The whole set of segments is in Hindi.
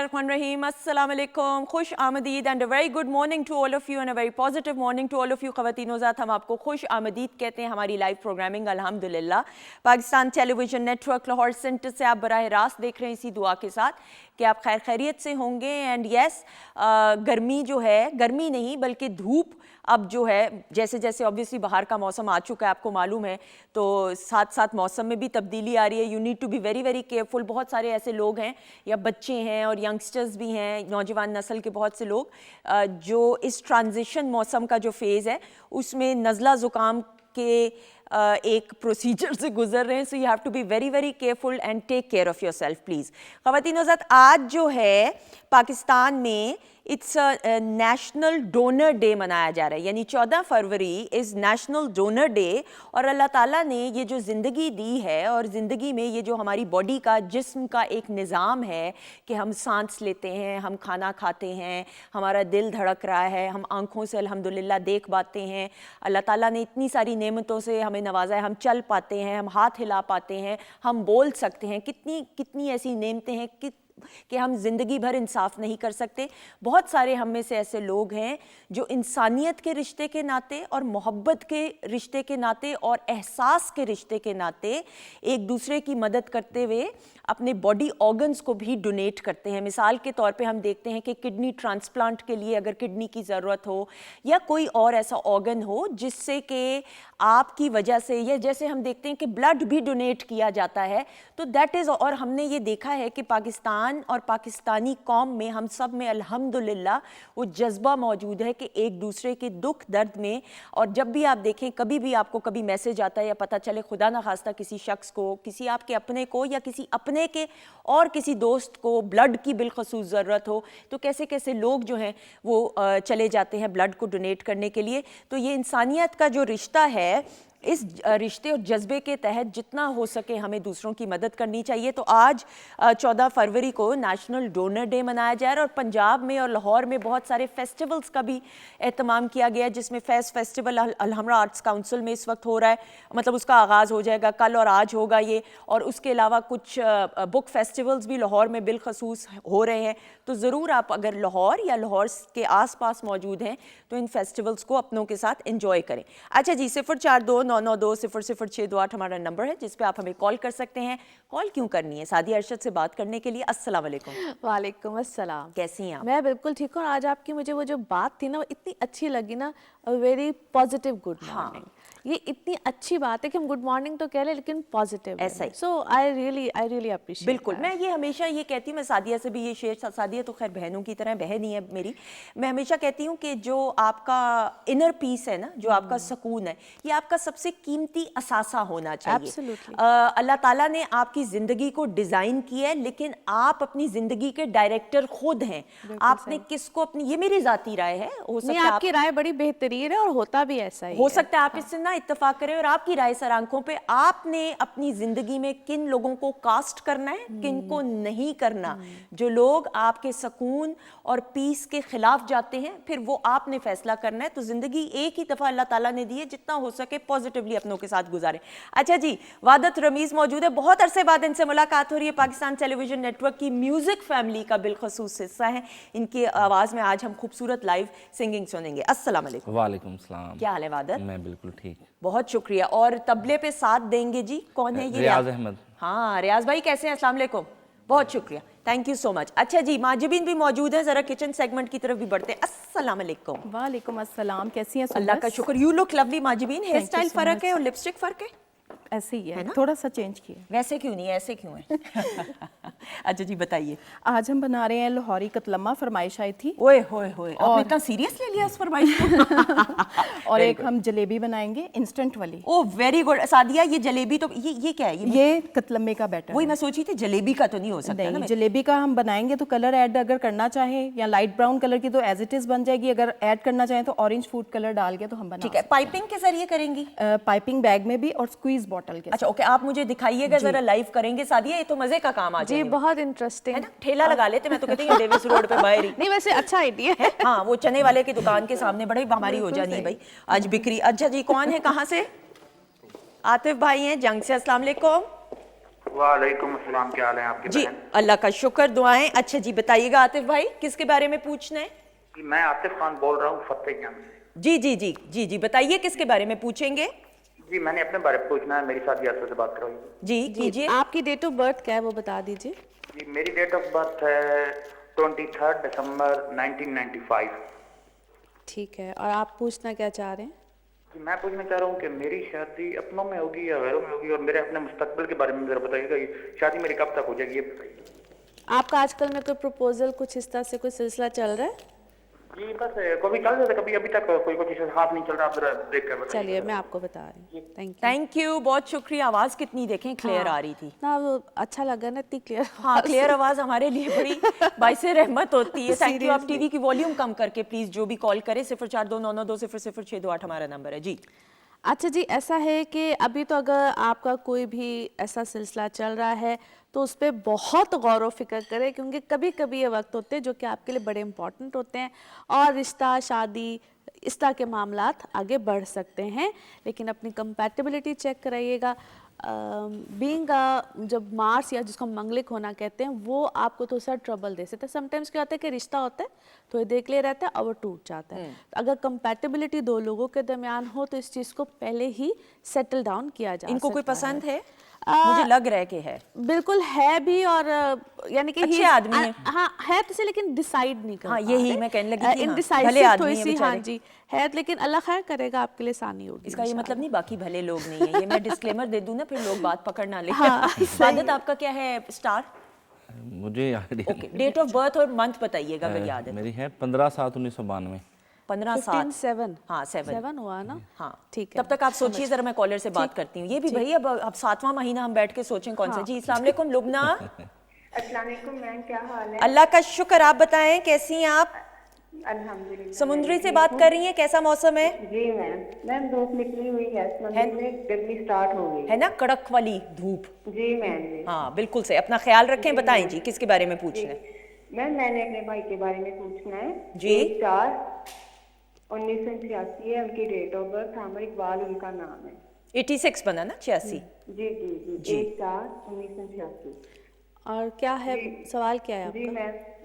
बिस्मिल्लाहिर्रहमानिर्रहीम, अस्सलाम वालेकुम, खुश आमदीद and a very good morning to all of you and a very positive morning to all of you ख़वातीन-ओ-ज़ात। हम आपको खुश आमदीद कहते हैं हमारी लाइव प्रोग्रामिंग अल्हम्दुलिल्लाह Pakistan television network Lahore centre से आप बराह रास्त देख रहे हैं, इसी दुआ के साथ कि आप खैर खैरियत से होंगे। एंड येस, गर्मी जो है, गर्मी नहीं बल्कि धूप अब जो है, जैसे जैसे ऑब्वियसली बाहर का मौसम आ चुका है, आपको मालूम है, तो साथ साथ मौसम में भी तब्दीली आ रही है। You need to be very very careful. बहुत सारे ऐसे लोग हैं या बच्चे हैं और यंगस्टर्स भी हैं, नौजवान नस्ल के बहुत से लोग जो इस ट्रांजिशन मौसम का जो फेज़ है उसमें नज़ला ज़ुकाम के एक प्रोसीजर से गुजर रहे हैं। So you have to be very very careful and take care of yourself please. ख़वातीन-ओ-ज़ात, आज जो है पाकिस्तान में इट्स नेशनल डोनर डे मनाया जा रहा है, यानी 14 फरवरी इज़ नेशनल डोनर डे। और अल्लाह ताला ने ये जो ज़िंदगी दी है और ज़िंदगी में ये जो हमारी बॉडी का, जिस्म का एक निज़ाम है कि हम सांस लेते हैं, हम खाना खाते हैं, हमारा दिल धड़क रहा है, हम आँखों से अल्हम्दुलिल्लाह देख पाते हैं, अल्लाह ताला ने इतनी सारी नेमतों से हमें नवाजा है, हम चल पाते हैं, हम हाथ हिला पाते हैं, हम बोल सकते हैं, कितनी कितनी ऐसी नेमतें हैं कि हम ज़िंदगी भर इंसाफ नहीं कर सकते। बहुत सारे हम में से ऐसे लोग हैं जो इंसानियत के रिश्ते के नाते और मोहब्बत के रिश्ते के नाते और एहसास के रिश्ते के नाते एक दूसरे की मदद करते हुए अपने बॉडी ऑर्गन्स को भी डोनेट करते हैं। मिसाल के तौर पे हम देखते हैं कि किडनी ट्रांसप्लांट के लिए अगर किडनी की ज़रूरत हो या कोई और ऐसा ऑर्गन हो जिससे कि आपकी वजह से, या जैसे हम देखते हैं कि ब्लड भी डोनेट किया जाता है, तो दैट इज़, और हमने ये देखा है कि पाकिस्तान और पाकिस्तानी कौम में, हम सब में अल्हम्दुलिल्लाह वो जज्बा मौजूद है कि एक दूसरे के दुख दर्द में, और जब भी आप देखें, कभी भी आपको कभी मैसेज आता है या पता चले खुदा ना खास्ता किसी शख्स को, किसी आपके अपने को या किसी अपने के और किसी दोस्त को ब्लड की बिलखसूस ज़रूरत हो, तो कैसे कैसे लोग जो हैं वो चले जाते हैं ब्लड को डोनेट करने के लिए। तो ये इंसानियत का जो रिश्ता है, इस रिश्ते और जज्बे के तहत जितना हो सके हमें दूसरों की मदद करनी चाहिए। तो आज 14 फरवरी को नेशनल डोनर डे मनाया जा रहा है और पंजाब में और लाहौर में बहुत सारे फेस्टिवल्स का भी एहतमाम किया गया है, जिसमें फेस्टिवल अलहमरा आर्ट्स काउंसिल में इस वक्त हो रहा है, मतलब उसका आगाज़ हो जाएगा कल और आज होगा ये। और उसके अलावा कुछ बुक फेस्टिवल्स भी लाहौर में बिलखसूस हो रहे हैं। तो ज़रूर आप अगर लाहौर या लाहौर के आस पास मौजूद हैं तो इन फेस्टिवल्स को अपनों के साथ इंजॉय करें। अच्छा जी, 042-992-0062 हमारा नंबर है जिस पे आप हमें कॉल कर सकते हैं। कॉल क्यों करनी है? सादिया अरशद से बात करने के लिए। अस्सलाम वालेकुम। वालेकुम अस्सलाम। कैसी हैं आप? मैं बिल्कुल ठीक हूँ। आज आपकी मुझे वो जो बात थी ना, वो इतनी अच्छी लगी ना, वेरी पॉजिटिव गुड मॉर्निंग। ये इतनी अच्छी बात है कि हम गुड मॉर्निंग तो कह लें लेकिन पॉजिटिव ऐसा ही। सो आई रियली अप्रिशिएट। बिल्कुल, मैं ये हमेशा ये कहती हूँ, मैं सादिया से भी ये शेर, सादिया तो खैर बहनों की तरह बहन ही है मेरी, मैं हमेशा कहती हूँ कि जो आपका इनर पीस है ना, जो आपका सुकून है, ये आपका सबसे कीमती असासा होना चाहिए। Absolutely. अल्लाह ताला ने आपकी ज़िंदगी को डिज़ाइन किया है, लेकिन आप अपनी ज़िंदगी के डायरेक्टर खुद हैं। आपने किसको अपनी, ये मेरी ज़ाती राय है, हो सकता है आपकी राय बड़ी बेहतरीन है और होता भी ऐसा ही हो सकता है आप इससे ना इत्तेफाक करें, और आपकी राय सर आंखों पे, आपने अपनी जिंदगी में किन लोगों को कास्ट करना है, किन को नहीं करना। जो लोग आपके सुकून और पीस के खिलाफ जाते हैं, फिर वो आपने फैसला करना है। तो जिंदगी एक ही दफा अल्लाह ताला ने दी है, जितना हो सके पॉजिटिवली अपनों के साथ गुजारें। अच्छा जी, वादत रमीज मौजूद है, बहुत अरसे बाद इनसे मुलाकात हो रही है। पाकिस्तान टेलीविजन नेटवर्क की म्यूजिक फैमिली का बिलखसूस हिस्सा है। इनकी आवाज में आज हम खूबसूरत लाइव सिंगिंग सुनेंगे। अस्सलाम वालेकुम। वालेकुम सलाम। क्या हाल है वादत? मैं बिल्कुल ठीक। बहुत शुक्रिया। और तबले पे साथ देंगे जी, कौन है ये? रियाज अहमद। हाँ रियाज भाई, कैसे हैं? अस्सलाम वालेकुम। बहुत शुक्रिया, थैंक यू सो मच। अच्छा जी, माजिबीन भी मौजूद है, जरा किचन सेगमेंट की तरफ भी बढ़ते हैं। अस्सलाम वालेकुम। वालेकुम अस्सलाम। कैसी हैं? अल्लाह का शुक्र। यू लुक लवली माजिबीन। हेयर स्टाइल फर्क है और लिपस्टिक फर्क है, ऐसे ही है, थोड़ा सा चेंज किया। वैसे क्यों नहीं है, ऐसे क्यों है? अच्छा जी बताइए। आज हम बना रहे हैं लाहौरी कतलम्मा, फरमाइश आई थी। ओए होए होए, आपने इतना सीरियस ले लिया इस फरमाइश को? और एक हम जलेबी बनाएंगे इंस्टेंट वाली। Oh very good. सादिया, ये जलेबी तो ये क्या है? ये कतलम्मे का बैटर। वही मैं सोची थी, जलेबी का तो नहीं हो सकता ना? जलेबी का हम बनाएंगे तो कलर ऐड अगर करना चाहे या लाइट ब्राउन कलर की तो एज इट इज बन जाएगी, अगर ऐड करना चाहें तो ऑरेंज फूड कलर डाल के तो हम बना। ठीक है, पाइपिंग के जरिए करेंगी? पाइपिंग बैग में भी और स्क्वीज बॉटल के। अच्छा ओके, आप मुझे दिखाइएगा जरा, लाइव करेंगे। सादिया, ये तो मजे का काम आ जी, बहुत इंटरेस्टिंग है ना? ठेला लगा लेते, मैं तो कहती हूँ डेविस रोड पे बाहर ही। नहीं वैसे अच्छा आइडिया है। हाँ, वो चने वाले की दुकान के सामने बड़ी हमारी हो जानी है भाई आज बिक्री। अच्छा जी, कौन है, कहाँ से? आतिफ भाई हैं जंग से। अस्सलाम वालेकुम। वालेकुम अस्सलाम, क्या हाल है आपके जी बहन? अल्लाह का शुक्र, दुआएं। अच्छा जी बताइएगा आतिफ भाई, किसके बारे में पूछना है? जी, मैं आतिफ खान बोल रहा हूँ फतेहजंग से। जी जी जी जी जी बताइए किसके बारे में पूछेंगे? जी, मैंने अपने बारे में पूछना है, मेरी साथी यासर से बात करवाइए। जी जी कीजिए। आपकी डेट ऑफ बर्थ क्या है वो बता दीजिए। जी, मेरी डेट ऑफ बर्थ है 23 दिसंबर 1995। ठीक है, और आप पूछना क्या चाह रहे हैं? जी, मैं पूछना चाह रहा हूँ कि मेरी शादी अपनों में होगी या गैरों में होगी, और मेरे अपने मुस्तकबिल के बारे में जरा बताइएगा। ये शादी मेरी कब तक हो जाएगी, ये बताइए। आपका आजकल में कोई प्रपोजल कुछ इस तरह से कोई सिलसिला चल रहा है? जी, बस कभी चल जाता, कभी अभी तक कोई कुछ हाथ नहीं चल रहा। आप जरा देख कर बताइए। चलिए मैं आपको बता रही हूँ। Thank you. थैंक यू, बहुत शुक्रिया। आवाज़ कितनी देखें क्लियर आ रही थी। ना वो अच्छा लगा ना, इतनी क्लियर। हाँ क्लियर आवाज़ हमारे लिए बड़ी बाइसे रहमत होती है। Thank you. आप टीवी की वॉल्यूम कम करके प्लीज़ जो भी कॉल करे 042992000628 हमारा नंबर है जी। अच्छा जी, ऐसा है कि अभी तो अगर आपका कोई भी ऐसा सिलसिला चल रहा है तो उस पर बहुत गौर व फिक्र करें, क्योंकि कभी कभी ये वक्त होते हैं जो कि आपके लिए बड़े इंपॉर्टेंट होते हैं और रिश्ता, शादी, इस तरह के मामलात आगे बढ़ सकते हैं। लेकिन अपनी कंपैटिबिलिटी चेक कराइएगा। बीइंग जब मार्स या जिसको मंगलिक होना कहते हैं वो आपको थोड़ा सा ट्रबल दे सकता है। समटाइम्स क्या होता है कि रिश्ता होता है थोड़ी देर के लिए रहता है और वो टूट जाता है। तो अगर कंपैटिबिलिटी दो लोगों के दरमियान हो तो इस चीज़ को पहले ही सेटल डाउन किया जा इनको कोई सकता पसंद है? आ, मुझे लग रहा है कि है। बिल्कुल है भी, और यानी कि अच्छे आदमी हैं। हाँ है तो से, लेकिन डिसाइड नहीं कर हाँ, पा यही रहे। मैं कहने लगी थी, हाँ, भले इनडिसाइसिव आदमी थोड़ी हैं सी, हाँ बेचारे। जी है, लेकिन अल्लाह खैर करेगा, आपके लिए आसानी होगी इसका ये मतलब इंशाल्लाह। नहीं बाकी भले लोग नहीं है। ये मैं डिस्क्लेमर दे दूं ना, फिर लोग बात पकड़ ना ले। हाँ, सही इबादत आपका क्या है स्टार? मुझे idea okay, date of birth और मंथ बताइएगा अगर याद है। मेरी है 15/7/1992। 15/7। 15/7 हाँ 7। 7 हुआ ना? हाँ ठीक है। तब तक आप सोचिए जरा, मैं कॉलर से बात करती हूँ। ये भी भाई अब 7वां महीना हम बैठ के सोचें कौन सा। जी अस्सलाम वालेकुम लुबना। अस्सलाम वालेकुम मैम, क्या हाल है? अल्लाह का शुक्र, आप बताएं कैसी हैं आप? अल्हम्दुलिल्लाह। समुद्री मैं से ठीक बात हूँ। कर रही हैं, कैसा मौसम है? जी मैम धूप निकली हुई है, समंदर में गर्मी स्टार्ट हो गई है ना कड़क वाली धूप। जी मैम जी। हाँ बिल्कुल से अपना ख्याल रखें। बताएं जी किसके बारे में पूछना है? मैम मैंने अपने भाई के बारे में पूछना है। जी। 1/4/1986 है उनकी date of birth. Aamir Iqbal उनका नाम है। 86 बना ना 86। जी जी जी 1/4/1986। और क्या है सवाल, क्या है जी आपका?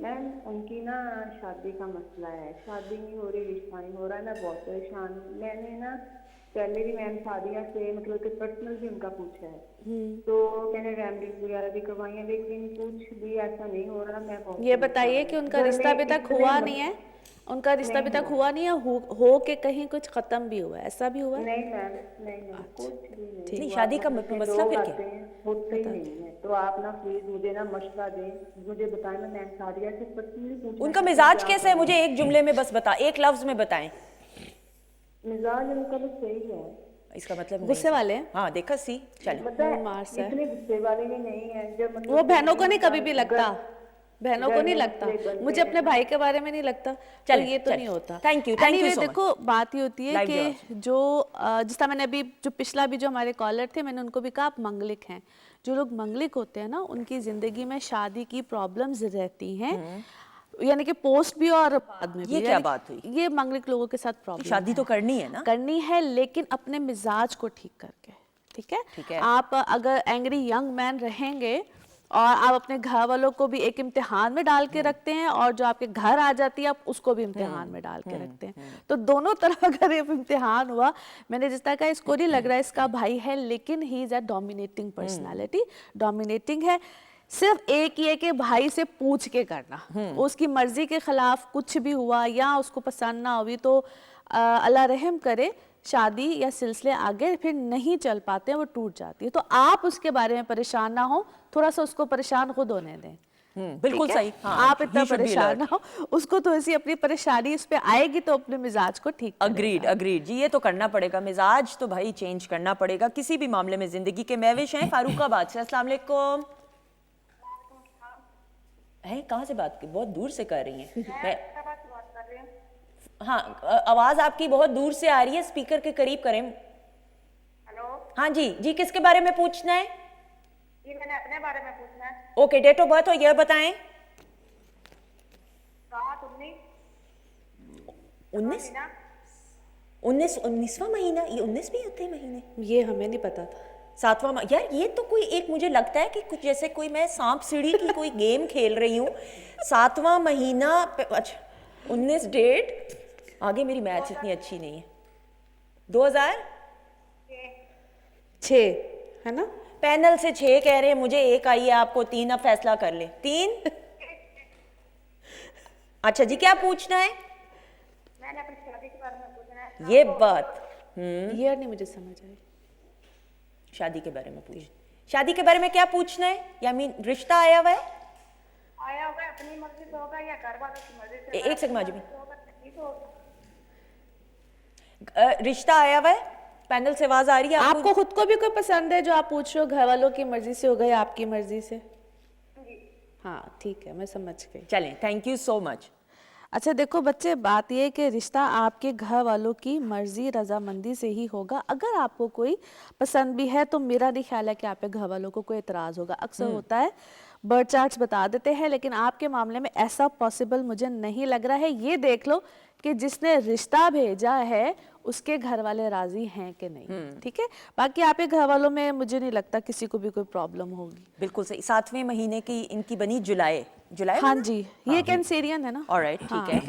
मैम उनकी ना शादी का मसला है, शादी नहीं हो रही, रिश्ता नहीं हो रहा है, मैं बहुत परेशान हूँ। मैंने ना पहले भी मैम शादियाँ से मतलब कि पर्सनल भी उनका पूछा है, तो मैंने रेमडीज वगैरह भी करवाई है, लेकिन कुछ भी ऐसा नहीं हो रहा। मैं बहुत ये बताइए कि उनका रिश्ता अभी तक हुआ नहीं है? उनका रिश्ता अभी तक हुआ नहीं है? हो के कहीं कुछ खत्म भी हुआ है, ऐसा भी हुआ है? नहीं मैम नहीं कुछ भी नहीं। नहीं, हुआ। शादी का मतलब कि मसला लोग फिर क्या? आते हैं, होते ही नहीं है। तो आप ना प्लीज मुझे ना मशवरा दें, मुझे बताएं ना। मैम शादिया से पर्सनली पूछना उनका है, मिजाज क्या कैसा है? करूं? मुझे एक जुमले में बस बता, एक लफ्ज में बताएं। मिजाज उनका तो सही है, इसका मतलब नहीं गुस्से वाले हैं? हाँ देखा सी चल। मतलब मार्स है। इतने गुस्से वाले भी नहीं है जब मतलब वो बहनों को नहीं उनका कभी भी लगता, बहनों को घर नहीं में लगता, मसले बनते मुझे अपने हैं। भाई के बारे में नहीं लगता। चल, तो ये तो चल। नहीं होता। Thank you Anyway, so much. देखो बात ये होती है Live कि जो जिस तरह मैंने अभी जो पिछला भी जो हमारे कॉलर थे, मैंने उनको भी कहा आप मंगलिक हैं। जो लोग मंगलिक होते हैं ना उनकी जिंदगी में शादी की प्रॉब्लम्स रहती हैं, यानी कि पोस्ट भी और बाद में भी। ये क्या यानी बात हुई? ये मंगलिक लोगों के साथ प्रॉब्लम शादी तो करनी है ना? करनी है, लेकिन अपने मिजाज को ठीक करके। ठीक है, ठीक है। आप अगर एंग्री यंग मैन रहेंगे और आप अपने घर वालों को भी एक इम्तिहान में डाल के रखते हैं, और जो आपके घर आ जाती है आप उसको भी इम्तिहान में डाल के रखते हैं, तो दोनों तरफ अगर ये इम्तिहान हुआ। मैंने जिस तरह का, इसको नहीं लग रहा है इसका भाई है, लेकिन he is a dominating personality, dominating है। सिर्फ एक ही है कि भाई से पूछ के करना, उसकी मर्जी के खिलाफ कुछ भी हुआ या उसको पसंद ना हुई तो अल्लाह रहम करे, शादी या सिलसिले आगे फिर नहीं चल पाते हैं, वो टूट जाती है। तो आप उसके बारे में परेशान ना हो, थोड़ा सा उसको परेशान खुद होने दें। बिल्कुल ठीक है? सही। हाँ, आप इतना he should be परेशान alert. ना हो, उसको तो ऐसी अपनी परेशानी इस पे आएगी तो अपने मिजाज को ठीक करेगा। अग्रीड अग्रीड जी, ये तो करना पड़ेगा, मिजाज तो भाई चेंज करना पड़ेगा किसी भी मामले में। जिंदगी के मैविश हैं फारूकाबाद से। अस्सलाम वालेकुम। हैं कहाँ से बात की? बहुत दूर से कर रही हैं। मैं हाँ आवाज आपकी बहुत दूर से आ रही है, स्पीकर के करीब करें। हेलो हाँ जी जी, किसके बारे में पूछना है? जी मैंने अपने बारे में पूछना है। ओके, डेट ऑफ बर्थ और ईयर बताएं। 19 19 19वां महीना, ये 19 भी होते हैं महीने? ये हमें नहीं पता था। यार ये तो कोई एक, मुझे लगता है कि कुछ जैसे कोई मैं सांप सीढ़ी की कोई गेम खेल रही हूँ। 7वां महीना, अच्छा 19 डेट, आगे मेरी मैथ्स इतनी अच्छी नहीं है। 2006 है ना? पैनल से 6 कह रहे हैं, मुझे 1 आई है, आपको 3, अब फैसला कर ले। 3 अच्छा जी, क्या पूछना है? मैंने अपनी शादी के बारे में पूछना है। ये बात ये नहीं मुझे समझ आई। शादी के बारे में पूछ, शादी के बारे में क्या पूछना है? या मीन रिश्ता आया हुआ है? आया होगा अपनी मर्जी से होगा या घर वालों की मर्जी से? एक सेकंड माजी, होगा तभी तो होगा। रिश्ता आया हुआ है? पैनल से आवाज आ रही है आपको खुद को भी कोई पसंद है जो आप पूछ रहे हो, घर वालों की मर्जी से होगा या आपकी मर्जी से? हाँ ठीक है, मैं समझ गई। चलें, थैंक यू सो मच। अच्छा देखो बच्चे, बात ये है कि रिश्ता आपके घर वालों की मर्जी रजामंदी से ही होगा। अगर आपको कोई पसंद भी है तो मेरा नहीं ख्याल है कि आपके घर वालों को कोई एतराज़ होगा। अक्सर होता है बर्थ चार्ट्स बता देते हैं, लेकिन आपके मामले में ऐसा पॉसिबल मुझे नहीं लग रहा है। ये देख लो कि जिसने रिश्ता भेजा है उसके घर वाले राजी हैं कि नहीं। ठीक है, बाकी आपके घर वालों में मुझे नहीं लगता किसी को भी कोई प्रॉब्लम होगी। बिल्कुल सही। 7वें महीने की इनकी बनी जुलाई हाँ जी, ये कैंसेरियन है ना। ऑलराइट, ठीक है।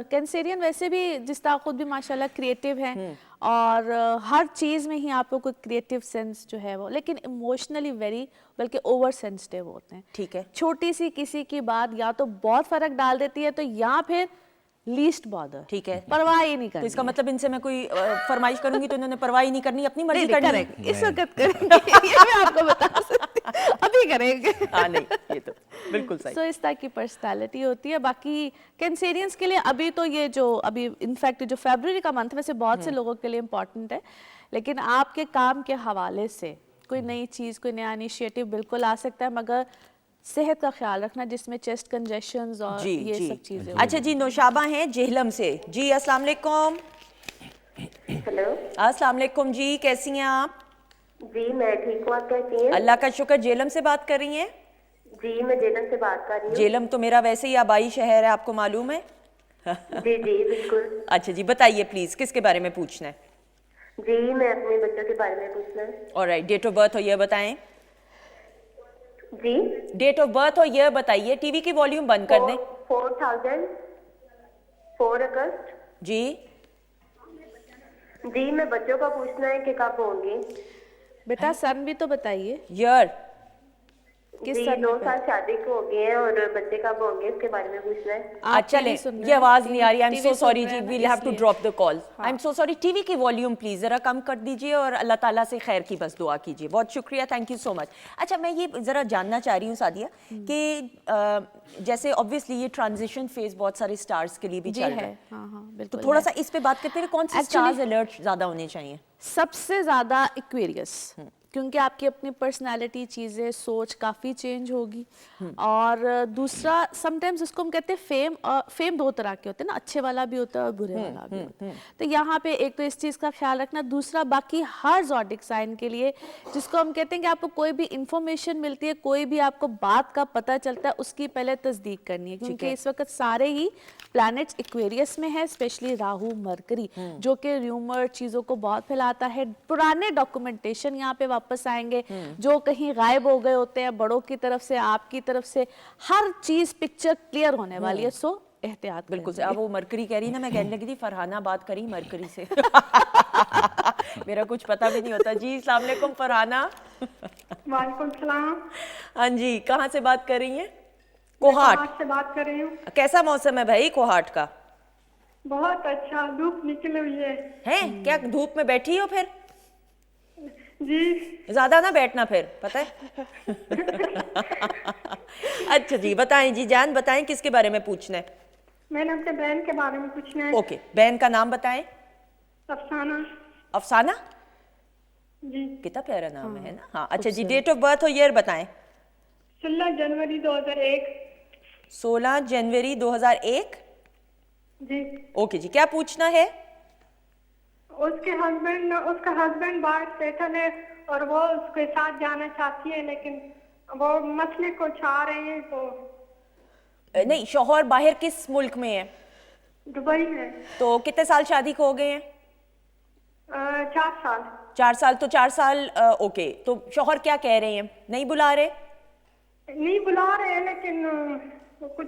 कैंसेरियन वैसे भी जिसका खुद भी माशाल्लाह क्रिएटिव है और हर चीज में ही आपको कोई क्रिएटिव सेंस जो है वो, लेकिन इमोशनली वेरी बल्कि ओवर सेंसिटिव होते हैं। ठीक है। छोटी सी किसी की बात या तो बहुत फर्क डाल देती है, तो या फिर लीस्ट बॉदर। ठीक है, परवाह ही नहीं करनी। तो इसका मतलब इनसे मैं कोई फरमाइश करूंगी तो इन्होंने परवाह ही नहीं करनी, अपनी मर्जी करनी है। इस वक्त करेंगे ये मैं आपको बता सकती हूँ, अभी करेंगे। हाँ नहीं, ये तो बिल्कुल सही। सो इस तरह की पर्सनालिटी होती है। बाकी कैंसेरियंस के लिए अभी तो ये जो अभी इनफैक्ट जो फरवरी का मंथ वैसे बहुत से लोगों के लिए इम्पॉर्टेंट है, लेकिन आपके काम के हवाले से कोई नई चीज़, कोई नया इनिशिएटिव बिल्कुल आ सकता है, मगर सेहत का ख्याल रखना, जिसमें चेस्ट कंजेशंस और जी, ये जी। सब चीज़ें। अच्छा जी, नौशाबा हैं जेहलम से। जी अस्सलाम वालेकुम। हेलो अस्सलाम वालेकुम जी, कैसी हैं आप? जी, मैं ठीक हूँ। आप कैसी हैं? अल्लाह का शुक्र। जेहलम से बात कर रही हैं? जी, मैं जेलम से बात कर रही हूँ। जेहलम तो मेरा वैसे ही आबाई शहर है, आपको मालूम है। जी जी बिल्कुल। अच्छा जी, बताइए प्लीज, किसके बारे में पूछना है? जी, मैं अपने बच्चों के बारे में पूछना है। ऑलराइट, डेट ऑफ बर्थ और ईयर बताएं। जी, डेट ऑफ बर्थ और ईयर बताइए। टीवी की वॉल्यूम बंद कर दें। 4000 4 अगस्त। जी जी, मैं बच्चों का पूछना है कि कब होंगे। बेटा सन भी तो बताइए। ईयर। किस जी, सन 2 में साल शादी को हो गए हैं और बच्चे कब होंगे इसके बारे में पूछना है। आप अच्छा टीवी ले, सुन रहे ये हैं? आवाज नहीं आ रही। I am TV so soon sorry रहे जी, हैं ना, वील हैव टू इसलिए। Drop the call. I am so sorry. TV की वॉल्यूम प्लीज जरा कम कर दीजिए और अल्लाह ताला से खैर की बस दुआ कीजिए। बहुत शुक्रिया, थैंक यू सो मच। अच्छा, मैं ये जरा जानना चाह रही हूँ सादिया कि जैसे ऑब्वियसली ये ट्रांजिशन फेज बहुत सारे स्टार्स के लिए भी जी चल रहा है, है, हाँ हाँ तो बिल्कुल थोड़ा है। सा इस पे बात करते हुए कौन से Actually- स्टार्स अलर्ट ज्यादा होने चाहिए? सबसे ज्यादा एक्वेरियस, क्योंकि आपकी अपनी पर्सनालिटी, चीजें, सोच काफी चेंज होगी। और दूसरा, समटाइम्स इसको हम कहते हैं फेम। फेम 2 तरह के होते हैं ना, अच्छे वाला भी होता है और बुरे वाला भी होता है। तो यहाँ पे एक तो इस चीज का ख्याल रखना। दूसरा, बाकी हर ज़ोडिक साइन के लिए जिसको हम कहते हैं कि आपको कोई भी इंफॉर्मेशन मिलती है, कोई भी आपको बात का पता चलता है, उसकी पहले तस्दीक करनी है, क्योंकि इस वक्त सारे ही प्लैनेट्स एक्वेरियस में है, स्पेशली राहु, मरकरी, जो कि र्यूमर चीजों को बहुत फैलाता है। पुराने डॉक्यूमेंटेशन यहाँ पे वापस आएंगे जो कहीं गायब हो गए होते हैं, बड़ों की तरफ से, आपकी तरफ से, हर चीज पिक्चर क्लियर होने वाली है। सो एहतियात बिल्कुल से। अब वो मरकरी कह रही ना, मैं कहने लगी थी फरहाना बात करी मरकरी से। मेरा कुछ पता भी नहीं होता। जी अस्सलाम वालेकुम फरहाना। वालेकुम सलाम। हाँ जी, कहाँ से बात कर रही हैं? कोहाट से बात कर रही हूँ। कैसा मौसम है भाई कोहाट का? बहुत अच्छा, धूप निकली हुई है। हैं? क्या धूप में बैठी हो फिर? जी, ज्यादा ना बैठना फिर, पता है। अच्छा जी, बताएं जी जान, बताएं किसके बारे में पूछना है? मैंने अपने बहन के बारे में पूछना है। ओके, बहन का नाम बताएं। अफसाना। अफसाना, जी, कितना प्यारा नाम है ना। हाँ अच्छा जी, डेट ऑफ बर्थ और ईयर बताएं। 16 जनवरी 2001। 16 जनवरी 2001। जी, ओके जी, क्या पूछना है? उसका हस्बैंड बाहर सेटल है और वो उसके साथ जाना चाहती है, लेकिन वो मसले को चाह रहे हैं। तो नहीं, शौहर बाहर किस मुल्क में है? दुबई है। तो कितने साल शादी को हो गए हैं? 4 साल। 4 साल, तो 4 साल ओके। तो शौहर क्या कह रहे हैं, नहीं बुला रहे? नहीं बुला रहे हैं, लेकिन कुछ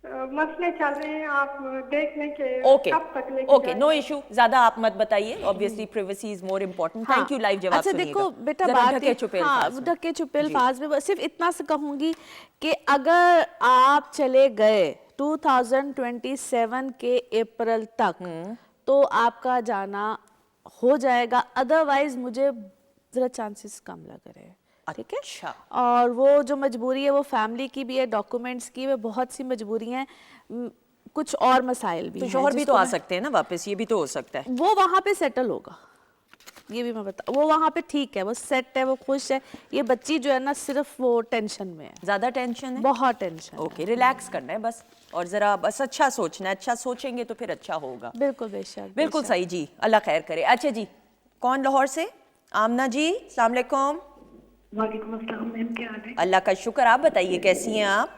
मसले चल रहे हैं, आप देख लें कि ओके कब तक लेके ओके, नो जाएंगे। इशू, ज्यादा आप मत बताइए, obviously privacy is more important. Thank you, live जवाब अच्छा सुनिएगा। देखो बेटा, जरा बात ढके ये, छुपे हाँ अल्फाज में। ढके छुपे अल्फाज में बस सिर्फ इतना से कहूंगी कि अगर आप चले गए 2027 के अप्रैल तक तो आपका जाना हो जाएगा, अदरवाइज मुझे जरा चांसेस कम लग रहे हैं। ठीक है, अच्छा। और वो जो मजबूरी है वो फैमिली की भी है, डॉक्यूमेंट्स की भी, बहुत सी मजबूरियां हैं, कुछ और मसाइल भी तो हैं शौहर भी तो जिसको आ मैं- सकते हैं ना वापस, ये भी तो हो सकता है। वो वहां पे सेटल होगा, ये भी मैं बता, वो वहां पे ठीक है, वो सेट है, वो खुश है। ये बच्ची जो है ना सिर्फ वो टेंशन में है, ज्यादा टेंशन है? बहुत टेंशन ओके, रिलैक्स करना है बस, और जरा बस अच्छा सोचना है, अच्छा सोचेंगे तो फिर अच्छा होगा। है। बिल्कुल बेशक, बिल्कुल बेशक। सही जी, अल्लाह खैर करे। अच्छा जी, कौन लाहौर से? आमना जी, अस्सलाम वालेकुम। वालेकुम अस्सलाम मैम, क्या हाल है? अल्लाह का शुक्र, आप बताइए कैसी हैं आप?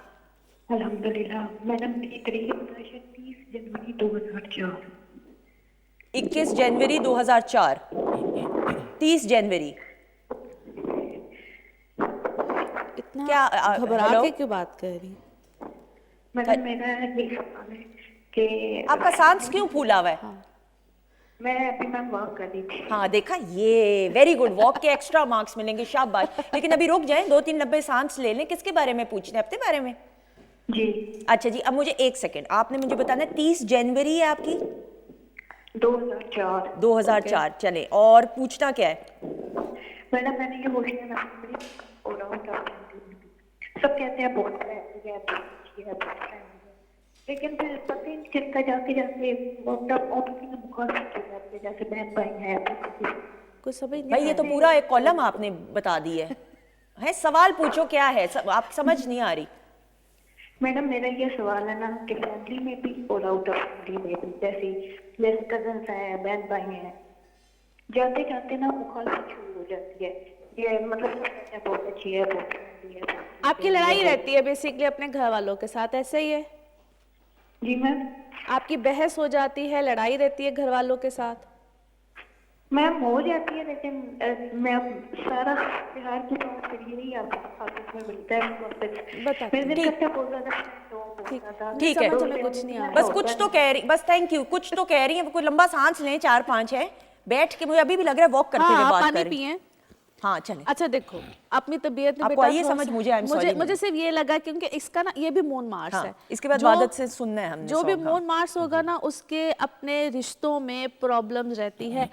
अल्हम्दुलिल्लाह। मैडम की तारीख बताइए, 30 जनवरी 2004। 21 जनवरी 2004। 30 जनवरी। इतना क्या, घबरा हेलो? के क्यों बात कर रही? मैडम मेरा ये सवाल है कि आपका सांस क्यों फूला हुआ है? मैं अभी मैम वॉक कर रही थी। हाँ देखा, ये वेरी गुड, वॉक के एक्स्ट्रा मार्क्स मिलेंगे, शाबाश। लेकिन अभी रुक जाएं, 2-3 नब्बे सांस ले लें। किसके बारे में पूछना है, अपने बारे में? जी। अच्छा जी, अब मुझे 1 सेकंड, आपने मुझे बताना है 30 जनवरी है आपकी? 2004। 2004। चले, और पूछना क्या है? मैडम मैंने ये होशना और सब कहते हैं बहुत फ्रेंडली है, बहुत अच्छी है, बहुत फ्रेंडली है, लेकिन फिर पता ही नहीं चलता, जाते जाते बुखार जाते, जैसे बहन भाई है। कुछ समझ नहीं भाई ये आ तो रही। पूरा एक कॉलम आपने बता दी है सवाल पूछो क्या है, आप समझ नहीं आ रही। मैडम मेरा ये सवाल है ना कि फैमिली में भी और आउट ऑफ फैमिली में भी, जैसे कजन है, बहन भाई हैं, जाते जाते ना मुखालफत शुरू हो जाती है। ये मतलब बहुत अच्छी है, बहुत friendly है, बहुत आपकी लड़ाई रहती है बेसिकली अपने घर वालों के साथ, ऐसे ही है? जी मैम। आपकी बहस हो जाती है, लड़ाई रहती है घर वालों के साथ? मैम हो जाती है, लेकिन मैं सारा प्यार की बात फिर यही आपस में मिलता है वापस। मेरे दिल करता है बहुत ज्यादा ठीक ठीक है, समझ में कुछ नहीं आ रहा। बस कुछ तो कह रही, बस थैंक यू, कुछ तो कह रही है। कोई लंबा सांस लें, 4-5 है, बैठ के, मुझे अभी भी लग रहा है वॉक करते हुए हाँ, बात पानी कर रही। पिए। हाँ चलें। अच्छा देखो, अपनी तबीयत में आपको बेटा आइए थोड़ा समझ, सा- मुझे, I'm sorry, मुझे सिर्फ ये लगा क्योंकि इसका ना ये भी मून मार्स हाँ, है। इसके बाद जो- वादत से सुनना है हमने जो भी सॉन्ग, हाँ। मून मार्स होगा ना, उसके अपने रिश्तों में प्रॉब्लम्स रहती है।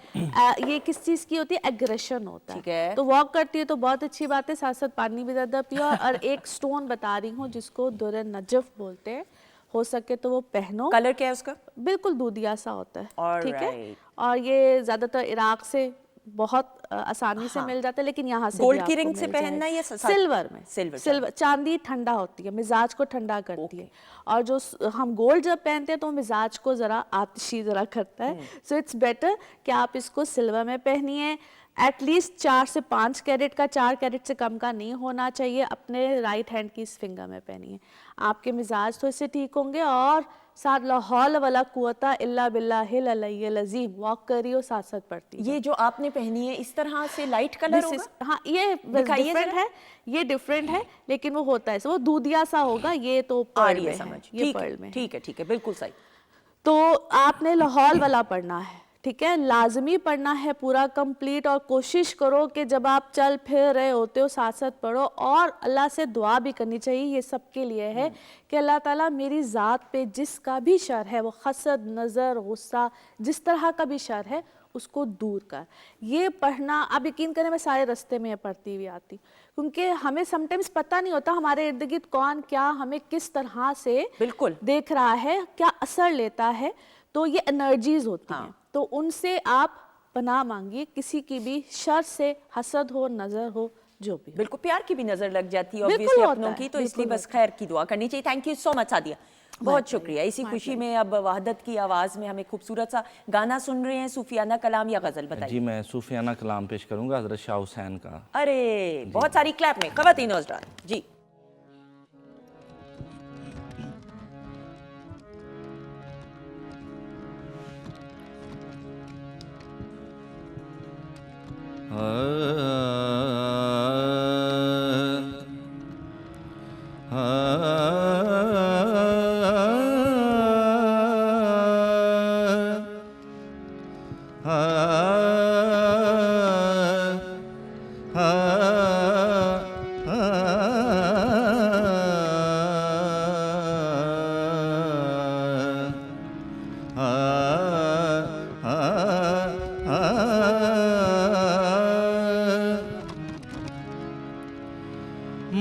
ये किस चीज की होती है? एग्रेशन होता ठीक है। है। तो वॉक करती है तो बहुत अच्छी बात है, साथ साथ पानी भी ज्यादा पियो। और एक स्टोन बता रही हूँ जिसको दुर नजफ बोलते हैं, हो सके तो वो पहनो। कलर क्या है उसका? बिल्कुल दूधिया सा होता है, ठीक है। Alright. और ये ज्यादातर इराक से बहुत आसानी से मिल जाता है, लेकिन यहाँ से गोल्ड भी की आपको रिंग से मिल पहनना जाएगा। या साथ- सिल्वर में? सिल्वर, सिल्वर, चांदी ठंडा होती है, मिजाज को ठंडा करती है। और जो हम गोल्ड जब पहनते हैं तो मिजाज को जरा आतिशी जरा करता है। सो इट्स बेटर कि आप इसको सिल्वर में पहनिए। एटलीस्ट 4 से 5 कैरेट का, 4 कैरेट से कम का नहीं होना चाहिए। अपने राइट हैंड की इस फिंगर में पहनिए, आपके मिजाज तो इससे ठीक होंगे। और साथ लाहौल वाला कुव्वता इल्ला बिल्लाहिल अलिय्यिल अज़ीम वॉक करियो, साथ साथ पढ़ती ये जो आपने पहनी है इस तरह से लाइट कलर This होगा? is- हाँ, ये दिखाइए डिफरेंट जरा। है, ये डिफरेंट है, लेकिन वो होता है, वो दूधिया सा होगा। ये तो आ पर्ल रही में है है, समझ, ये ठीक पर्ल है, में है। ठीक है, ठीक है, बिल्कुल सही। तो आपने लाहौल वाला पढ़ना है, ठीक है, लाजमी पढ़ना है पूरा कंप्लीट। और कोशिश करो कि जब आप चल फिर रहे होते हो साथ साथ पढ़ो। और अल्लाह से दुआ भी करनी चाहिए, ये सबके लिए है कि अल्लाह ताला मेरी ज़ात पे जिसका भी शर है, वो हसद, नज़र, गुस्सा, जिस तरह का भी शर है, उसको दूर कर। ये पढ़ना, आप यकीन करें मैं सारे रास्ते में पढ़ती हुई आती, क्योंकि हमें समटाइम्स पता नहीं होता हमारे इर्द गिर्द कौन क्या हमें किस तरह से बिल्कुल देख रहा है, क्या असर लेता है। तो ये एनर्जीज होती हैं, तो उनसे आप पनाह मांगिए, किसी की भी शर से, हसद हो, नजर हो, जो भी हो। बिल्कुल, प्यार की भी नजर लग जाती है बिल्कुल ऑब्वियसली होता अपनों है, की, तो बिल्कुल इसलिए बस होता खैर की दुआ करनी चाहिए। Thank you so much Sadia, बहुत शुक्रिया। इसी खुशी में अब वहादत की आवाज़ में हमें खूबसूरत सा गाना सुन रहे हैं, सूफियाना कलाम या गज़ल, जी बताइए। मैं सूफियाना कलाम पेश करूंगा हज़रत शाह हुसैन का। अरे बहुत सारी क्लैप में ख़वातीन और हज़रात जी।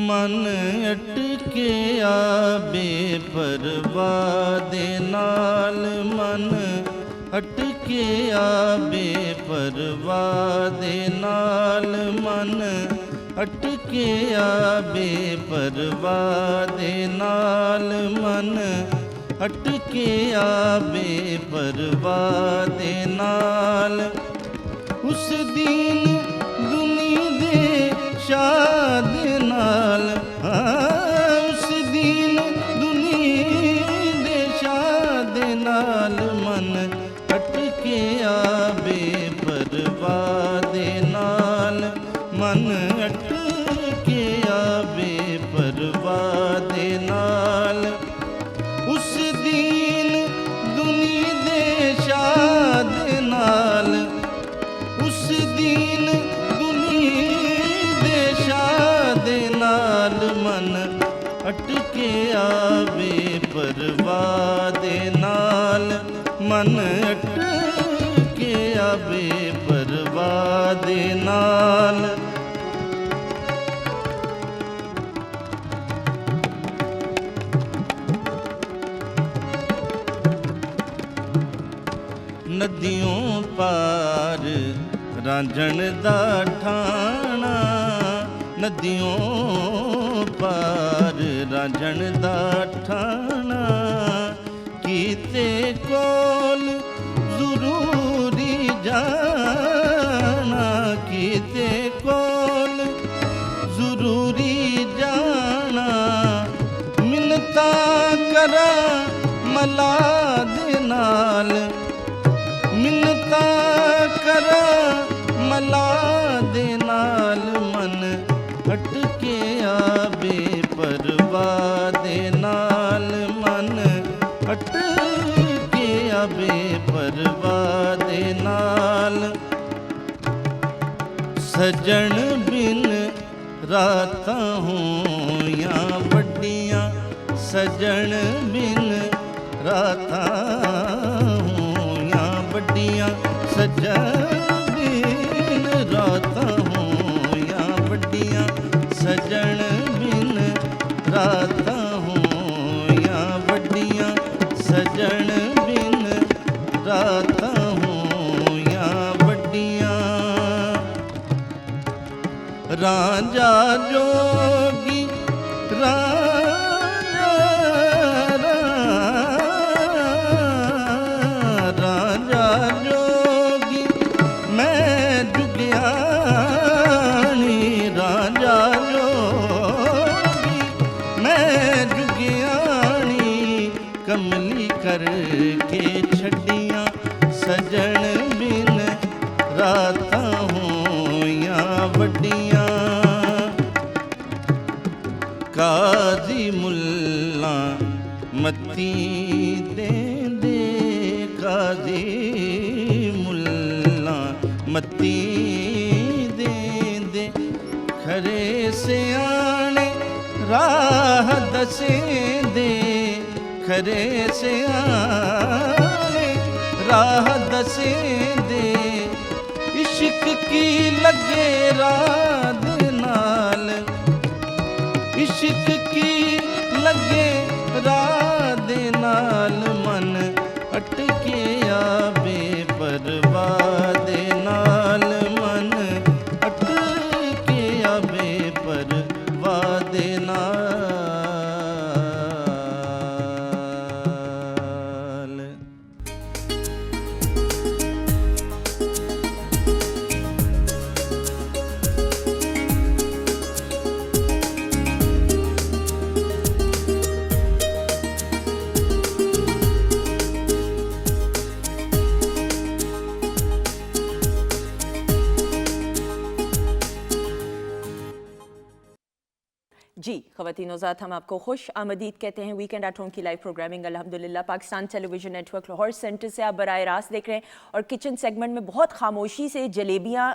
मन अटकिया बेपरवाह दे नाल, मन अटकिया बेपरवाह दे नाल, मन अटकिया बेपरवाह दे नाल, मन अटकिया बेपरवाह दे नाल। उस दीन दुनी दे शाह दे नाल, उस दीन दुनी दे शाह दे नाल, मन अटकिया बेपरवाह दे नाल, मन अटकिया बेपरवाह दे नाल। उस दीन दुनी दे शाह दे नाल, उस दीन दुनी दे शाह दे नाल, मन अटकिया बेपरवाह दे नाल, मन अटकिया बेपरवाह दे नाल। नदियों पार रांझण दा ठाणा, नदियों पार रांझण दा ठाणा, कीते कोल ज़रूरी जाना, कीते कोल ज़रूरी जाना। मिन्नता करा मला दे नाल, मिन्नता करा मला दे नाल, मन अटकिया बेपरवाह दे नाल, मन अटकिया बेपरवाह दे नाल। सजन बिन रातां होइयां वड्डियां, सजन बिन रातां वड्डियां, सजन बिन रातां होइयां वड्डियां, सजन बिन रातां होइयां वड्डियां, सजन बिन रातां होइयां वड्डियां। रांझा जोगी रांझा जोगी मैं जुगियानी, रांझा जोगी मैं जुगियानी, कमली करके छड्डियां, सजन बिन रातां होइयां वड्डियां। काजी मुल्ला मत्ती देंदे, काजी मुल्ला मत्ती देंदे, खरे सियाणे राह दसेंदे, खरे सियाणे राह दसेंदे। इश्क की लगे रात नाल, इश्क की लगे रात नाल, मन अटकिया बेपरवाह दे नाल, मन अटकिया बेपरवाह दे नाल। जी ख़वातीन ज़ात, हम आपको खुश आमदीद कहते हैं वीकेंड एट होम की लाइव प्रोग्रामिंग अल्हम्दुलिल्लाह Pakistan television network Lahore centre से आप बराह रास्त देख रहे हैं। और किचन सेगमेंट में बहुत खामोशी से जलेबियाँ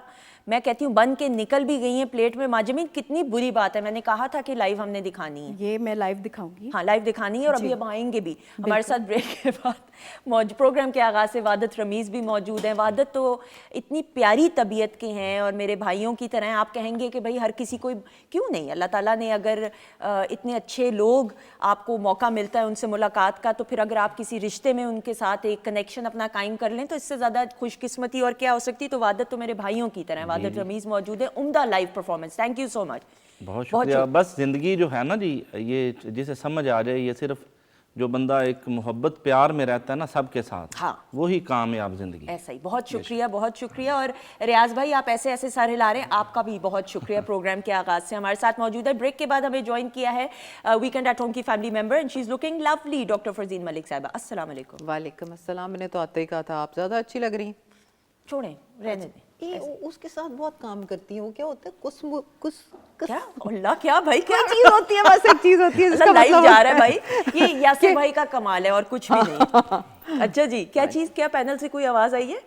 मैं कहती हूँ बन के निकल भी गई हैं प्लेट में। माजमीन कितनी बुरी बात है, मैंने कहा था कि लाइव हमने दिखानी है, ये मैं लाइव दिखाऊंगी। हाँ लाइव दिखानी है और अभी अब आएंगे भी हमारे साथ ब्रेक के बाद। प्रोग्राम के आगाज़ से वादत रमीज़ भी मौजूद हैं। वादत तो इतनी प्यारी तबीयत के हैं और मेरे भाइयों की तरह। आप कहेंगे कि भाई हर किसी को, क्यों नहीं, अल्लाह ताला ने अगर इतने अच्छे लोग आपको मौका मिलता है उनसे मुलाकात का, तो फिर अगर आप किसी रिश्ते में उनके साथ एक कनेक्शन अपना कायम कर लें तो इससे ज़्यादा खुशकिस्मती और क्या हो सकती। तो वादत तो मेरे भाइयों की तरह। वादत रमीज़ मौजूद है, उम्दा live performance, thank you so much. बहुत शुक्रिया। बस ज़िंदगी जो है ना जी, ये जिसे समझ आ जाए, ये सिर्फ जो बंदा एक मोहब्बत प्यार में रहता है ना सबके साथ, हाँ, वही कामयाब जिंदगी। ऐसा ही। बहुत शुक्रिया, बहुत शुक्रिया। और रियाज भाई आप ऐसे ऐसे सारे ला रहे हैं, आपका भी बहुत शुक्रिया। प्रोग्राम के आगाज से हमारे साथ मौजूद है। ब्रेक के बाद हमें ज्वाइन किया है वीकेंड एट होम की family member and she is looking lovely, doctor Farzeen Malik साहिबा। अस्सलाम वालेकुम। वालेकुम अस्सलाम। मैंने तो आते ही कहा था आप ज़्यादा अच्छी लग रही। छोड़ें, रहने दें। ये उसके साथ बहुत काम करती हूँ। क्या होता है, कुछ क्या अल्लाह, क्या भाई, क्या चीज होती है, बस एक चीज होती है जिसका लाइव मतलब जा रहा है भाई। ये यासिर भाई का कमाल है और कुछ भी नहीं। अच्छा जी, क्या चीज, क्या पैनल से कोई आवाज आई है?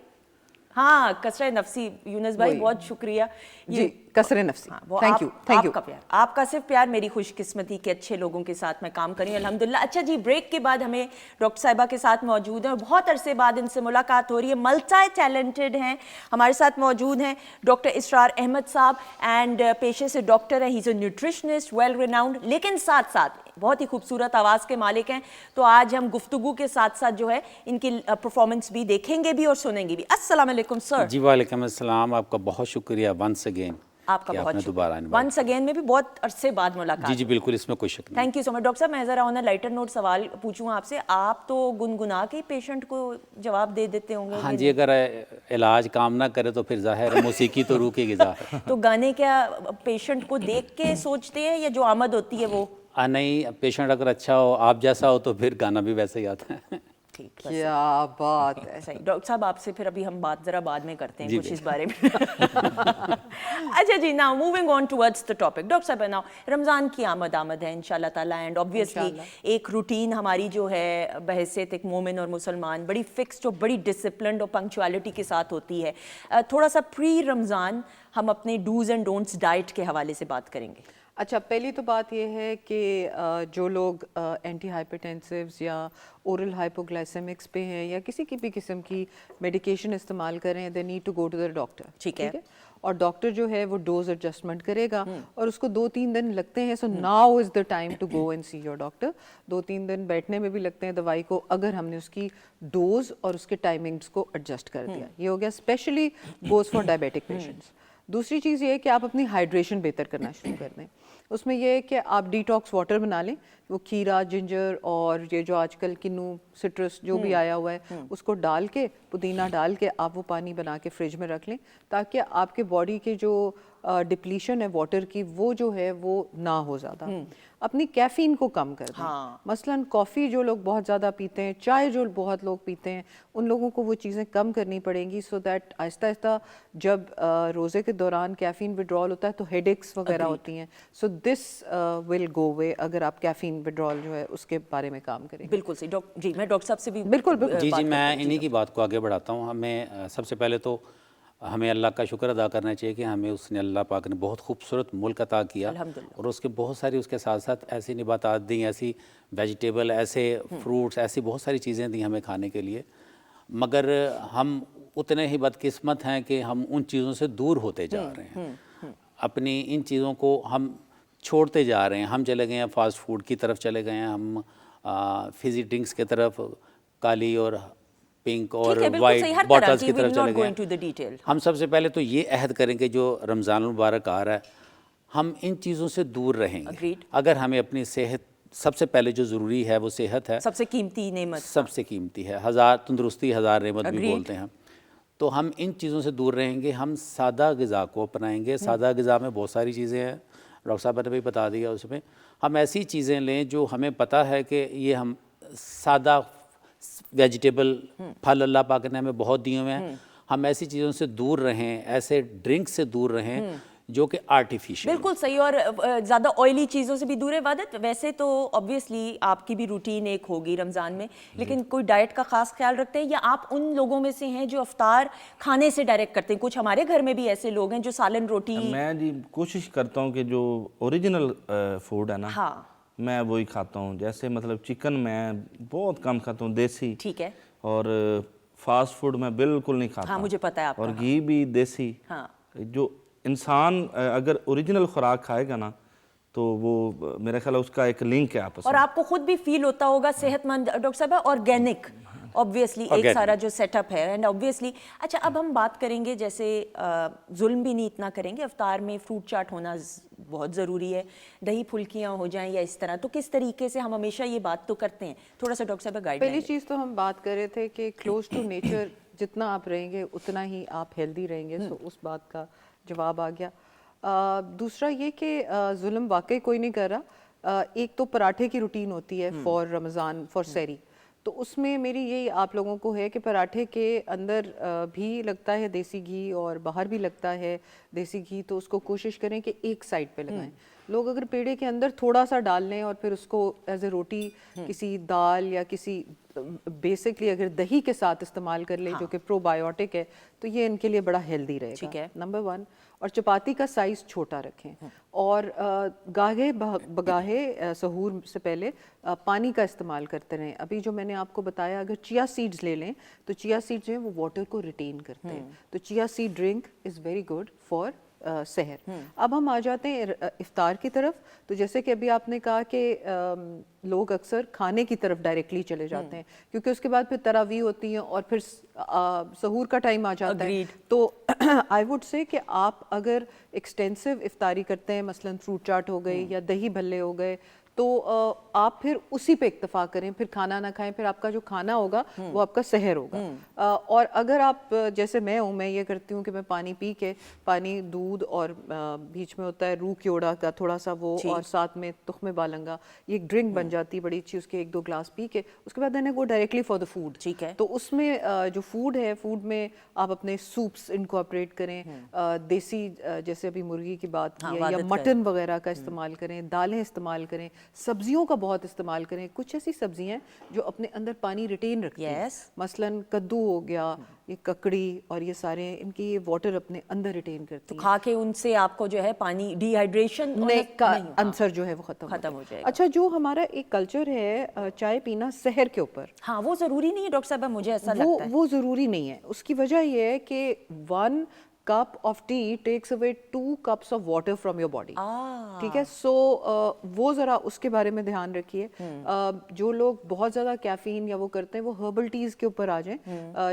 हाँ, कसरे नफसी। यूनुस भाई बहुत शुक्रिया जी, कसरे नफसी। Thank you, thank you. आपका प्यार, आपका सिर्फ प्यार मेरी खुशकिस्मती के अच्छे लोगों के साथ मैं काम करी अल्हम्दुलिल्लाह। अच्छा जी, ब्रेक के बाद हमें डॉक्टर साहिबा के साथ मौजूद हैं और बहुत अरसे बाद इनसे मुलाकात हो रही है। मल्टी टैलेंटेड हैं, हमारे साथ मौजूद हैं डॉक्टर इसरार अहमद साहब एंड पेशे से डॉक्टर हैं। He is a nutritionist, well renowned, लेकिन साथ साथ बहुत ही खूबसूरत आवाज़ के मालिक हैं। तो आज हम गुफ्तगू के साथ साथ जो है इनकी परफॉर्मेंस भी देखेंगे भी और सुनेंगे भी। अस्सलाम वालेकुम सर। जी वालेकुम अस्सलाम। आपका बहुत शुक्रिया वंस अगेन, आपका बहुत दोबारा वंस अगेन में भी बहुत अरसे बाद मुलाकात। जी जी बिल्कुल, इसमें कोई शक नहीं। Thank you so much. Doctor साहब, मैं ज़रा ऑन अ लाइटर नोट सवाल पूछूं आपसे। आप तो गुनगुना के पेशेंट को जवाब दे देते होंगे। हाँ जी, अगर इलाज काम ना करे तो फिर जाहिर है मौसीकी तो रूह की ग़िज़ा है। तो गाने क्या पेशेंट को देख के सोचते हैं या जो आमद होती है वो? नहीं, पेशेंट अगर अच्छा हो, आप जैसा हो, तो फिर गाना भी वैसे ही आता है। ठीक, क्या बात है। सही। डॉक्टर साहब आपसे फिर अभी हम बात ज़रा बाद में करते हैं जी कुछ इस बारे में। अच्छा जी, now moving on towards the topic. Doctor साहब, नाउ रमज़ान की आमद है इंशाल्लाह ताला, एंड ऑब्वियसली एक रूटीन हमारी जो है बहैसियत एक मोमिन और मुसलमान बड़ी फिक्स्ड और बड़ी डिसिप्लिन्ड और पंक्चुअलिटी के साथ होती है। थोड़ा सा प्री रमज़ान हम अपने डूज एंड डोंट्स डाइट के हवाले से बात करेंगे। अच्छा, पहली तो बात यह है कि जो लोग एंटी हाइपरटेंसिव्स या ओरल हाइपोग्लाइसेमिक्स पे हैं या किसी की भी किस्म की मेडिकेशन इस्तेमाल करें, they need to go to the doctor. ठीक है। और डॉक्टर जो है वो डोज एडजस्टमेंट करेगा और उसको 2-3 दिन लगते हैं। So now is the time to go and see your doctor. 2-3 दिन बैठने में भी लगते हैं दवाई को, अगर हमने उसकी डोज और उसके टाइमिंग्स को एडजस्ट कर दिया। ये हो गया, specially goes for diabetic patients. दूसरी चीज़ ये है कि आप अपनी हाइड्रेशन बेहतर करना शुरू कर दें। उसमें यह है कि आप डिटॉक्स वाटर बना लें। वो खीरा, जिंजर और ये जो आजकल किन्नू, सिट्रस जो भी आया हुआ है उसको डाल के, पुदीना डाल के आप वो पानी बना के फ्रिज में रख लें, ताकि आपके बॉडी के जो डिप्लीशन है वाटर की वो जो है वो ना हो ज़्यादा। अपनी कैफीन को कम कर दें। मसलन कॉफ़ी जो लोग बहुत ज़्यादा पीते हैं, चाय जो बहुत लोग पीते हैं, उन लोगों को वो चीज़ें कम करनी पड़ेंगी, सो दैट आहिस्ता आहिस्ता जब रोज़े के दौरान कैफीन विड्रॉल होता है तो हेडेक्स वगैरह होती हैं। So this will go away अगर आप कैफीन विड्रॉल जो है उसके बारे में काम करें। बिल्कुल सही। जी, मैं डॉक्टर साहब से भी बिल्कुल जी जी, मैं इन्हीं की बात को आगे बढ़ाता हूँ। हमें सबसे पहले तो हमें अल्लाह का शुक्र अदा करना चाहिए कि हमें उसने, अल्लाह पाक ने बहुत खूबसूरत मुल्क अता किया और उसके बहुत सारी, उसके साथ साथ ऐसी निबातात दी, ऐसी वेजिटेबल, ऐसे फ्रूट्स, ऐसी बहुत सारी चीज़ें दी हमें खाने के लिए। मगर हम उतने ही बदकिस्मत हैं कि हम उन चीज़ों से दूर होते जा रहे हैं। अपनी इन चीज़ों को हम छोड़ते जा रहे हैं। हम चले गए हैं फास्ट फूड की तरफ, चले गए हैं हम फिजी ड्रिंक्स की तरफ, काली और पिंक और वाइट बॉटल्स की तरफ चले गए। हम सबसे पहले तो ये अहद करें कि जो रमज़ान मुबारक आ रहा है, हम इन चीज़ों से दूर रहेंगे। अगर हमें अपनी सेहत, सबसे पहले जो ज़रूरी है वो सेहत है, सबसे कीमती नेमत, सबसे कीमती है। हज़ार तंदुरुस्ती हज़ार नेमत भी बोलते हैं। तो हम इन चीज़ों से दूर रहेंगे, हम सादा ग़िज़ा को अपनाएंगे। सादा ग़िज़ा में बहुत सारी चीज़ें हैं, डॉक्टर साहब ने भी बता दिया। उसमें हम ऐसी चीज़ें लें जो हमें पता है कि ये हम सादा वेजिटेबल, फल अल्लाह पाक ने हमें बहुत दिए हुए हैं। हम ऐसी चीज़ों से दूर रहें, ऐसे ड्रिंक से दूर रहें जो कि आर्टिफिशियल। बिल्कुल सही। और ज़्यादा ऑयली चीज़ों से भी दूर है। इबादत, वैसे तो ऑब्वियसली आपकी भी रूटीन एक होगी रमज़ान में, लेकिन कोई डाइट का ख़ास ख्याल रखते हैं या आप उन लोगों में से हैं जो अफ्तार खाने से डायरेक्ट करते हैं? कुछ हमारे घर में भी ऐसे लोग हैं जो सालन रोटी। मैं जी कोशिश करता हूँ कि जो ओरिजिनल फूड है ना, हाँ, मैं वही खाता हूँ। जैसे मतलब चिकन मैं बहुत कम खाता हूँ, देसी, ठीक है। और फास्ट फूड मैं बिल्कुल नहीं खाता। हाँ, मुझे पता है आपका। और घी भी देसी। हाँ। जो इंसान अगर ओरिजिनल खुराक खाएगा ना, तो वो मेरा ख्याल है उसका एक लिंक है आपस और में। आपको खुद भी फील होता होगा सेहतमंद डॉक्टर साहब, ऑर्गेनिक ऑब्वियसली एक Organic. सारा जो सेटअप है एंड ऑब्वियसली। अच्छा, अब हम बात करेंगे जैसे जुल्म भी नहीं इतना करेंगे, अफ्तार में फ्रूट चाट होना बहुत ज़रूरी है, दही फुल्कियाँ हो जाएं या इस तरह, तो किस तरीके से हम हमेशा ये बात तो करते हैं, थोड़ा सा डॉक्टर साहब गाइड। पहली चीज़ तो हम बात कर रहे थे कि क्लोज टू नेचर जितना आप रहेंगे उतना ही आप हेल्दी रहेंगे, सो उस बात का जवाब आ गया। दूसरा ये कि जुल्म वाकई कोई नहीं कर रहा। एक तो पराठे की रूटीन होती है फॉर रमज़ान, फॉर सहरी, तो उसमें मेरी यही आप लोगों को है कि पराठे के अंदर भी लगता है देसी घी और बाहर भी लगता है देसी घी, तो उसको कोशिश करें कि एक साइड पे लगाएं। लोग अगर पेड़े के अंदर थोड़ा सा डाल लें और फिर उसको एज ए रोटी किसी दाल या किसी बेसिकली अगर दही के साथ इस्तेमाल कर लें, जो कि प्रोबायोटिक है, तो ये इनके लिए बड़ा हेल्दी रहेगा। ठीक है। नंबर 1। और चपाती का साइज़ छोटा रखें और गाहे बगाहे सहूर से पहले पानी का इस्तेमाल करते रहें। अभी जो मैंने आपको बताया, अगर चिया सीड्स ले लें तो चिया सीड्स जो है वो वाटर को रिटेन करते हैं, तो chia seed drink is very good for सहर। अब हम आ जाते हैं इफ्तार की तरफ। तो जैसे कि अभी आपने कहा कि लोग अक्सर खाने की तरफ डायरेक्टली चले जाते हैं, क्योंकि उसके बाद फिर तरावी होती है और फिर सहूर का टाइम आ जाता है। तो आई वुड से कि आप अगर एक्सटेंसिव इफ्तारी करते हैं, मसलन फ्रूट चाट हो गई या दही भल्ले हो गए, तो आप फिर उसी पे इक्तफा करें, फिर खाना ना खाएं, फिर आपका जो खाना होगा वो आपका सहर होगा। और अगर आप जैसे मैं हूँ, मैं ये करती हूँ कि मैं पानी पी के, पानी दूध और बीच में होता है रूह क्योड़ा का थोड़ा सा वो, और साथ में तुख्मे बालंगा, ये एक ड्रिंक बन जाती है बड़ी अच्छी, उसके 1-2 ग्लास पी के उसके बाद then go directly for the food. ठीक है। तो उसमें जो फूड है, फूड में आप अपने सूप्स इनकॉर्पोरेट करें, देसी जैसे अभी मुर्गी की बात की है, या मटन वगैरह का इस्तेमाल करें, दालें इस्तेमाल करें, सब्जियों का बहुत इस्तेमाल करें। कुछ ऐसी सब्जियां जो अपने अंदर पानी रिटेन रखती हैं, मसलन कद्दू हो गया, ये ककड़ी और ये सारे, इनकी ये वाटर अपने अंदर रिटेन करती हैं। खा के उनसे आपको जो है पानी डिहाइड्रेशन का आंसर जो है वो खत्म हो जाएगा। अच्छा, जो हमारा एक कल्चर है चाय पीना सहर के ऊपर, हाँ, वो ज़रूरी नहीं है डॉक्टर साहब, मुझे ऐसा लगता है वो ज़रूरी नहीं है। उसकी वजह ये है कि 1 cup of tea takes away 2 cups of water from your body। ठीक है, सो वो ज़रा उसके बारे में ध्यान रखिए। जो लोग बहुत ज़्यादा कैफीन या वो करते हैं, वो हर्बल टीज़ के ऊपर आ जाएं,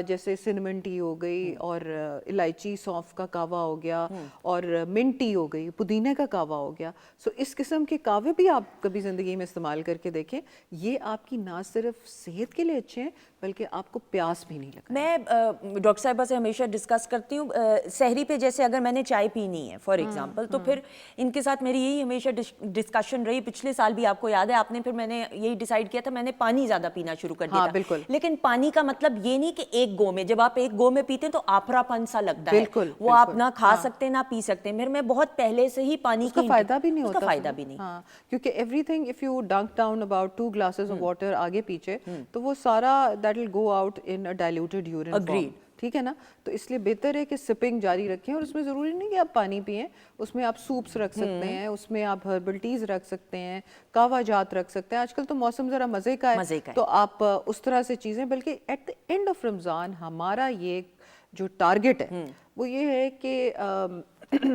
जैसे सिनेमन टी हो गई और इलायची सौंफ का कावा हो गया और मिंट टी हो गई, पुदीने का कावा हो गया। सो इस किस्म के कावे भी आप कभी ज़िंदगी में इस्तेमाल करके देखें। ये आपकी ना सिर्फ सेहत के लिए अच्छे हैं, बल्कि आपको प्यास भी नहीं लगता। मैं डॉक्टर साहिबा से हमेशा डिस्कस करती हूँ सहरी पे, जैसे अगर मैंने चाय पीनी है फॉर एग्जांपल, तो फिर इनके साथ मेरी यही हमेशा डिस्कशन रही। पिछले साल भी आपको याद है, आपने फिर मैंने यही डिसाइड किया था, मैंने पानी ज़्यादा पीना शुरू कर दिया। बिल्कुल। लेकिन पानी का मतलब ये नहीं कि एक गो में, जब आप एक गो में पीते हैं तो आपरापन सा लगता है, बिल्कुल, वो आप ना खा सकते ना पी सकते। मेरे में बहुत पहले से ही पानी का फायदा भी नहीं होता, फायदा भी नहीं। हाँ, क्योंकि एवरीथिंग इफ यू डंक down about 2 glasses of water आगे पीछे, तो वो सारा that will go out in a diluted urine form. ठीक है ना, तो इसलिए बेहतर है कि सिपिंग जारी रखें। और उसमें ज़रूरी नहीं कि आप पानी पिएं, उसमें आप सूप्स रख सकते हैं, उसमें आप हर्बल टीज़ रख सकते हैं, कावा जात रख सकते हैं। आजकल तो मौसम ज़रा मज़े का है, तो आप उस तरह से चीज़ें, बल्कि at the end of Ramzan हमारा ये जो टारगेट है वो ये है कि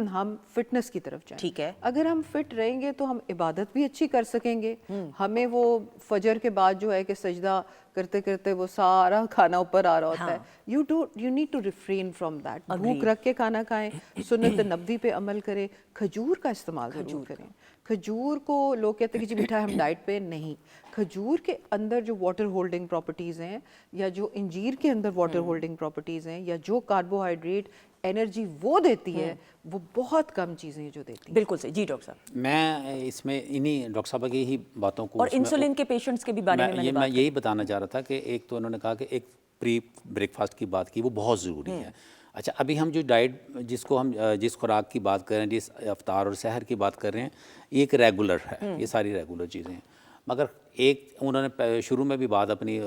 हम फिटनेस की तरफ जाएं। ठीक है। अगर हम फिट रहेंगे तो हम इबादत भी अच्छी कर सकेंगे। हमें वो फजर के बाद जो है कि सजदा करते करते वो सारा खाना ऊपर आ रहा होता है। You need to refrain from that. भूख रख के खाना खाएं, सुन्नत नबवी पे अमल करें, खजूर का इस्तेमाल जरूर करें। खजूर को लोग कहते हैं कि जी मिठा हम डाइट पे नहीं, खजूर के अंदर जो वाटर होल्डिंग प्रॉपर्टीज़ हैं, या जो इंजीर के अंदर वाटर होल्डिंग प्रॉपर्टीज़ हैं, या जो कार्बोहाइड्रेट एनर्जी वो देती है, वो बहुत कम चीज़ें जो देती है। बिल्कुल सही जी डॉक्टर साहब। मैं इसमें इन्हीं डॉक्टर साहब की ही बातों को, और इंसुलिन के पेशेंट्स के भी बारे में मैं यही बताना चाह रहा था कि एक तो उन्होंने कहा कि एक प्री ब्रेकफास्ट की बात की, वो बहुत ज़रूरी है। अच्छा, अभी हम जो डाइट जिसको हम जिस खुराक की बात कर रहे हैं, जिस अफ्तार और सहर की बात कर रहे हैं, ये एक रेगुलर है, ये सारी रेगुलर चीज़ें हैं। मगर एक उन्होंने शुरू में भी बात अपनी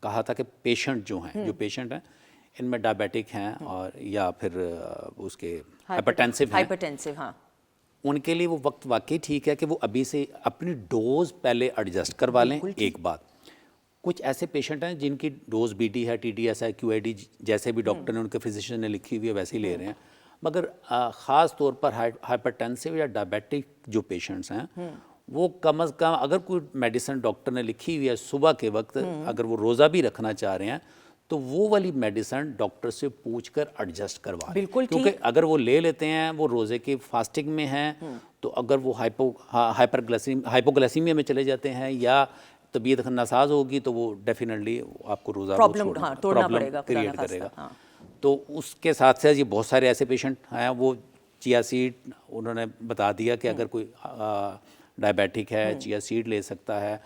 कहा था कि पेशेंट जो हैं, जो पेशेंट हैं इनमें डायबिटिक हैं और या फिर उसके हाइपरटेंसिव हैं, हाइपरटेंसिव, हाँ, उनके लिए वो वक्त वाकई ठीक है कि वो अभी से अपनी डोज पहले एडजस्ट करवा लें। एक बात, कुछ ऐसे पेशेंट हैं जिनकी डोज बीडी है, टीडीएस है, क्यूआईडी जैसे भी डॉक्टर ने उनके फिजिशियन ने लिखी हुई है वैसे ही ले रहे हैं। मगर ख़ास तौर पर हाइपरटेंसिव या डायबिटिक जो पेशेंट्स हैं वो कम अज़ कम अगर कोई मेडिसिन डॉक्टर ने लिखी हुई है सुबह के वक्त, अगर वो रोज़ा भी रखना चाह रहे हैं तो वो वाली मेडिसिन डॉक्टर से पूछकर एडजस्ट करवा लें। बिल्कुल ठीक। क्योंकि अगर वो ले लेते हैं, वो रोज़े की फास्टिंग में हैं, तो अगर वो हाइपोग्लाइसीमिया में चले जाते हैं या तबीयत नासाज होगी तो वो डेफिनेटली आपको रोज़ा प्रॉब्लम, हाँ, तोड़ना पड़ेगा, क्रिएट खुदा ना करेगा। खास्ता, हाँ। तो उसके साथ साथ ये बहुत सारे ऐसे पेशेंट हैं, वो चिया सीड उन्होंने बता दिया कि अगर कोई डायबिटिक है चिया सीड ले सकता है।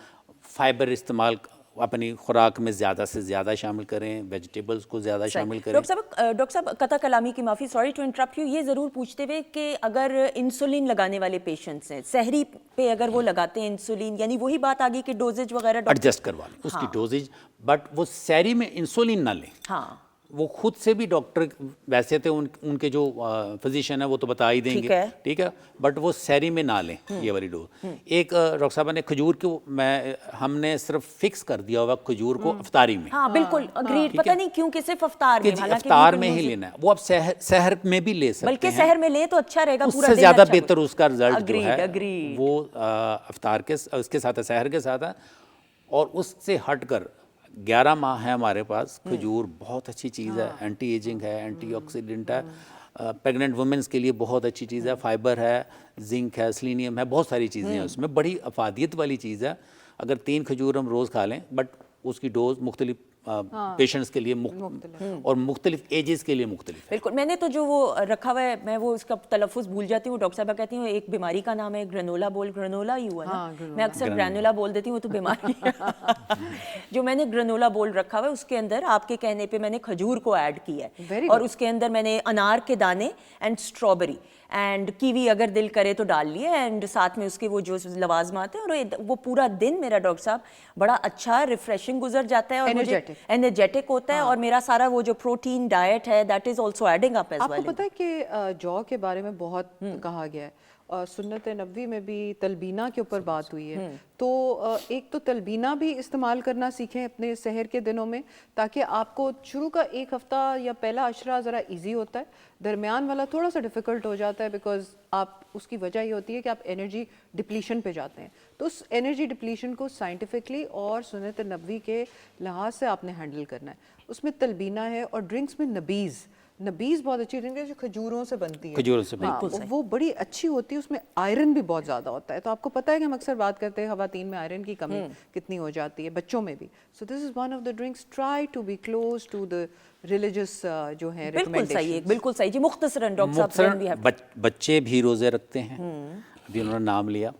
फाइबर इस्तेमाल अपनी खुराक में ज़्यादा से ज़्यादा शामिल करें, वेजिटेबल्स को ज़्यादा शामिल करें। डॉक्टर साहब कथा कलामी की माफ़ी, सॉरी टू इंटरप्ट यू, ये ज़रूर पूछते हुए कि अगर इंसुलिन लगाने वाले पेशेंट्स हैं, सहरी पे अगर वो लगाते हैं इंसुलिन, यानी वही बात आ गई कि डोजेज वगैरह एडजस्ट करवा लें उसकी डोजेज, बट वो सहरी में इंसुलिन ना लें। हाँ, वो खुद से भी डॉक्टर वैसे तो उनके जो फिजिशियन है वो तो बता ही देंगे, ठीक है, बट वो सहरी में ना लें ये वाली डोज। एक डॉक्टर साहब ने खजूर को हमने सिर्फ फिक्स कर दिया हुआ खजूर को अफ्तारी में। हाँ, बिल्कुल अग्रीड, पता नहीं क्यों कि सिर्फ अफ्तार में, हालांकि अफ्तार में ही लेना है, वो अब सहर में भी ले सकते हैं, बल्कि सहर में ले तो अच्छा रहेगा, पूरा उससे दिन ज़्यादा अच्छा बेहतर उसका रिजल्ट जो है agreed। वो अफ्तार के उसके साथ है, सहर के साथ है। और उससे हटकर 11 माह है हमारे पास, खजूर बहुत अच्छी चीज़ है, एंटी एजिंग है, एंटीऑक्सीडेंट है, प्रेग्नेंट वुमेंस के लिए बहुत अच्छी चीज़ है, फाइबर है, जिंक है, सेलेनियम है, बहुत सारी चीज़ें हैं उसमें, बड़ी अफादियत वाली चीज़ है। अगर 3 खजूर हम रोज़ खा लें, बट उसकी डोज मुख्तलिफ पेशेंट्स के लिए और मुख्तलिफ एजेस के लिए मुख्तलिफ है। बिल्कुल, मैंने तो जो वो रखा हुआ है, मैं वो उसका तलफ़ुज़ भूल जाती हूँ, डॉक्टर साहब कहती हूँ एक बीमारी का नाम है ग्रेनोला, ग्रेनोला ही हुआ ना, मैं अक्सर ग्रेनुला बोल देती हूँ, वो तो बीमारी है। जो मैंने ग्रेनोला बोल रखा हुआ है उसके अंदर आपके कहने पे मैंने खजूर को ऐड किया है, और उसके अंदर मैंने अनार के दाने एंड स्ट्रॉबेरी एंड कीवी अगर दिल करे तो डाल लिए, एंड साथ में उसके वो जो लवाजमात हैं, और वो पूरा दिन मेरा डॉक्टर साहब बड़ा अच्छा रिफ्रेशिंग गुजर जाता है और एनर्जेटिक होता है, और मेरा सारा वो जो प्रोटीन डाइट है that is also adding up as well. आपको पता है कि जौ के बारे में बहुत कहा गया है, और सुन्नत नबवी में भी तलबीना के ऊपर बात हुई है, तो एक तो तलबीना भी इस्तेमाल करना सीखें अपने सहर के दिनों में, ताकि आपको शुरू का एक हफ्ता या पहला अशरा ज़रा इजी होता है, दरमियान वाला थोड़ा सा डिफ़िकल्ट हो जाता है, बिकॉज आप उसकी वजह ये होती है कि आप एनर्जी डिप्लीशन पे जाते हैं। तो उस एनर्जी डिप्लीशन को साइंटिफिकली और सुन्नत नबवी के लिहाज से आपने हैंडल करना है। उसमें तलबीना है, और ड्रिंक्स में नबीज़ बहुत अच्छी ड्रिंक है जो खजूरों से बनती है, खजूरों से वो बड़ी अच्छी होती है, उसमें आयरन भी बहुत ज़्यादा होता है। तो आपको पता है कि हम अक्सर बात करते हैं ख़वातीन में आयरन की कमी कितनी हो जाती है, बच्चों में भी। So this is one of the drinks, try to be close to the religious जो है रिकमेंडेशंस। बिल्कुल सही जी, मुख्तसरन डॉक्टर साहब। बच्चे भी रोज़े रखते हैं, अभी उन्होंने नाम लिया,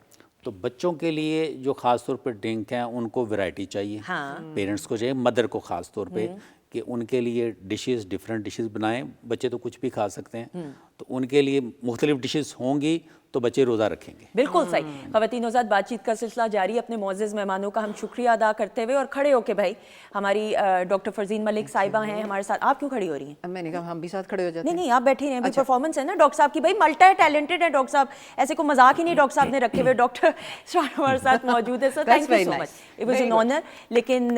तो बच्चों के लिए जो ख़ास तौर पर ड्रिंक हैं उनको वैरायटी चाहिए, पेरेंट्स को चाहिए, मदर को ख़ास तौर पे कि उनके लिए डिशेस, डिफरेंट डिशेस बनाएं। बच्चे तो कुछ भी खा सकते हैं, तो उनके लिए मुख्तलिफ डिशेस होंगी तो बच्चे रोज़ा रखेंगे। बिल्कुल सही। ख़वातीन औज़ात बातचीत का सिलसिला जारी, अपने मोअज़्ज़ज़ मेहमानों का हम शुक्रिया अदा करते हुए और खड़े होके भाई हमारी डॉक्टर फरजीन मलिक साहिबा हैं हमारे साथ। आप क्यों खड़ी हो रही हैं? मैंने कहा हम भी साथ खड़े हो जाते हैं। नहीं, आप बैठी हैं, अच्छा। परफॉर्मेंस है ना डॉक्टर साहब की, भाई मल्टी टैलेंटेड है डॉक्टर साहब, ऐसे को मजाक ही नहीं डॉक्टर साहब ने रखे हुए। डॉक्टर हमारे साथ मौजूद है sir, thank you so much, it was an honour. लेकिन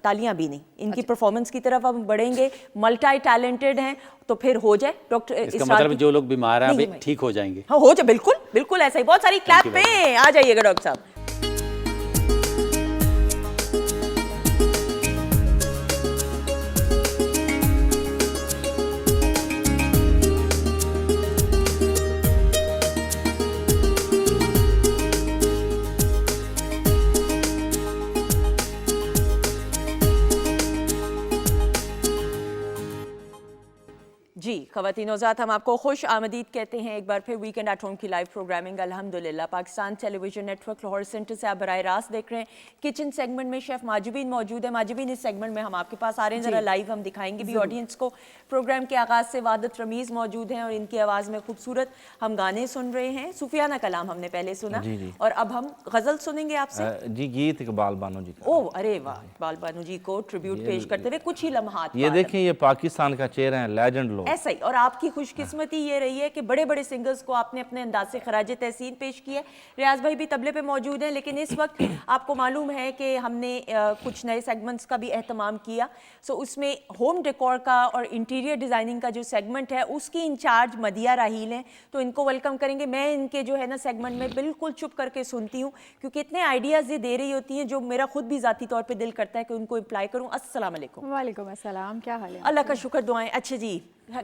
तालियां भी नहीं, इनकी परफॉर्मेंस की तरफ हम बढ़ेंगे। मल्टी टैलेंटेड हैं तो फिर हो जाए डॉक्टर, इसका मतलब जो लोग बीमार हैं अभी ठीक हो जाएंगे। हाँ, हो जाए, बिल्कुल बिल्कुल ऐसा ही। बहुत सारी क्लैप पे आ जाइएगा डॉक्टर साहब। जी ख़वातीन औज़ात, हम आपको खुश आमदीद कहते हैं एक बार फिर वीकेंड एट होम की लाइव प्रोग्रामिंग अल्हम्दुलिल्लाह Pakistan television network Lahore centre से आप बराह रास्त देख रहे हैं। किचन सेगमेंट में शेफ़ माजिबीन मौजूद है। माजिबीन, इस सेगमेंट में हम आपके पास आ रहे हैं, ज़रा लाइव हम दिखाएंगे भी ऑडियंस को। प्रोग्राम के आगाज़ से वादत रमीज़ मौजूद हैं और इनकी आवाज़ में खूबसूरत हम गाने सुन रहे हैं। सूफियाना कलाम हमने पहले सुना और अब हम गज़ल सुनेंगे आपसे। जी, गीत इकबाल बानो जी का। ओह अरे वाह, इकबाल बानो जी को ट्रिब्यूट पेश करते हुए कुछ ही लम्हात। ये देखें, ये पाकिस्तान का चेहरा है, लेजेंड लोग। ऐसा ही, और आपकी खुशकिस्मती ये रही है कि बड़े बड़े सिंगर्स को आपने अपने अंदाज से खराज तहसीन पेश किया है। रियाज भाई भी तबले पे मौजूद हैं, लेकिन इस वक्त आपको मालूम है कि हमने कुछ नए सेगमेंट्स का भी एहतमाम किया। सो उसमें होम डेकोर का और इंटीरियर डिज़ाइनिंग का जो सेगमेंट है उसकी इंचार्ज मदिया राहील हैं, तो इनको वेलकम करेंगे। मैं इनके जो है ना सेगमेंट में बिल्कुल चुप करके सुनती हूँ क्योंकि इतने आइडियाज़ ये दे रही होती हैं जो मेरा खुद भी ज़ाती तौर पर दिल करता है कि उनको अप्लाई करूँ। अस्सलाम वालेकुम। वालेकुम अस्सलाम, क्या हाल है? अल्लाह का शुक्र, दुआएं। अच्छा जी,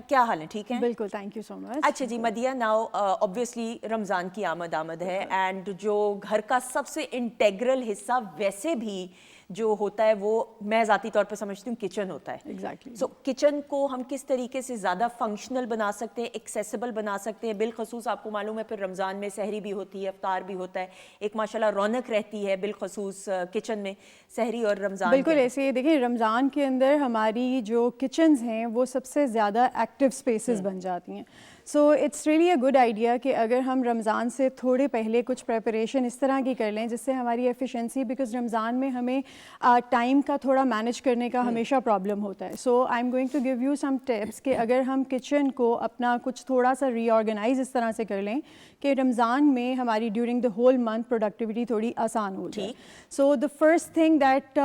क्या हाल है? ठीक है, बिल्कुल, थैंक यू सो मच। अच्छा जी मदिया, नाउ ऑब्वियसली रमज़ान की आमद है एंड जो घर का सबसे इंटेग्रल हिस्सा वैसे भी जो होता है वो मैं ज़ाती तौर पर समझती हूँ किचन होता है। एग्जैक्टली। सो किचन को हम किस तरीके से ज़्यादा फंक्शनल बना सकते हैं, एक्सेसिबल बना सकते हैं। बिलखसूस आपको मालूम है फिर रमज़ान में सहरी भी होती है, इफ्तार भी होता है, एक माशाल्लाह रौनक रहती है बिलखसूस किचन में सहरी और रमज़ान। बिल्कुल ऐसे ही देखिए, रमज़ान के अंदर हमारी जो किचन्स हैं वो सबसे ज़्यादा एक्टिव स्पेसेस बन जाती हैं। So it's really a good idea कि अगर हम रमज़ान से थोड़े पहले कुछ प्रेपरेशन इस तरह की कर लें जिससे हमारी एफिशिएंसी, बिकॉज रमज़ान में हमें टाइम का थोड़ा मैनेज करने का हमेशा प्रॉब्लम होता है। So I am going to give you some tips कि अगर हम किचन को अपना कुछ थोड़ा सा रीऑर्गेनाइज इस तरह से कर लें कि रमज़ान में हमारी during the whole month productivity थोड़ी आसान हो जाए। So the first thing that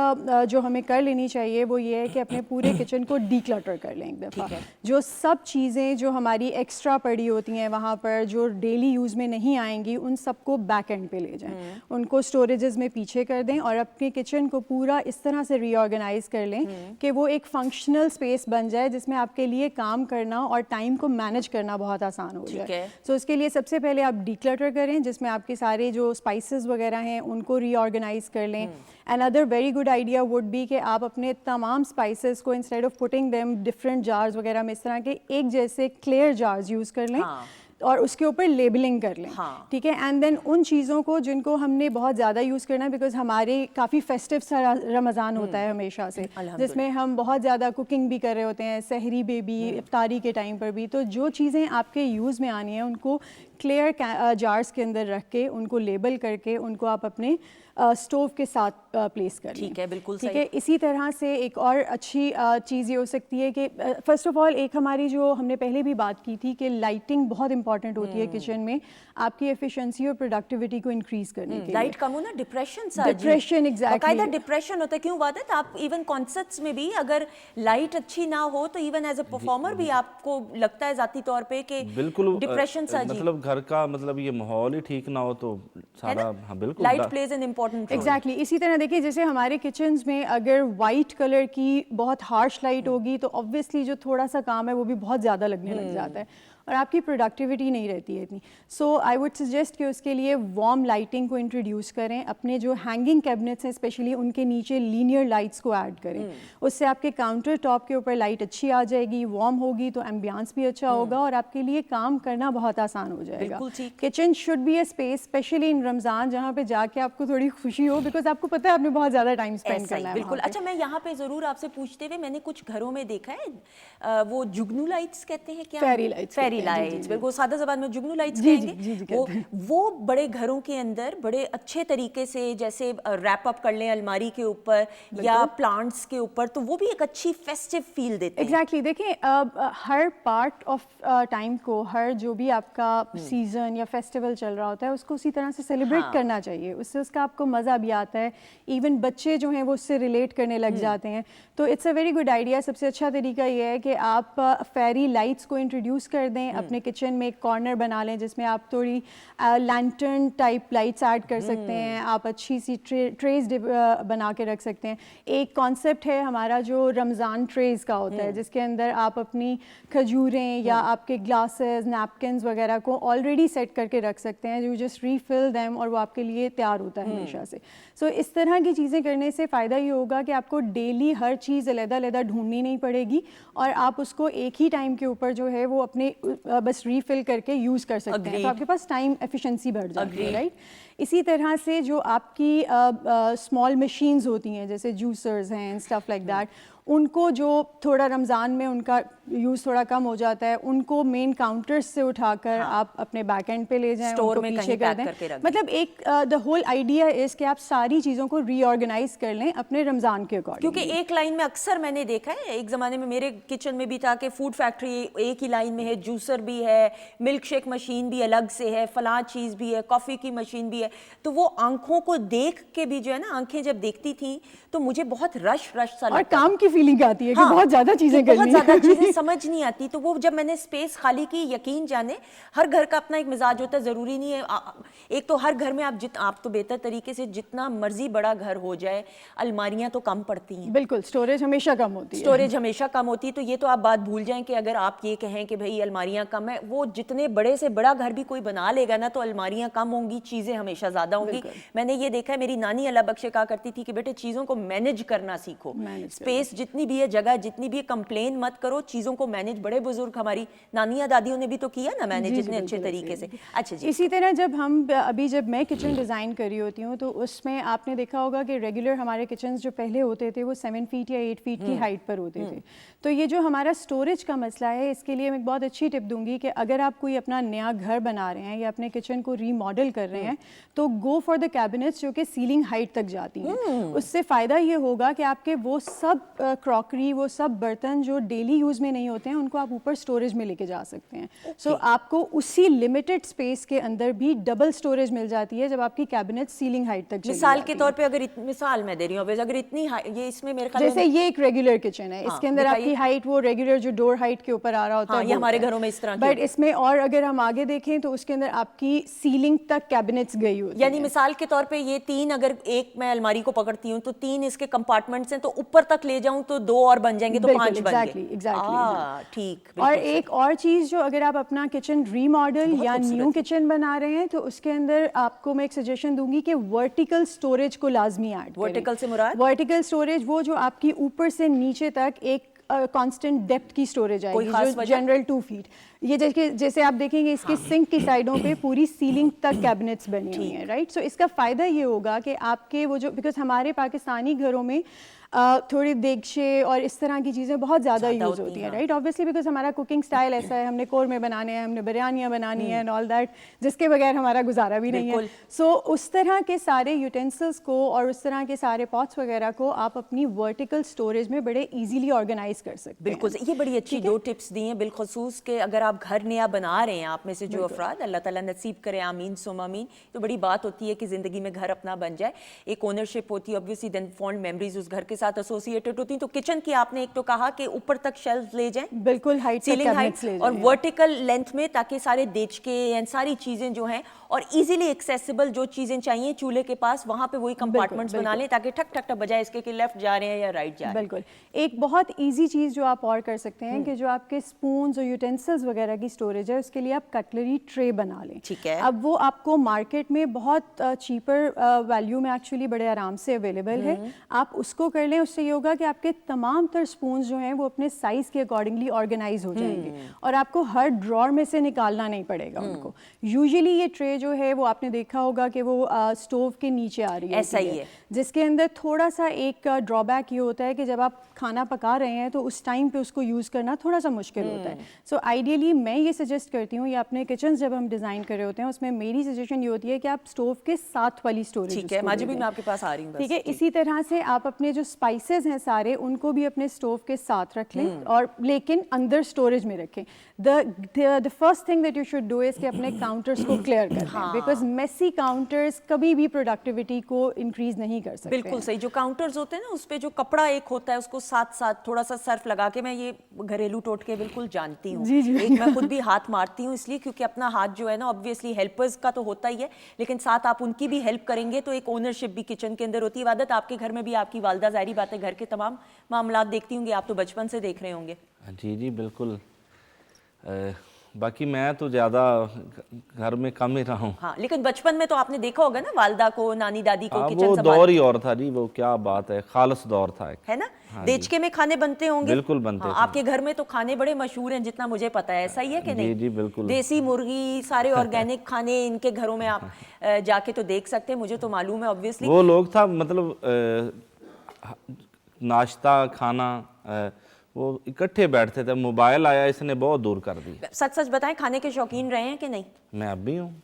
जो हमें कर लेनी चाहिए वो ये है कि अपने पूरे किचन को डीक्लटर कर लें एक दफ़ा। जो सब चीज़ें जो हमारी एक्स्ट्रा पड़ी होती हैं वहाँ पर जो डेली यूज़ में नहीं आएंगी उन सबको बैक एंड पे ले जाएं, उनको स्टोरेजेस में पीछे कर दें और अपने किचन को पूरा इस तरह से रीऑर्गेनाइज कर लें कि वो एक फंक्शनल स्पेस बन जाए जिसमें आपके लिए काम करना और टाइम को मैनेज करना बहुत आसान हो जाए। सो इसके लिए सबसे पहले आप डीक्लटर करें जिसमें आपके सारे जो स्पाइसेस वगैरह हैं उनको रीऑर्गेनाइज कर लें। Another very good idea would be कि आप अपने तमाम स्पाइसेस को instead of putting them different jars वगैरह में इस तरह के एक जैसे क्लियर जार्स यूज़ कर लें और उसके ऊपर लेबलिंग कर लें। ठीक है, एंड देन उन चीज़ों को जिनको हमने बहुत ज़्यादा यूज़ करना है, बिकॉज हमारे काफ़ी फेस्टिव सा रमज़ान होता है हमेशा से, जिसमें हम बहुत ज़्यादा कुकिंग भी कर रहे होते हैं, सहरी पे भी, इफ्तारी के टाइम पर भी। तो जो चीज़ें आपके यूज़ में आनी है उनको क्लियर जार्स के अंदर रख के उनको लेबल करके उनको आप अपने स्टोव के साथ प्लेस कर लें। ठीक है, बिल्कुल ठीक है। इसी तरह से एक और अच्छी चीज़ ये हो सकती है कि फर्स्ट ऑफ ऑल एक हमारी जो हमने पहले भी बात की थी कि लाइटिंग बहुत इंपॉर्टेंट होती है किचन में आपकी एफिशिएंसी और प्रोडक्टिविटी को इंक्रीज करने के लिए। लाइट कम हो ना, डिप्रेशन सा, डिप्रेशन, एग्जैक्टली, डिप्रेशन होता है। क्यों बात है, तो आप इवन कॉन्सर्ट्स में भी अगर लाइट अच्छी ना हो तो इवन एज अ परफॉर्मर भी आपको लगता है जाती तौर पे कि बिल्कुल डिप्रेशन सा, मतलब घर का मतलब ये माहौल ही ठीक ना हो तो सारा, हाँ बिल्कुल, light plays an important role. Exactly. इसी तरह देखिए जैसे हमारे किचन्स में अगर वाइट कलर की बहुत हार्श लाइट होगी तो ऑब्वियसली जो थोड़ा सा काम है वो भी बहुत ज़्यादा लगने लग जाता है और आपकी प्रोडक्टिविटी नहीं रहती है इतनी। सो आई वुड सजेस्ट कि उसके लिए वार्म लाइटिंग को इंट्रोड्यूस करें। अपने जो हैंगिंग कैबिनेट्स हैं स्पेशली उनके नीचे लीनियर लाइट्स को ऐड करें, उससे आपके काउंटर टॉप के ऊपर लाइट अच्छी आ जाएगी, वार्म होगी तो एम्बियंस भी अच्छा होगा और आपके लिए काम करना बहुत आसान हो जाएगा। Kitchen should be a space specially in Ramzan जहाँ पे जाके आपको थोड़ी खुशी हो, बिकॉज आपको पता है आपने बहुत ज़्यादा टाइम स्पेंड करना है। बिल्कुल। अच्छा, मैं यहाँ पे ज़रूर आपसे पूछते हुए, मैंने कुछ घरों में देखा है वो जुगनू लाइट्स कहते हैं क्या? फेरी लाइट्स, लाइट्स, बिल्कुल सादा ज़बान में जुगनू लाइट्स कहेंगे। वो बड़े घरों के अंदर बड़े अच्छे तरीके से जैसे रैप अप कर लें अलमारी के ऊपर या प्लांट्स के ऊपर, तो वो भी एक अच्छी फेस्टिव फील देते हैं। एग्जैक्टली। देखिए हर पार्ट ऑफ टाइम को, हर जो भी आपका सीजन या फेस्टिवल चल रहा होता है उसको उसी तरह से सेलिब्रेट करना चाहिए, उससे उसका आपको मज़ा भी आता है, इवन बच्चे जो हैं वो उससे रिलेट करने लग जाते हैं। तो it's a very good idea. सबसे अच्छा तरीका ये है कि आप फेरी लाइट्स को इंट्रोड्यूस कर दें अपने किचन में, एक एक कॉर्नर बना लें जिसमें आप थोड़ी लैंटर्न टाइप लाइट्स ऐड कर सकते हैं, आप अच्छी सी ट्रेज बना के रख सकते हैं। एक कॉन्सेप्ट है हमारा जो रमज़ान ट्रेज का होता है, जिसके अंदर आप अपनी खजूरें या आपके ग्लासेस, नैपकिन्स वगैरह को ऑलरेडी सेट करके रख सकते हैं, यू जस्ट रीफिल देम और वो आपके लिए तैयार होता है हमेशा से। सो इस तरह की चीज़ें करने से फ़ायदा ये होगा कि आपको डेली हर चीज़ अलग-अलग ढूंढनी नहीं पड़ेगी और आप उसको एक ही टाइम के ऊपर जो है वो अपने बस रीफिल करके यूज़ कर सकते हैं, तो आपके पास टाइम एफिशिएंसी बढ़ जाती है, राइट। इसी तरह से जो आपकी स्मॉल मशीन्स होती हैं जैसे जूसर्स हैं, स्टफ लाइक दैट, उनको जो थोड़ा रमज़ान में उनका यूज़ थोड़ा कम हो जाता है, उनको मेन काउंटर्स से उठाकर आप अपने बैक एंड पे ले जाएं, स्टोर उनको में पीछे कहीं कर पैक दें। करके रख दें। मतलब एक द होल आइडिया इज़ कि आप सारी चीज़ों को रीऑर्गेनाइज कर लें अपने रमज़ान के अकॉर्डिंग। क्योंकि एक लाइन में अक्सर मैंने देखा है, एक ज़माने में मेरे किचन में भी था कि फूड फैक्ट्री एक ही लाइन में है, जूसर भी है, मिल्क शेक मशीन भी अलग से है, फलां चीज़ भी है, कॉफ़ी की मशीन भी है, तो वो आंखों को देख के भी जो है ना, आंखें जब देखती थी तो मुझे बहुत रश सा और लगता था। काम की फीलिंग आती है कि हाँ, बहुत ज़्यादा चीज़ें बहुत करनी ज़्यादा है। चीज़ें समझ नहीं आती, तो वो जब मैंने स्पेस खाली की, यकीन जाने हर घर का अपना एक मिजाज होता है, ज़रूरी नहीं है एक तो हर घर में आप तो बेहतर तरीके से जितना मर्जी बड़ा घर हो जाए, अलमारियां तो कम पड़ती हैं, बिल्कुल, स्टोरेज हमेशा कम होती है। स्टोरेज हमेशा कम होती है, तो ये तो आप बात भूल जाएं कि अगर आप ये कहें कि भाई अलमारियां कम है, वो जितने बड़े से बड़ा घर भी कोई बना लेगा ना, तो अलमारियां कम होंगी, चीज़ें हमेशा ज़्यादा होंगी। मैंने ये देखा है, मेरी नानी अल्लाह बख्शे कहा करती थी कि बेटे चीज़ों को मैनेज करना सीखो, स्पेस जितनी भी है, जगह जितनी भी है, कंप्लेन मत करो, चीज़ों को मैनेज। बड़े बुजुर्ग हमारी नानियाँ दादियों ने भी तो किया ना मैनेज इतने अच्छे तरीके से। अच्छा जी, इसी तरह जब मैं किचन डिज़ाइन कर रही होती हूँ तो उसमें आपने देखा होगा कि रेगुलर हमारे किचन्स जो पहले होते थे वो 7 फीट या 8 फीट की हाइट पर होते थे। तो ये जो हमारा स्टोरेज का मसला है, इसके लिए मैं एक बहुत अच्छी टिप दूंगी कि अगर आप कोई अपना नया घर बना रहे हैं या अपने किचन को रीमॉडल कर रहे हैं, तो गो फॉर द कैबिनेट्स जो कि सीलिंग हाइट तक जाती हैं। उससे फ़ायदा ये होगा कि आपके वो सब क्रॉकरी, वो सब बर्तन जो डेली यूज़ में नहीं होते हैं, उनको आप ऊपर स्टोरेज में लेके जा सकते हैं। सो आपको उसी लिमिटेड स्पेस के अंदर भी डबल स्टोरेज मिल जाती है जब आपकी कैबिनेट सीलिंग हाइट तक चली मिसाल जाती के तौर पे अगर मिसाल मैं दे रही हूँ, अगर इतनी ये इसमें मेरे ख्याल जैसे ये एक रेगुलर किचन है, इसके अंदर दिखाइए। आपकी हाइट वो रेगुलर जो डोर हाइट के ऊपर आ रहा होता हाँ, है, ये हमारे घरों में इस तरह की बट इसमें और अगर हम आगे देखें तो उसके अंदर आपकी सीलिंग तक कैबिनेट्स गई होती यानी हैं। मिसाल के तौर पे ये 3, अगर एक मैं अलमारी को पकड़ती हूँ तो 3 इसके कंपार्टमेंट्स हैं, तो ऊपर तक ले जाऊँ तो 2 और बन जाएंगे, तो 5 बन गए। एग्जैक्टली ठीक। और एक और चीज़ जो अगर आप अपना किचन रीमॉडल या न्यू किचन बना रहे हैं तो उसके अंदर आपको मैं एक सजेशन दूंगी कि वर्टिकल स्टोरेज को लाजमी ऐड करें। वर्टिकल से मुराद? वर्टिकल स्टोरेज वो जो आपकी ऊपर से नीचे तक एक कांस्टेंट डेप्थ की स्टोरेज आएगी, खास जो वजह? General 2 feet. ये जैसे आप देखेंगे इसके सिंक की साइडों पे पूरी सीलिंग तक कैबिनेट्स बनी हुई हैं, राइट। सो इसका फ़ायदा ये होगा कि आपके वो जो, बिकॉज हमारे पाकिस्तानी घरों में थोड़ी देगशे और इस तरह की चीज़ें बहुत ज़्यादा यूज़ होती हैं, राइट। ऑब्वियसली बिकॉज हमारा कुकिंग स्टाइल ऐसा है, हमने कोरमे बनाने हैं, हमने बिरयानियाँ बनानी है एंड ऑल दैट, जिसके बगैर हमारा गुजारा भी नहीं है। सो उस तरह के सारे यूटेंसिल्स को और उस तरह के सारे पॉट्स वगैरह को आप अपनी वर्टिकल स्टोरेज में बड़े ईजीली ऑर्गेनाइज कर सकते हैं। बिल्कुल, ये बड़ी अच्छी 2 टिप्स दी हैं, बिलखसूस के अगर आप घर नया बना रहे हैं, आप में से जो अफराद, अल्लाह ताला नसीब करे, आमीन सुम आमीन, तो बड़ी बात होती है कि ज़िंदगी में घर अपना बन जाए, एक ओनरशिप होती है, ऑब्वियसली देन फॉन्ड मेमोरीज उस घर के साथ एसोसिएटेड होती हैं। तो किचन की आपने एक तो कहा कि ऊपर तक शेल्फ ले जाएं, बिल्कुल हाइट सीलिंग हाइट और वर्टिकल लेंथ में, ताकि सारे देचके एंड सारी चीज़ें जो हैं और इजीली एक्सेसिबल जो चीज़ें चाहिए चूल्हे के पास, वहाँ पे वही कंपार्टमेंट्स बना लें, ताकि ठक ठक ठक बजाय इसके कि लेफ्ट जा रहे हैं या राइट जा रहे हैं। बिल्कुल। एक बहुत इजी चीज़ जो आप और कर सकते हैं कि जो आपके स्पून्स और यूटेंसिल्स वगैरह की स्टोरेज है, उसके लिए आप कटलरी ट्रे बना लें। ठीक है। अब वो आपको मार्केट में बहुत चीपर वैल्यू में एक्चुअली बड़े आराम से अवेलेबल है, आप उसको कर लें। उससे ये होगा कि आपके तमाम तर स्पून्स जो हैं वो अपने साइज़ के अकॉर्डिंगली ऑर्गेनाइज हो जाएंगे और आपको हर ड्रॉर में से निकालना नहीं पड़ेगा उनको। यूजुअली ये ट्रे जो है वो आपने देखा होगा कि वो स्टोव के नीचे आ रही है, ऐसा ही है, जिसके अंदर थोड़ा सा एक ड्रॉबैक ये होता है कि जब आप खाना पका रहे हैं तो उस टाइम पे उसको यूज़ करना थोड़ा सा मुश्किल होता है। सो आइडियली मैं ये सजेस्ट करती हूँ, या अपने किचन जब हम डिज़ाइन कर रहे होते हैं उसमें मेरी सजेशन ये होती है कि आप स्टोव के साथ वाली स्टोरेज, ठीक है माजी भी मैं आपके पास आ रही हूँ, ठीक है। इसी तरह से आप अपने जो स्पाइसेस हैं सारे, उनको भी अपने स्टोव के साथ रख लें और लेकिन अंदर स्टोरेज में रखें। The first thing that you should do is कि अपने काउंटर्स को क्लियर कर लें, बिकॉज मेसी काउंटर्स कभी भी प्रोडक्टिविटी को इंक्रीज नहीं कर सकते। बिल्कुल सही। जो काउंटर्स होते हैं ना, उस पे जो कपड़ा एक होता है, उसको साथ साथ थोड़ा सा सर्फ लगा के, मैं ये घरेलू टोटके बिल्कुल जानती हूँ, जी, जी। एक मैं खुद भी हाथ मारती हूँ इसलिए क्योंकि अपना हाथ जो है ना ऑब्वियसली हेल्पर्स का तो होता ही है, लेकिन साथ आप उनकी भी हेल्प करेंगे तो एक ओनरशिप भी किचन के अंदर होती है। इबादत, आपके घर में भी आपकी वालदा ज़ाहिरी बात है घर के तमाम मामलात देखती होंगी, आप तो बचपन से देख रहे होंगे। जी जी बिल्कुल। बाकी मैं तो ज़्यादा घर में कम ही रहा हूँ। हाँ, लेकिन बचपन में तो आपने देखा होगा ना वालदा को, नानी दादी को किचन वो संभालते। दौर ही और था जी, वो क्या बात है, खालस दौर था एक। है ना? देचके में खाने बनते होंगे। बिल्कुल बनते थे। आपके घर में तो खाने बड़े मशहूर हैं जितना मुझे पता है, ऐसा ही है कि नहीं? जी बिल्कुल। देसी मुर्गी, सारे ऑर्गेनिक खाने इनके घरों में आप जाके तो देख सकते हैं, मुझे तो मालूम है ऑब्वियसली। वो लोग था मतलब नाश्ता खाना वो इकट्ठे बैठते थे। मोबाइल आया इसने बहुत दूर कर दी। सच सच बताएं, खाने के शौकीन रहे हैं कि नहीं? मैं अब भी हूँ।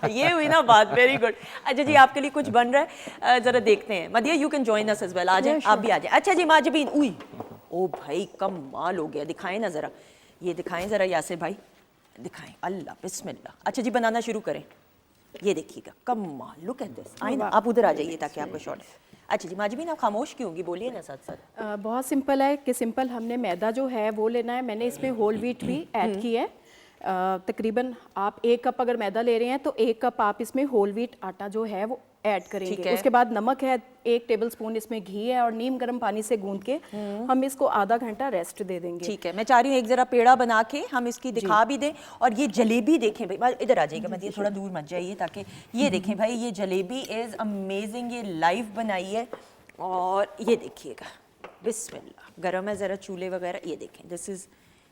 ये हुई ना बात, वेरी गुड। अच्छा जी, आपके लिए कुछ बन रहा है, जरा देखते हैं। Madiya, you can join us as well. आ जाए, आप भी आ जाए। अच्छा जी माजबीन, उई ओ भाई कमाल हो गया, दिखाएं ना जरा, ये दिखाएं जरा यासिर भाई, दिखाएं। अल्लाह बिस्मिल्लाह। अच्छा जी, बनाना शुरू करें। ये देखिएगा कमाल, लुक एट दिस। आए ना, आप उधर आ जाइए ताकि आपको शॉट। अच्छा जी माजबीन, आप खामोश क्यों होंगी, बोलिए ना साथ साथ। बहुत सिंपल है कि सिंपल हमने मैदा जो है वो लेना है। मैंने इसमें होल व्हीट भी ऐड की है। तकरीबन आप 1 कप अगर मैदा ले रहे हैं तो 1 कप आप इसमें होल व्हीट आटा जो है वो ऐड करेंगे। उसके बाद नमक है, 1 टेबलस्पून इसमें घी है और नीम गर्म पानी से गूंद के हम इसको आधा घंटा रेस्ट दे देंगे। ठीक है, मैं चाह रही हूँ एक जरा पेड़ा बना के हम इसकी दिखा भी दें। और ये जलेबी देखें भाई, इधर आ जाइएगा मदिया, थोड़ा दूर मत जाइए ताकि ये देखें भाई, ये जलेबी इज़ अमेजिंग, ये लाइव बनाई है। और ये देखिएगा बिस्मिल्लाह, गरम है ज़रा चूल्हे वगैरह, ये देखें दिस इज़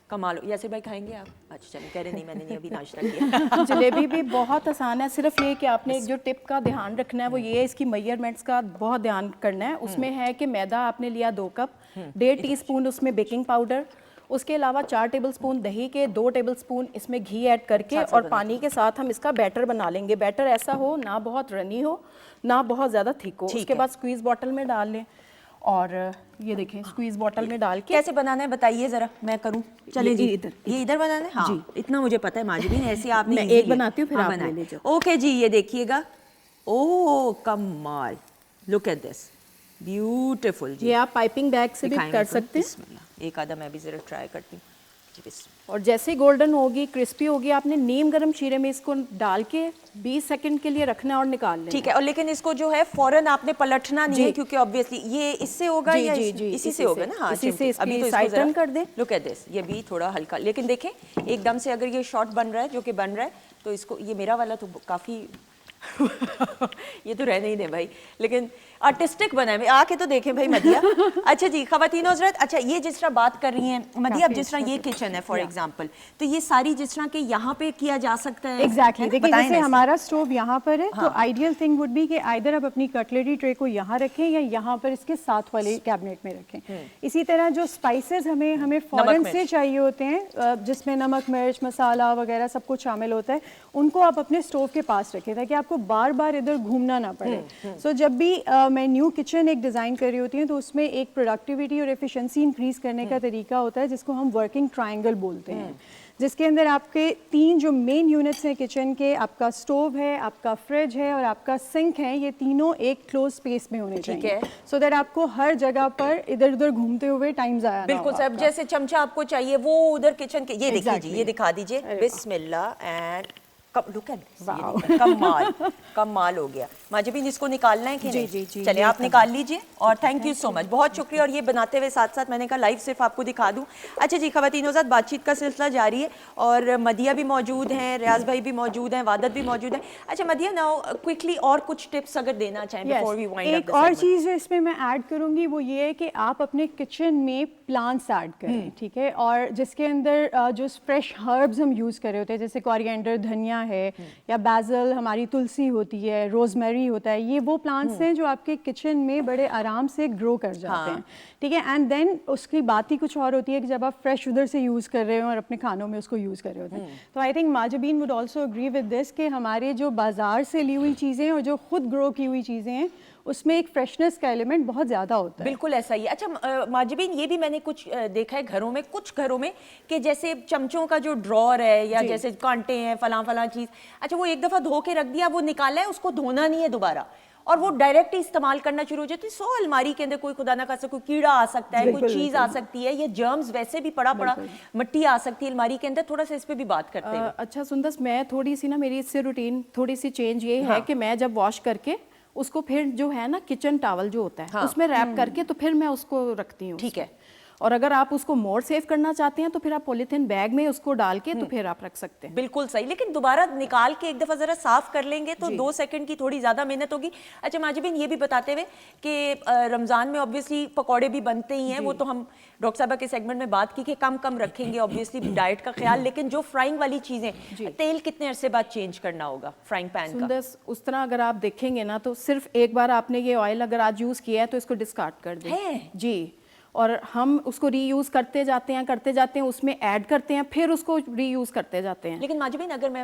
कमाल। यासिर भाई खाएंगे आप? अच्छा चलिए, कह रहे नहीं मैंने नहीं अभी नाश्ता किया। जलेबी भी बहुत आसान है, सिर्फ ये कि आपने एक जो टिप का ध्यान रखना है वो ये है, इसकी मेजरमेंट्स का बहुत ध्यान करना है। उसमें है कि मैदा आपने लिया 2 कप, 1.5 टीस्पून उसमें बेकिंग पाउडर, उसके अलावा 4 टेबलस्पून दही के, 2 टेबलस्पून इसमें घी ऐड करके और पानी के साथ हम इसका बैटर बना लेंगे। बैटर ऐसा हो ना बहुत रनी हो ना बहुत ज़्यादा थिक हो। उसके बाद स्क्वीज बॉटल में डाल लें और ये देखें स्क्वीज बॉटल में डाल के कैसे बनाना है बताइए जरा, मैं करूं? चले जी, इधर ये इधर बनाना है। हाँ जी, इतना मुझे पता है माजबीन, ऐसे आपने मैं एक बनाती हूँ फिर आप ले लीजिए। ओके जी, ये देखिएगा, ओ कमाल, लुक एट दिस, ब्यूटीफुल जी। ये आप पाइपिंग बैग से भी कर सकते हैं। एक आधा मैं भी जरा ट्राई करती हूँ। और जैसे गोल्डन होगी, क्रिस्पी होगी, आपने नीम गर्म शीरे में इसको डाल के 20 सेकंड के लिए रखना है और निकाल लेना। ठीक है, और लेकिन इसको जो है फौरन आपने पलटना नहीं है क्योंकि ऑब्वियसली ये इससे होगा या इसी से होगा ना। हाँ, इसी से अभी तो साइड टर्न कर दे। लुक एट दिस, ये भी थोड़ा हल्का, लेकिन देखें एकदम से अगर ये शॉट बन रहा है जो कि बन रहा है तो इसको, ये मेरा वाला तो काफ़ी ये तो रहने ही दे भाई, लेकिन आर्टिस्टिक बना है, आके तो देखें भाई मदिया। अच्छा जी ख़वातीन हज़रात, अच्छा ये जिस तरह बात कर रही हैं मदिया, अब जिस तरह ये किचन है फॉर एग्जांपल, तो ये सारी जिस तरह के यहाँ पे किया जा सकता है। एग्जैक्टली, देखिए जैसे हमारा स्टोव यहाँ पर है तो आइडियल थिंग वुड बी कि आइदर आप अपनी कटलरी ट्रे को यहाँ रखें या यहाँ पर इसके साथ वाले कैबिनेट में रखें। इसी तरह जो स्पाइसेस हमें फौरन से चाहिए होते हैं, जिसमें नमक मिर्च मसाला वगैरह सब कुछ शामिल होता है, उनको आप अपने स्टोव के पास रखें ताकि आपको बार बार इधर घूमना ना पड़े। सो जब भी मैं न्यू किचन एक डिज़ाइन कर रही होती हूँ तो उसमें एक प्रोडक्टिविटी और एफिशिएंसी इंक्रीज करने का तरीका होता है जिसको हम वर्किंग ट्रायंगल बोलते हैं, जिसके अंदर आपके 3 जो मेन यूनिट्स हैं किचन के, आपका स्टोव है, आपका फ्रिज है और आपका सिंक है, ये तीनों एक क्लोज स्पेस में होने चाहिए सो दैट आपको हर जगह पर इधर उधर घूमते हुए टाइम ज़ाया। बिल्कुल सर, जैसे चमचा आपको चाहिए वो उधर किचन के, ये देखिए जी, ये दिखा दीजिए बिस्मिल्लाह एंड लुक एट दिस, कमाल कमाल हो गया। माजबीन इसको निकालना है कि नहीं? जी, चलिए आप निकाल लीजिए और थैंक यू सो मच, बहुत शुक्रिया। और ये बनाते हुए साथ साथ मैंने कहा लाइव सिर्फ आपको दिखा दूं। अच्छा जी ख़वातीन हज़रात, बातचीत का सिलसिला जारी है और मदिया भी मौजूद हैं, रियाज भाई भी मौजूद हैं, वादत भी मौजूद है। अच्छा मदिया, नाउ क्विकली और कुछ टिप्स अगर देना चाहें बिफोर वी वाइंड अप। एक और चीज़ जो इसमें मैं ऐड करूँगी वो ये है कि आप अपने किचन में प्लांट्स ऐड करें, ठीक है, और जिसके अंदर जो फ्रेश हर्ब्स हम यूज़ कर रहे होते हैं जैसे कोरिएंडर धनिया है या बैजल, हमारी तुलसी होती है, रोजमेरी होता है, ये वो प्लांट्स हैं जो आपके किचन में बड़े आराम से ग्रो कर जाते हैं, ठीक है। एंड देन उसकी बात ही कुछ और होती है कि जब आप फ्रेश उधर से यूज़ कर रहे हो और अपने खानों में उसको यूज़ कर रहे होते हैं। तो I think Mahjabeen would also agree with this कि हमारे जो बाजार से ली हुई चीज़ें और जो खुद ग्रो की हुई चीज़ें हैं उसमें एक फ्रेशनेस का एलिमेंट बहुत ज़्यादा होता है। बिल्कुल ऐसा ही। अच्छा माजबीन, ये भी मैंने कुछ देखा है घरों में, कुछ घरों में कि जैसे चमचों का जो ड्रॉर है या जैसे कांटे हैं फलां फलां चीज़, अच्छा वो एक दफ़ा धो के रख दिया, वो निकाला है, उसको धोना नहीं है दोबारा, और वो डायरेक्ट ही इस्तेमाल करना शुरू हो जाती है। 100 अलमारी के अंदर कोई खुदा ना खासा कोई कीड़ा आ सकता है, कोई चीज़ आ सकती है, ये जर्म्स वैसे भी पड़ा मिट्टी आ सकती है अलमारी के अंदर। थोड़ा सा इस पे भी बात करते हैं। अच्छा सुंदस, मैं थोड़ी सी ना, मेरी इससे रूटीन थोड़ी सी चेंज ये है कि मैं जब वॉश करके उसको फिर जो है ना किचन टॉवल जो होता है उसमें रैप करके तो फिर मैं उसको रखती हूँ। ठीक है। और अगर आप उसको मोर सेव करना चाहते हैं तो फिर आप पॉलीथीन बैग में उसको डाल के तो फिर आप रख सकते हैं। बिल्कुल सही, लेकिन दोबारा निकाल के एक दफा जरा साफ कर लेंगे तो 2 सेकंड की थोड़ी ज्यादा मेहनत होगी। अच्छा माजिबिन, ये भी बताते हुए कि रमजान में ऑब्वियसली पकौड़े भी बनते ही हैं, वो तो हम डॉक्टर साहबा के सेगमेंट में बात की कि कम कम रखेंगे ऑब्वियसली डाइट का ख्याल, लेकिन जो फ्राइंग वाली चीजें, तेल कितने अरसे बाद चेंज करना होगा फ्राइंग पैन का? उस तरह अगर आप देखेंगे ना तो सिर्फ एक बार आपने ये ऑयल अगर आज यूज किया है तो इसको डिस्कार्ड कर दें जी, और हम उसको रीयूज करते जाते हैं, उसमें ऐड करते हैं, फिर उसको रीयूज करते जाते हैं। लेकिन माजिबिन, अगर मैं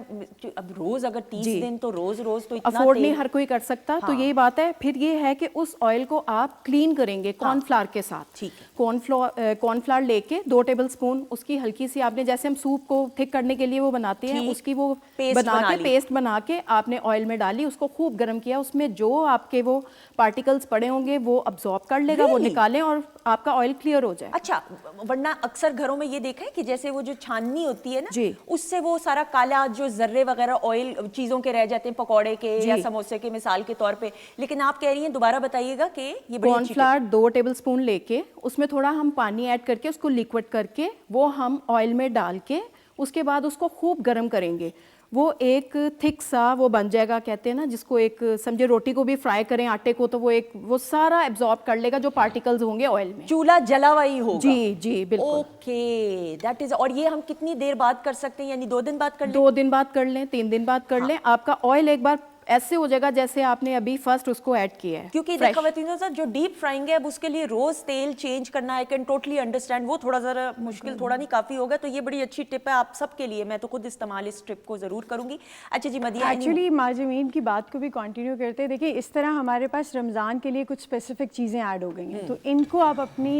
अब रोज अगर 30 दिन तो रोज तो इतना अफोर्ड नहीं हर कोई कर सकता। तो यही बात है। फिर ये है कि उस ऑयल को आप क्लीन करेंगे कॉर्नफ्लावर के साथ। ठीक, कॉर्नफ्लावर लेके 2 टेबल स्पून उसकी हल्की सी, आपने जैसे हम सूप को थिक करने के लिए वो बनाते हैं, उसकी वो पेस्ट बना के आपने ऑयल में डाली, उसको खूब गर्म किया, उसमें जो आपके वो पार्टिकल्स पड़े होंगे वो अब्सॉर्ब कर लेगा, वो निकालें और आपका ऑयल क्लियर हो जाए। अच्छा, वरना अक्सर घरों में ये देखा है कि जैसे वो जो छाननी होती है ना जी, उससे वो सारा काला जो जर्रे वगैरह ऑयल चीजों के रह जाते हैं, पकौड़े के या समोसे के मिसाल के तौर पे। लेकिन आप कह रही हैं, दोबारा बताइएगा कि ये कॉर्नफ्लावर 2 टेबल स्पून लेके उसमें थोड़ा हम पानी ऐड करके उसको लिक्विड करके वो हम ऑयल में डाल के उसके बाद उसको खूब गर्म करेंगे। वो एक थिक सा वो बन जाएगा, कहते हैं ना जिसको एक समझे रोटी को भी फ्राई करें आटे को, तो वो सारा एब्जॉर्ब कर लेगा जो पार्टिकल्स होंगे ऑयल में। चूल्हा जला हुआ ही होगा। जी जी बिल्कुल। Okay, that is. और ये हम कितनी देर बाद कर सकते हैं? यानी 2 दिन बाद कर लें? 2 दिन बाद कर लें, 3 दिन बाद कर लें, आपका ऑयल एक बार ऐसे हो जाएगा जैसे आपने अभी फर्स्ट उसको ऐड किया है। क्योंकि खवातीनों साहब जो डीप फ्राइंग है अब उसके लिए रोज तेल चेंज करना, आई कैन टोटली अंडरस्टैंड, वो थोड़ा ज़रा मुश्किल, थोड़ा नहीं काफ़ी होगा। तो ये बड़ी अच्छी टिप है आप सबके लिए, मैं तो खुद इस्तेमाल इस ट्रिप को ज़रूर करूँगी। अच्छा जी मदिया, एक्चुअली माजमीन की बात को भी कंटिन्यू करते हैं। देखिए, इस तरह हमारे पास रमज़ान के लिए कुछ स्पेसिफिक चीज़ें ऐड हो गई हैं, तो इनको आप अपनी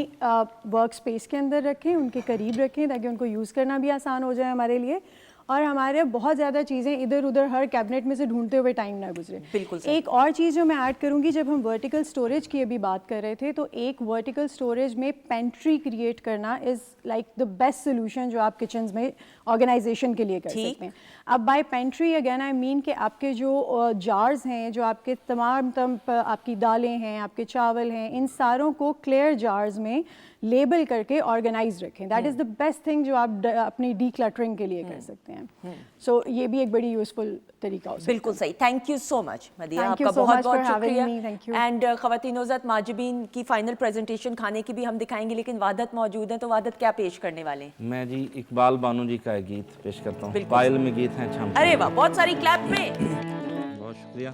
वर्क स्पेस के अंदर रखें, उनके करीब रखें ताकि उनको यूज़ करना भी आसान हो जाए हमारे लिए, और हमारे बहुत ज़्यादा चीज़ें इधर उधर हर कैबिनेट में से ढूंढते हुए टाइम ना गुजरे। बिल्कुल। एक और चीज़ जो मैं ऐड करूँगी, जब हम वर्टिकल स्टोरेज की अभी बात कर रहे थे, तो एक वर्टिकल स्टोरेज में पेंट्री क्रिएट करना is like the best solution जो आप किचन में ऑर्गेनाइजेशन के लिए कर सकते हैं। अब by pantry again I mean कि आपके जो जार्स हैं, जो आपके तमाम आपकी दालें हैं, आपके चावल हैं, इन सारों को क्लियर जार्स में लेबल करके ऑर्गेनाइज रखें। That is the best thing जो आप अपनी डी क्लटरिंग के लिए कर सकते हैं। सो ये भी एक बड़ी यूजफुल तरीका हो सकता है। बिल्कुल सही। Thank you so much मदिया, Thank you आपका so बहुत much बहुत for having शुक्रिया। me. Thank you. एंड खवातीनोज़ात माजिबीन की फाइनल प्रेजेंटेशन खाने की भी हम दिखाएंगे, लेकिन वादत मौजूद हैं, तो वादत क्या पेश करने वाले हैं? मैं जी इकबाल बानो जी का एक गीत पेश करता हूँ, पायल में गीत है छम। अरे वाह, बहुत सारी क्लैप में। बहुत शुक्रिया।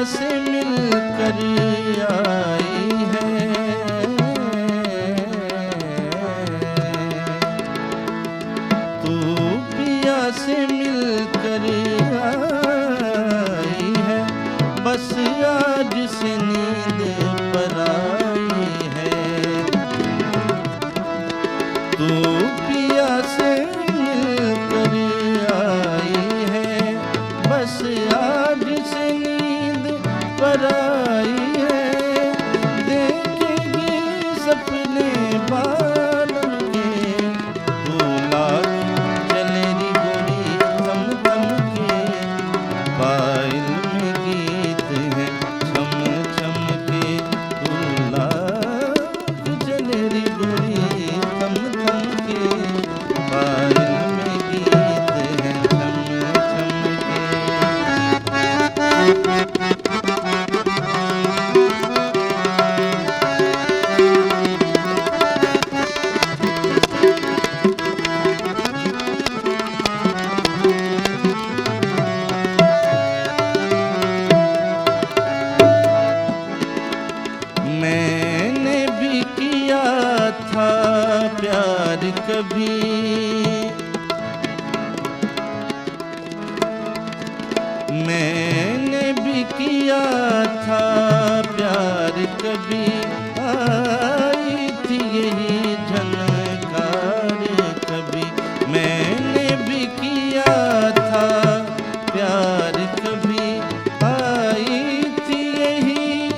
से मिलकर आई है, तू पिया से मिलकर आई है, बस आज से नींद पर आई है। तू पिया से मिलकर आई है, बस आज से नींद पर आई है। मैंने भी किया था प्यार, कभी आई थी यही झनकार, कभी मैंने भी किया था प्यार, कभी आई थी यही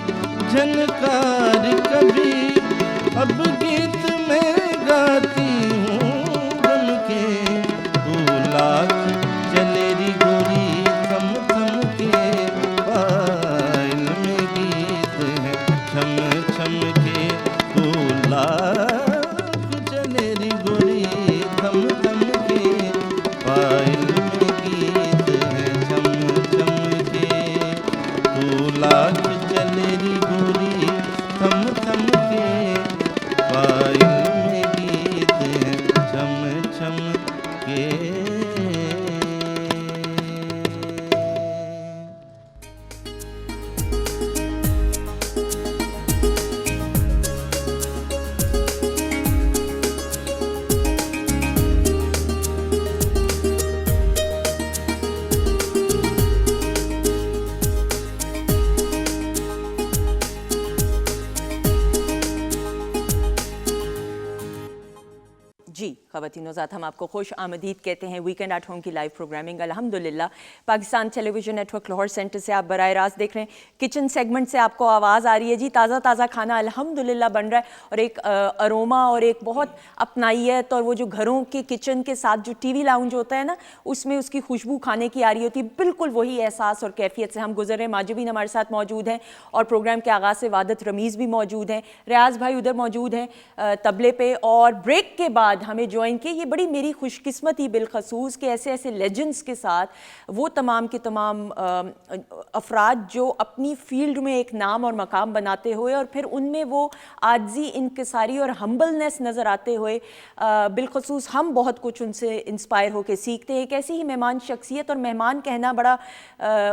झनकार, कभी अब गीत में गाती हूँ गम के, तू लाख चले री गोरी थम थम के, पायल में गीत है छम छम के, तू लाख चले री गोरी थम थम के, पायल में गीत है छम छम के, तू लाख चले री गोरी थम थम के, पायल में गीत है छम छम के। जी ख़वातीन ज़ात, हम आपको खुश आमदीद कहते हैं वीकेंड एट होम की लाइव प्रोग्रामिंग अल्हम्दुलिल्लाह Pakistan television network Lahore centre से आप बराह रास्त देख रहे हैं। किचन सेगमेंट से आपको आवाज़ आ रही है जी, ताज़ा ताज़ा खाना अल्हम्दुलिल्लाह बन रहा है और एक अरोमा और एक बहुत अपनाइयत, और वो जो घरों के किचन के साथ जो टीवी लाउंज होता है ना, उसमें उसकी खुशबू खाने की आ रही होती है, बिल्कुल वही एहसास और कैफियत से हम गुजर रहे हैं। माजिबीन हमारे साथ मौजूद हैं और प्रोग्राम के आगाज़ से वादत रमीज़ भी मौजूद हैं, रियाज भाई उधर मौजूद हैं तबले पे, और ब्रेक के बाद हमें ज्वाइन किए। ये बड़ी मेरी खुशकिस्मती बिलखसूस कि ऐसे ऐसे लेजेंड्स के साथ वो तमाम के तमाम अफराद जो अपनी फील्ड में एक नाम और मकाम बनाते हुए और फिर उनमें वो आजी, इनकिसारी और हम्बलनेस नज़र आते हुए बिलखसूस हम बहुत कुछ उनसे इंस्पायर होकर सीखते हैं। एक ऐसी ही मेहमान शख्सियत, और मेहमान कहना बड़ा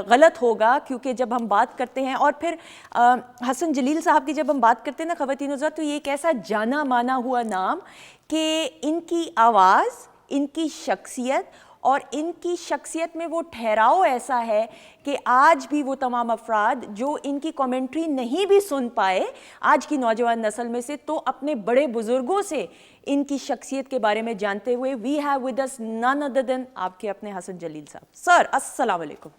गलत होगा क्योंकि जब हम बात करते हैं, और फिर हसन जलील साहब की जब हम बात करते हैं ना ख़वातीन ज़ात, तो ये एक ऐसा जाना माना हुआ नाम कि इनकी आवाज़, इनकी शख्सियत और इनकी शख्सियत में वो ठहराव ऐसा है कि आज भी वो तमाम अफराद जो इनकी कमेंट्री नहीं भी सुन पाए आज की नौजवान नस्ल में से, तो अपने बड़े बुजुर्गों से इनकी शख्सियत के बारे में जानते हुए we have with us none other than आपके अपने हसन जलील साहब। सर अस्सलाम वालेकुम।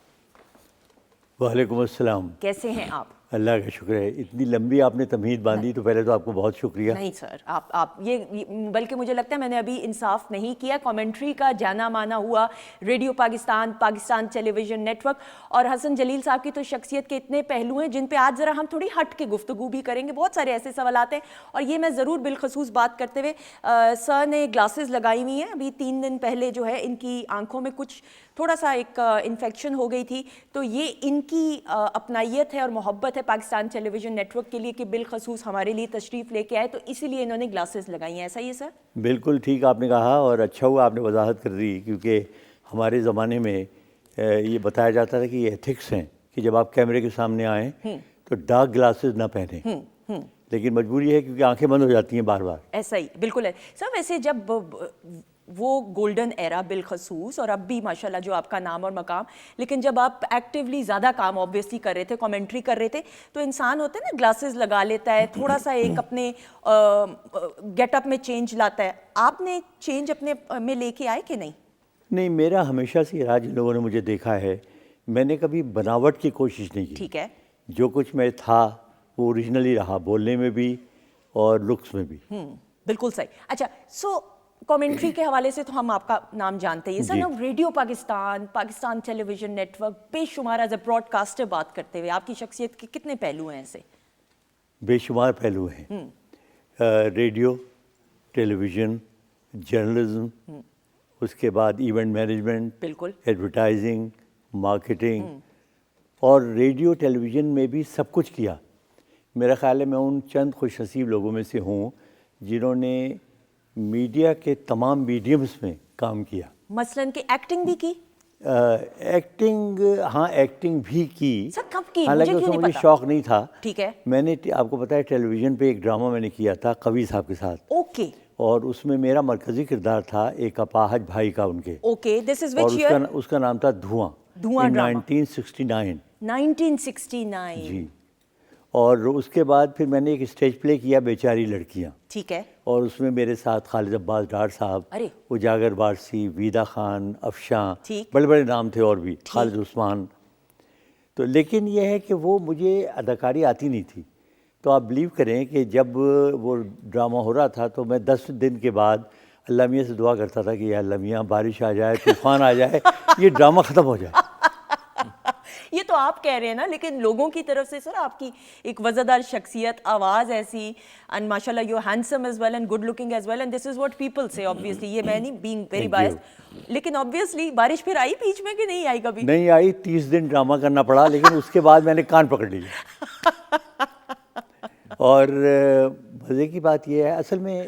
वालेकुम अस्सलाम। कैसे हैं आप? अल्लाह का शुक्र है। इतनी लंबी आपने तमहीद बांधी तो पहले तो आपको बहुत शुक्रिया। नहीं सर, आप ये बल्कि मुझे लगता है मैंने अभी इंसाफ नहीं किया। कमेंट्री का जाना माना हुआ radio Pakistan, Pakistan television network, और हसन जलील साहब की तो शख्सियत के इतने पहलू हैं जिन पे आज ज़रा हम थोड़ी हट के गुफ्तगू भी करेंगे। बहुत सारे ऐसे सवालात हैं और ये मैं ज़रूर बिलखसूस बात करते हुए, सर ने ग्लासेस लगाई हुई हैं, अभी 3 दिन पहले जो है इनकी आंखों में कुछ थोड़ा सा एक इन्फेक्शन हो गई थी, तो ये इनकी अपनाइयत है और मोहब्बत है पाकिस्तान टेलीविज़न नेटवर्क के लिए कि बिलखसूस हमारे लिए तशरीफ़ लेके आए, तो इसीलिए इन्होंने ग्लासेस लगाई हैं। ऐसा ही है सर? बिल्कुल ठीक आपने कहा, और अच्छा हुआ आपने वजाहत कर दी, क्योंकि हमारे ज़माने में ये बताया जाता था कि ये एथिक्स हैं कि जब आप कैमरे के सामने आएँ तो डार्क ग्लासेस ना पहने, लेकिन मजबूरी है क्योंकि आंखें बंद हो जाती हैं बार बार। ऐसा ही बिल्कुल है सर। वैसे जब वो गोल्डन एरा बिलखसूस, और अब भी माशाल्लाह जो आपका नाम और मकाम, लेकिन जब आप एक्टिवली ज़्यादा काम ऑब्वियसली कर रहे थे, कमेंट्री कर रहे थे, तो इंसान होता है ना ग्लासेस लगा लेता है, थोड़ा सा एक अपने गेटअप में चेंज लाता है। आपने चेंज अपने में लेके आए कि नहीं? नहीं, मेरा हमेशा से रहा, जिन लोगों ने मुझे देखा है, मैंने कभी बनावट की कोशिश नहीं की। ठीक है। जो कुछ मैं था वो ओरिजिनली रहा, बोलने में भी और लुक्स में भी। बिल्कुल सही। अच्छा, सो कमेंट्री के हवाले से तो हम आपका नाम जानते हैं सर। ना radio Pakistan, Pakistan television network, बेशुमार एज अ ब्रॉडकास्टर बात करते हुए आपकी शख्सियत के कितने पहलू हैं ऐसे? बेशुमार पहलू हैं। रेडियो, टेलीविज़न, जर्नलिज्म, उसके बाद इवेंट मैनेजमेंट, बिल्कुल, एडवर्टाइजिंग, मार्केटिंग, और रेडियो टेलीविज़न में भी सब कुछ किया। मेरा ख़्याल है मैं उन चंद खुशनसीब लोगों में से हूँ जिन्होंने मीडिया के तमाम मीडियम्स में काम किया। मसलन कि एक्टिंग भी की? एक्टिंग, हाँ एक्टिंग भी की। सब कब की? हालांकि उसमें मुझे शौक नहीं था। ठीक है। मैंने, आपको पता है, टेलीविज़न पे एक ड्रामा मैंने किया था कवि साहब के साथ। ओके। और उसमें मेरा मरकज़ी किरदार था एक अपाहज भाई का उनके। Okay, this is which year? उसका नाम था धुआं। धुआं in ड्रामा 1969 1969। जी। और उसके बाद फिर मैंने एक स्टेज प्ले किया बेचारी लड़कियां, ठीक है। और उसमें मेरे साथ खालिद अब्बास डार साहब, अरे। उजागर वारसी, वीदा खान, अफशां, ठीक। बड़े बड़े नाम थे और भी, खालिद उस्मान। तो लेकिन यह है कि वो मुझे अदाकारी आती नहीं थी। तो आप बिलीव करें कि जब वो ड्रामा हो रहा था तो मैं 10 दिन के बाद अल्लाह मियाँ से दुआ करता था कि या अल्लाह मियाँ बारिश आ जाए, तूफ़ान आ जाए, ये ड्रामा ख़त्म हो जाए। ये तो आप कह रहे हैं ना, लेकिन लोगों की तरफ से सर आपकी एक वज़ादार शख्सियत, आवाज़ ऐसी, एंड माशाल्लाह you handsome as well and good looking as well, and this is what people say. Obviously ये मैं नहीं बीइंग वेरी बायस्ड, लेकिन ऑब्वियसली बारिश फिर आई बीच में कि नहीं आई कभी? नहीं आई, 30 दिन ड्रामा करना पड़ा, लेकिन उसके बाद मैंने कान पकड़ लिया। और मज़े की बात यह है, असल में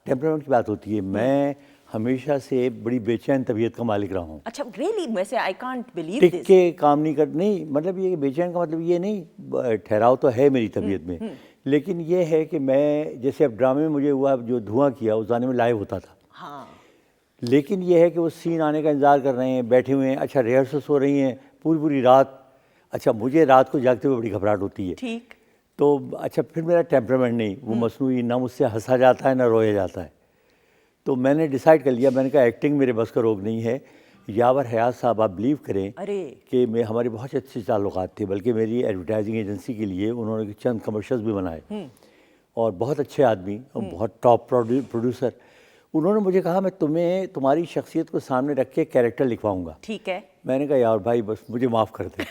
टेम्परामेंट की बात होती है। मैं हमेशा से बड़ी बेचैन तबीयत का मालिक रहा हूँ। अच्छा रियली? वैसे I can't believe tick this. के काम नहीं कर, नहीं मतलब ये बेचैन का मतलब ये नहीं, ठहराव तो है मेरी तबीयत में, लेकिन ये है कि मैं जैसे अब ड्रामे में मुझे हुआ जो धुआं किया उस गाने में लाइव होता था। हाँ। लेकिन ये है कि वो सीन आने का इंतज़ार कर रहे हैं, बैठे हुए हैं, अच्छा रिहर्सल्स हो रही हैं पूरी पूरी रात। अच्छा मुझे रात को जागते हुए बड़ी घबराहट होती है। ठीक। तो अच्छा फिर मेरा टेम्परामेंट नहीं, वो मसनूई, ना मुझसे हंसा जाता है ना रोया जाता है। तो मैंने डिसाइड कर लिया, मैंने कहा एक्टिंग मेरे बस का रोग नहीं है। यावर हयात साहब, आप बिलीव करें कि मैं हमारे बहुत अच्छे ताल्लुकात थे, बल्कि मेरी एडवर्टाइजिंग एजेंसी के लिए उन्होंने चंद कमर्शियल्स भी बनाए, और बहुत अच्छे आदमी और बहुत टॉप प्रोड्यूसर। उन्होंने मुझे कहा मैं तुम्हें तुम्हारी शख्सियत को सामने रख के कैरेक्टर लिखवाऊंगा। ठीक है। मैंने कहा यार भाई बस मुझे माफ़ कर दे।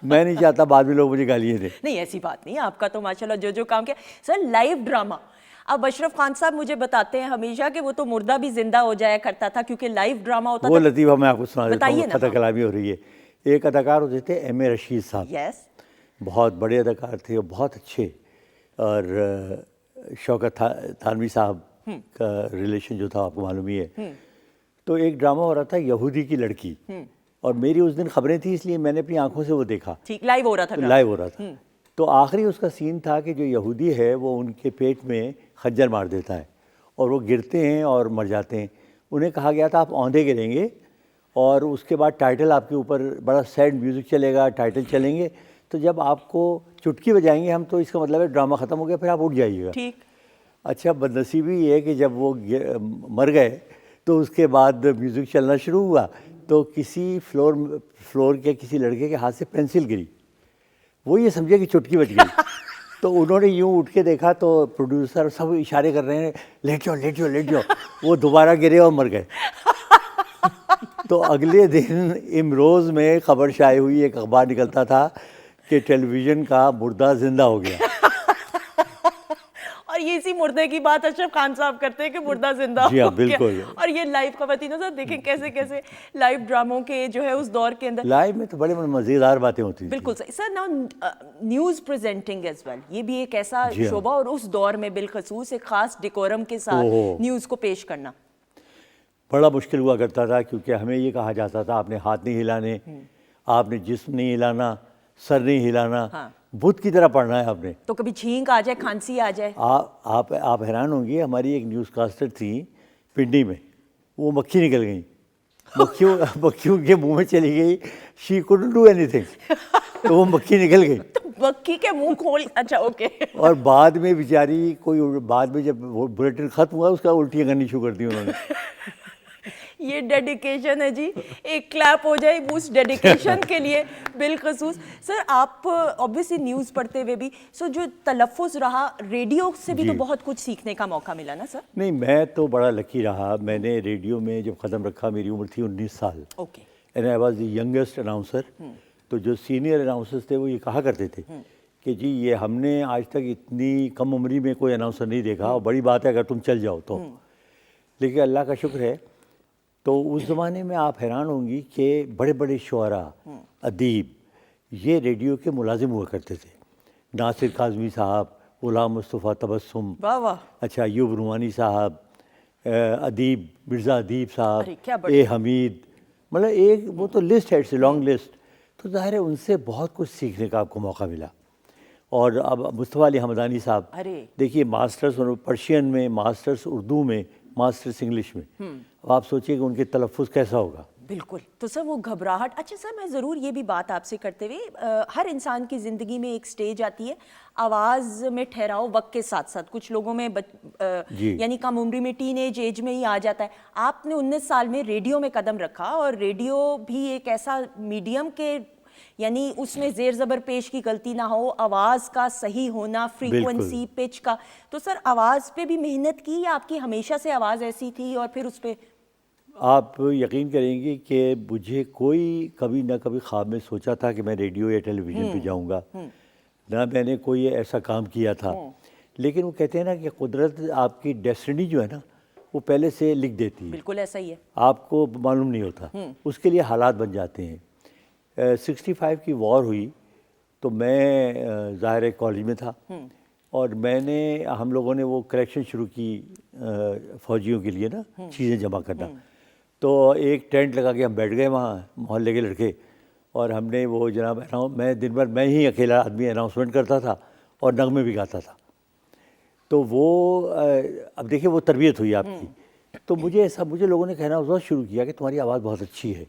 मैं नहीं चाहता बाद में लोग मुझे गालियाँ दें। नहीं ऐसी बात नहीं, आपका तो माशाल्लाह जो जो काम किया। सर लाइव ड्रामा, अब अशरफ खान साहब मुझे बताते हैं हमेशा कि वो तो मुर्दा भी जिंदा हो जाया करता था क्योंकि लाइव ड्रामा होता वो था। लतीफ़ा मैं आपको सुना देता हूँ, बताइए ना। खता कलामी हो रही है। एक अदाकार होते थे M.A. रशीद साहब, यस, बहुत बड़े अदाकार थे और बहुत अच्छे, और शौकत थानवी साहब का रिलेशन जो था आपको मालूम ही है। तो एक ड्रामा हो रहा था यहूदी की लड़की, और मेरी उस दिन खबरें थी इसलिए मैंने अपनी आंखों से वो देखा। ठीक, लाइव हो रहा था। लाइव हो रहा था। तो आखिरी उसका सीन था कि जो यहूदी है वो उनके पेट में खंजर मार देता है और वो गिरते हैं और मर जाते हैं। उन्हें कहा गया था आप औंधे गिरेंगे और उसके बाद टाइटल आपके ऊपर बड़ा सैड म्यूज़िक चलेगा, टाइटल चलेंगे, तो जब आपको चुटकी बजाएंगे हम तो इसका मतलब है ड्रामा ख़त्म हो गया, फिर आप उठ जाइएगा। ठीक। अच्छा बदनसीबी ये है कि जब वो मर गए तो उसके बाद म्यूज़िक चलना शुरू हुआ तो किसी फ्लोर के किसी लड़के के हाथ से पेंसिल गिरी, वो ये समझे कि चुटकी बज गई। तो उन्होंने यूँ उठ के देखा तो प्रोड्यूसर सब इशारे कर रहे हैं लेट जाओ लेट जाओ लेट जाओ, वो दोबारा गिरे और मर गए। तो अगले दिन इमरोज़ में खबर शाये हुई, एक अखबार निकलता था कि टेलीविज़न का मुर्दा जिंदा हो गया। और ये इसी मुर्दे की बात अशरफ खान साहब करते हैं कि मुर्दा जिंदा जी हाँ, हो गया। बिल्कुल। और ये लाइव खवातीनों साहब देखें कैसे कैसे लाइव ड्रामों के जो है उस दौर के अंदर लाइव में तो बड़े मज़ेदार बातें होती थी। बिल्कुल सही sir. Now news presenting as well, ये भी एक ऐसा जी हाँ। शोबा, और उस दौर में बिलखसूस एक खास डिकोरम के साथ ओहो। न्यूज़ को पेश करना बड़ा मुश्किल हुआ करता था, क्योंकि हमें ये कहा जाता था आपने हाथ नहीं हिलाने, आपने जिस्म नहीं हिलाना, सर नहीं हिलाना, हाँ। बुत की तरह पढ़ना है आपने। तो कभी छींक आ जाए, खांसी आ जाए। आप हैरान होंगे, हमारी एक न्यूज़ कास्टर थी पिंडी में, वो मक्खी निकल गई, मक्खियों के मुंह में चली गई, शी कुडंट डू एनीथिंग, तो वो मक्खी निकल गई। तो मक्खी के मुंह खोल, अच्छा ओके। और बाद में बेचारी बाद में जब वो बुलेटिन ख़त्म हुआ उसका उल्टियाँ करनी शुरू कर दी उन्होंने। ये डेडिकेशन है जी, एक क्लैप हो जाए उस डेडिकेशन के लिए बिलखसूस। सर आप ऑब्वियसली न्यूज़ पढ़ते हुए भी जो तलफ़ुज़ रहा, रेडियो से भी तो बहुत कुछ सीखने का मौका मिला ना सर? नहीं, मैं तो बड़ा लकी रहा। मैंने रेडियो में जब कदम रखा मेरी उम्र थी 19 साल, okay, and I was the youngest announcer. तो जो सीनियर अनाउंसर्स थे वो ये कहा करते थे कि जी ये हमने आज तक इतनी कम उम्री में कोई अनाउंसर नहीं देखा, और बड़ी बात है अगर तुम चल जाओ तो। लेकिन अल्लाह का शुक्र है, तो उस ज़माने में आप हैरान होंगी कि बड़े बड़े शुअरा, अदीब ये रेडियो के मुलाजिम हुआ करते थे। नासिर काज़मी साहब, गुलाम मुस्तफ़ा तबस्सुम, वाह वाह, अच्छा अयूब रूमानी साहब, अदीब मिर्ज़ा अदीब अरे, क्या साहब, बड़े। ए हमीद, मतलब एक वो तो लिस्ट है, इट्स लॉन्ग लिस्ट। तो ज़ाहिर है उनसे बहुत कुछ सीखने का आपको मौका मिला। और अब मुस्तफ़ा अली हमदानी साहब, अरे। देखिए मास्टर्स पर्शियन में, मास्टर्स उर्दू में, मास्टर्स इंग्लिश में। अब आप सोचिए कि उनके तलफ़ुज़ कैसा होगा। बिल्कुल। तो सर वो घबराहट, अच्छा सर मैं ज़रूर ये भी बात आपसे करते हुए, हर इंसान की ज़िंदगी में एक स्टेज आती है आवाज़ में ठहराव वक्त के साथ साथ, कुछ लोगों में यानी कम उम्र में टीनेज एज में ही आ जाता है। आपने 19 साल में रेडियो में कदम रखा, और रेडियो भी एक ऐसा मीडियम के यानी उसमें ज़ेर ज़बर पेश की गलती ना हो, आवाज़ का सही होना, फ्रीक्वेंसी, पिच का। तो सर आवाज़ पे भी मेहनत की या आपकी हमेशा से आवाज़ ऐसी थी और फिर उस पर? आप यकीन करेंगे कि मुझे कोई कभी ना कभी ख्वाब में सोचा था कि मैं रेडियो या टेलीविज़न पे जाऊंगा, ना मैंने कोई ऐसा काम किया था। लेकिन वो कहते हैं ना कि कुदरत आपकी डेस्टिनी जो है ना वो पहले से लिख देती है। बिल्कुल ऐसा ही है, आपको मालूम नहीं होता, उसके लिए हालात बन जाते हैं। 65 की वॉर हुई तो मैं ज़ाहिर है कॉलेज में था, और हम लोगों ने वो कलेक्शन शुरू की फ़ौजियों के लिए ना चीज़ें जमा करना। तो एक टेंट लगा के हम बैठ गए वहाँ, मोहल्ले के लड़के, और हमने वो जनाब मैं दिन भर मैं ही अकेला आदमी अनाउंसमेंट करता था और नगमे भी गाता था। तो वो अब देखिए वो तरबियत हुई आपकी। तो मुझे लोगों ने कहना उस शुरू किया कि तुम्हारी आवाज़ बहुत अच्छी है।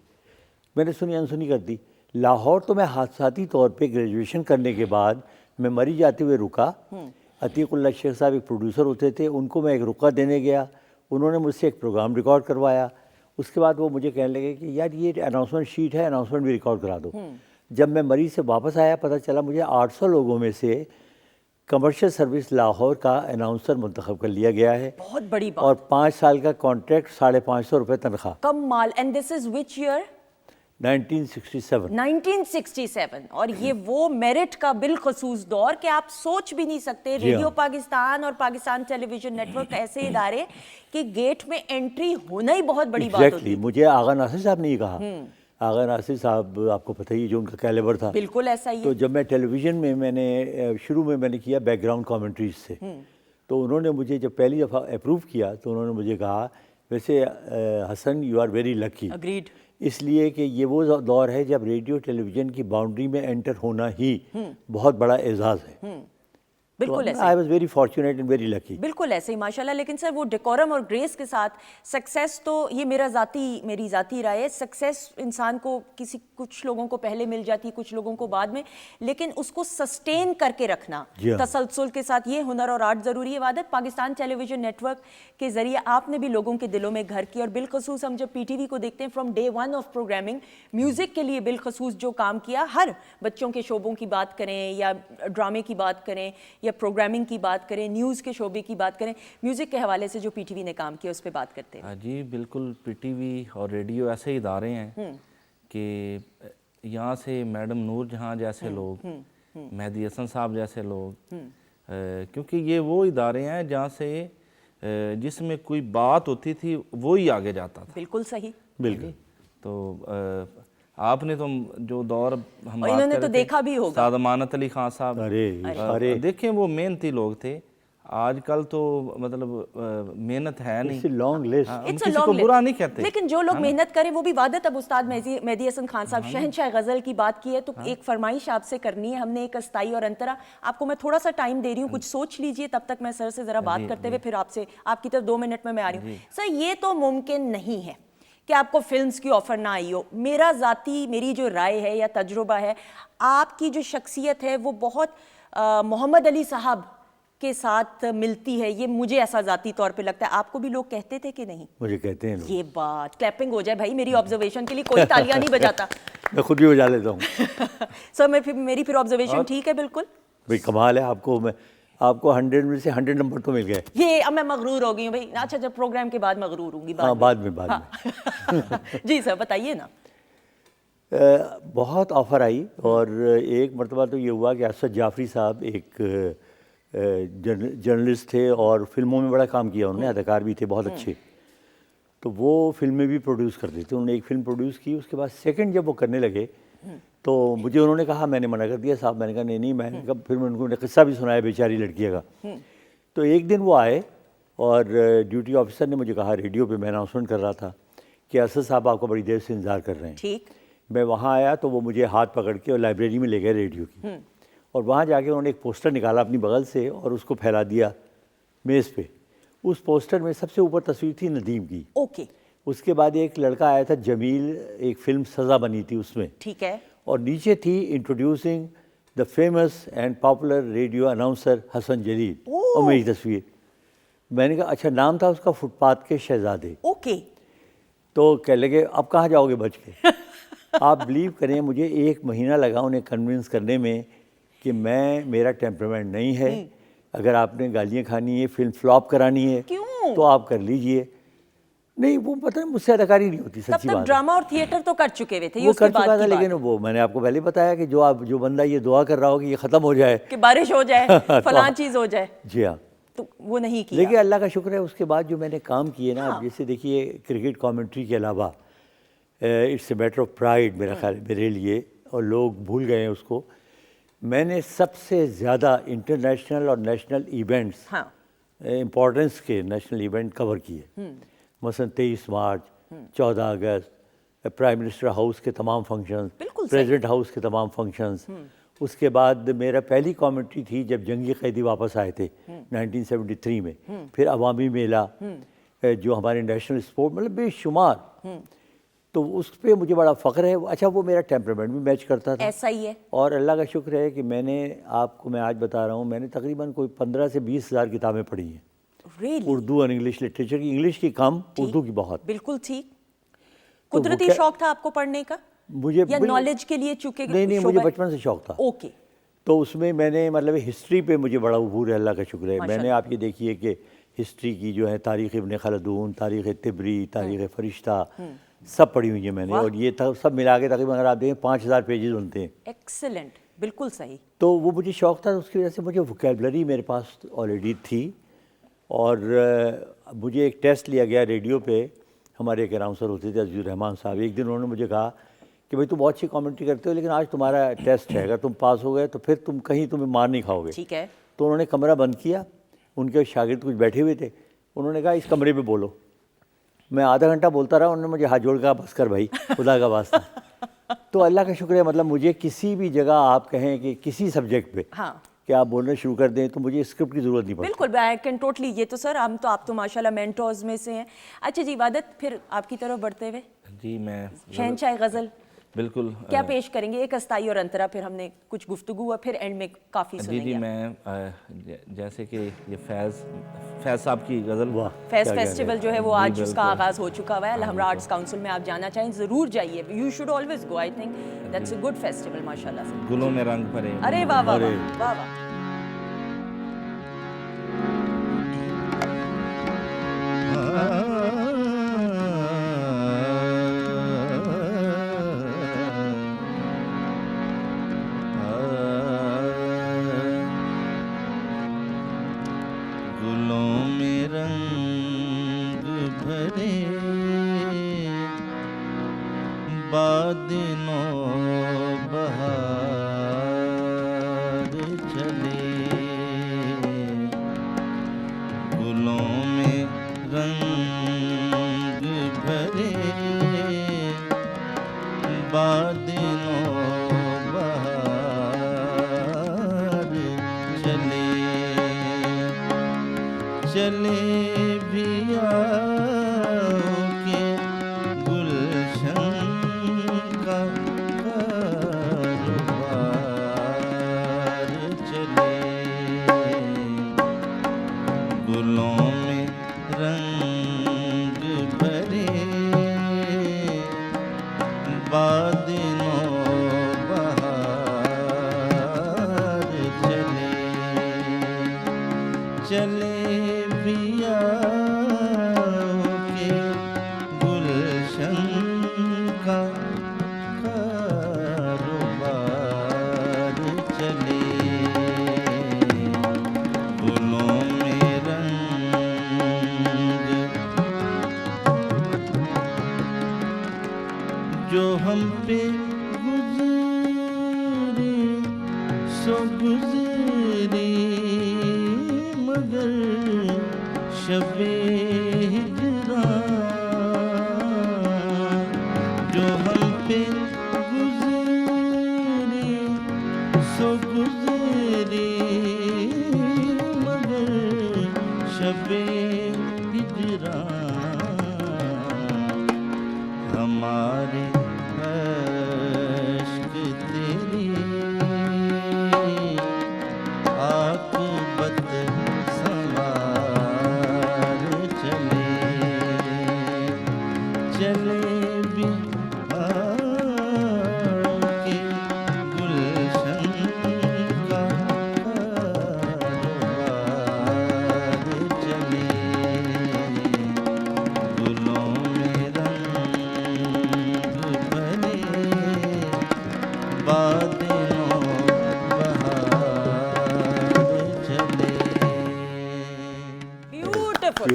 मैंने सुनी अनसुनी कर दी। लाहौर तो मैं हादसाती तौर पे ग्रेजुएशन करने के बाद मैं मरी जाते हुए रुका। अतीकुल्लाह शेख साहब एक प्रोड्यूसर होते थे, उनको मैं एक रुका देने गया, उन्होंने मुझसे एक प्रोग्राम रिकॉर्ड करवाया। उसके बाद वो मुझे कहने लगे कि यार ये अनाउंसमेंट शीट है, अनाउंसमेंट भी रिकॉर्ड करा दो। जब मैं मरी से वापस आया पता चला मुझे 800 लोगों में से कमर्शियल सर्विस लाहौर का अनाउंसर मुंतखब कर लिया गया है। बहुत बड़ी बात। और 5 साल का कॉन्ट्रैक्ट, 550 रुपये तनख्वाह। कमाल। And this is which year? 1967। 1967। और ये वो मेरिट का बिलखसूस दौर कि आप सोच भी नहीं सकते, रेडियो पाकिस्तान और पाकिस्तान टेलीविजन नेटवर्क ऐसे इदारे कि गेट में एंट्री होना ही बहुत बड़ी बात होती है। मुझे आगा नासिर साहब ने ये कहा। आगा नासिर साहब आपको पता ही जो उनका कैलिबर था। बिल्कुल ऐसा ही है। तो जब मैं टेलीविज़न में शुरू में मैंने किया बैकग्राउंड कमेंट्रीज से, तो उन्होंने मुझे जब पहली दफ़ा अप्रूव किया तो उन्होंने मुझे कहा वैसे Hasan you are very lucky. Agreed. इसलिए कि ये वो दौर है जब रेडियो टेलीविज़न की बाउंड्री में एंटर होना ही बहुत बड़ा एजाज़ है। बिल्कुल ऐसे। I was very fortunate and very lucky. बिल्कुल ऐसे ही माशाल्लाह। लेकिन सर वो डेकोरम और ग्रेस के साथ सक्सेस, तो ये मेरी ज़ाती राय है, सक्सेस इंसान को कुछ लोगों को पहले मिल जाती है, कुछ लोगों को बाद में, लेकिन उसको सस्टेन करके रखना तसलसल के साथ, ये हुनर और आर्ट ज़रूरी है। वादत पाकिस्तान टेलीविज़न नेटवर्क के ज़रिए आपने भी लोगों के दिलों में घर की, और बिलखसूस हम जब PTV को देखते हैं from day 1 of programming, music के लिए बिलखसूस जो काम किया, हर बच्चों के शोबों की बात करें या ड्रामे की बात करें या प्रोग्रामिंग की बात करें, न्यूज़ के शोबे की बात करें, म्यूज़िक के हवाले से जो PTV ने काम किया उस पर बात करते हैं। जी बिल्कुल। PTV और रेडियो ऐसे इदारे हैं कि यहाँ से मैडम नूर जहाँ जैसे लोग, मेहदी हसन साहब जैसे लोग, क्योंकि ये वो इदारे हैं जहाँ से जिसमें कोई बात होती थी वो ही आगे जाता था। बिल्कुल सही। बिल्कुल। तो आपने तो जो दौर हम इन्होंने तो देखा भी होगा, उस्ताद अमानत अली खान साहब, अरे देखें वो मेहनती लोग थे। आजकल तो मतलब मेहनत है नहीं। Long list. हम किसी को बुरा नहीं कहते, लेकिन जो लोग मेहनत करें वो भी वादत। अब उस्ताद मेहदी हसन खान साहब शहंशाह गज़ल की बात की है, तो एक फरमाइश आपसे करनी है हमने, एक अस्थाई और अंतरा। आपको मैं थोड़ा सा टाइम दे रही हूँ, कुछ सोच लीजिए, तब तक मैं सर से ज़रा बात करते हुए फिर आपसे आपकी तरफ 2 मिनट में मैं आ रही हूँ। सर ये तो मुमकिन नहीं है कि आपको फिल्म्स की ऑफ़र ना आई हो। मेरी जो राय है या तजुर्बा है, आपकी जो शख्सियत है वो बहुत मोहम्मद अली साहब के साथ मिलती है, ये मुझे ऐसा ज़ाती तौर पे लगता है। आपको भी लोग कहते थे कि नहीं? मुझे कहते हैं लोग। ये बात क्लैपिंग हो जाए भाई मेरी ऑब्जर्वेशन के लिए, कोई तालियां नहीं बजाता। मैं खुद भी बजा लेता हूँ। सर मेरी फिर ऑब्जर्वेशन ठीक है? बिल्कुल भाई कमाल है। आपको 100 में से 100 नंबर तो मिल गए। ये अब मैं मगरूर हो गई हूँ भाई। अच्छा जब प्रोग्राम के बाद मगरूर होंगी बाद में। जी सर बताइए ना। बहुत ऑफ़र आई, और एक मरतबा तो ये हुआ कि असद जाफरी साहब एक जर्नलिस्ट थे और फिल्मों में बड़ा काम किया उन्होंने, अदाकार भी थे बहुत अच्छे। तो वो फिल्में भी प्रोड्यूस करते थे। उन्होंने एक फ़िल्म प्रोड्यूस की, उसके बाद सेकंड जब वो करने लगे तो मुझे उन्होंने कहा, मैंने मना कर दिया साहब, मैंने कहा नहीं मैंने कहा, फिर मैं उनको किस्सा भी सुनाया बेचारी लड़की का। तो एक दिन वो आए और ड्यूटी ऑफिसर ने मुझे कहा, रेडियो पे मैं अनाउंसमेंट कर रहा था कि असद साहब आपको बड़ी देर से इंतज़ार कर रहे हैं। ठीक। मैं वहाँ आया तो वो मुझे हाथ पकड़ के और लाइब्रेरी में ले गए रेडियो की, और वहाँ जाके उन्होंने एक पोस्टर निकाला अपनी बगल से और उसको फैला दिया मेज़ पे। उस पोस्टर में सबसे ऊपर तस्वीर थी नदीम की। ओके। उसके बाद एक लड़का आया था जमील, एक फिल्म सज़ा बनी थी उसमें, ठीक है। और नीचे थी introducing the famous and popular radio announcer Hasan Jalil, और मेरी तस्वीर। मैंने कहा अच्छा, नाम था उसका फुटपाथ के शहजादे। ओके। तो कह लगे अब कहाँ जाओगे बच के। आप बिलीव करें, मुझे 1 महीना लगा उन्हें कन्विंस करने में कि मेरा टेम्परामेंट नहीं है, अगर आपने गालियाँ खानी है, फिल्म फ्लॉप करानी है तो आप कर लीजिए। नहीं, वो पता है मुझसे अदाकारी नहीं होती, सच्ची बात है। ड्रामा और थिएटर तो कर चुके हुए थे, ये वो उसके कर चुका बाद था, की लेकिन वो मैंने आपको पहले बताया कि जो बंदा ये दुआ कर रहा हो कि ये ख़त्म हो जाए, कि बारिश हो जाए, फलां चीज़ हो जाए, जी हाँ, तो वो नहीं किया। लेकिन अल्लाह का शुक्र है उसके बाद जो मैंने काम किए ना, अब जैसे देखिए क्रिकेट कमेंट्री के अलावा it's a matter of pride मेरा ख्याल मेरे लिए, और लोग भूल गए हैं उसको। मैंने सबसे ज़्यादा इंटरनेशनल और नेशनल इवेंट्स, इम्पोर्टेंस के नेशनल इवेंट कवर किए। मसलन 23 मार्च, 14 अगस्त, प्राइम मिनिस्टर हाउस के तमाम फंक्शंस, प्रेसिडेंट हाउस के तमाम फंक्शंस। उसके बाद मेरा पहली कमेंट्री थी जब जंगी कैदी वापस आए थे 1973 में, फिर अवामी मेला जो हमारे नेशनल स्पोर्ट, मतलब बेशुमार, तो उस पर मुझे बड़ा फ़ख्र है। अच्छा, वो मेरा टेम्परामेंट भी मैच करता था, ऐसा ही है। और अल्लाह का शुक्र है कि मैं आज बता रहा हूँ, मैंने तकरीबन कोई 15 से 20 हज़ार किताबें पढ़ी हैं। Really? उर्दू और इंग्लिश लिटरेचर की, इंग्लिश की कम, उर्दू की बहुत। बिल्कुल ठीक। कुदरती शौक था आपको पढ़ने का, मुझे या नॉलेज के लिए चूके? नहीं, मुझे बचपन से शौक था। ओके। तो उसमें मैंने मतलब हिस्ट्री पे मुझे बड़ा अबूर है, अल्लाह का शुक्र है। मैंने आप ये देखिए कि हिस्ट्री की जो है तारीख़ इब्न खलदून, तारीख़ तिबरी, तारीख़ फरिश्ता, सब पढ़ी हुई है मैंने, और ये सब मिला के तकरीबन अगर आप देखें 5000 पेजेस बनते हैं। एक्सीलेंट, बिल्कुल सही। तो वो मुझे शौक था, उसकी वजह से मुझे वोकैबुलरी मेरे पास ऑलरेडी थी। और मुझे एक टेस्ट लिया गया रेडियो पे, हमारे एक अनाउंसर होते थे अजीज़ुर रहमान साहब। एक दिन उन्होंने मुझे कहा कि भाई तुम बहुत अच्छी कमेंट्री करते हो, लेकिन आज तुम्हारा टेस्ट है, अगर तुम पास हो गए तो फिर तुम्हें मार नहीं खाओगे। ठीक है। तो उन्होंने कमरा बंद किया, उनके शागिर्द कुछ बैठे हुए थे, उन्होंने कहा इस कमरे पे बोलो। मैं आधा घंटा बोलता रहा, उन्होंने मुझे हाथ जोड़ कर बस कर भाई, खुदा का वास्ता। तो अल्लाह का शुक्र है, मतलब मुझे किसी भी जगह आप कहें कि किसी सब्जेक्ट पे कि आप बोलना शुरू कर दें तो मुझे स्क्रिप्ट की ज़रूरत नहीं पड़ती। बिल्कुल, आई कैन टोटली। ये तो सर आप तो माशाल्लाह मेंटोर्स में से हैं। अच्छा जी, इबादत, फिर आपकी तरफ बढ़ते हुए जी, मैं शहनशाह गज़ल बिल्कुल क्या पेश करेंगे? एक अस्ताई और अंतरा, फिर हमने कुछ गुफ्तगू और फिर एंड में काफ़ी सुनेंगे। जी, मैं जैसे कि ये फैज़ साहब की गज़ल, फैज़ फेस्टिवल जो है वो आज उसका आगाज़ हो चुका हुआ है। अलहमरा आर्ट्स काउंसिल में आप जाना चाहें ज़रूर जाइए, you should always go. I think that's a good festival माशाल्लाह से। गुलों में रंग भरे। अरे वाह वाह वाह वाह।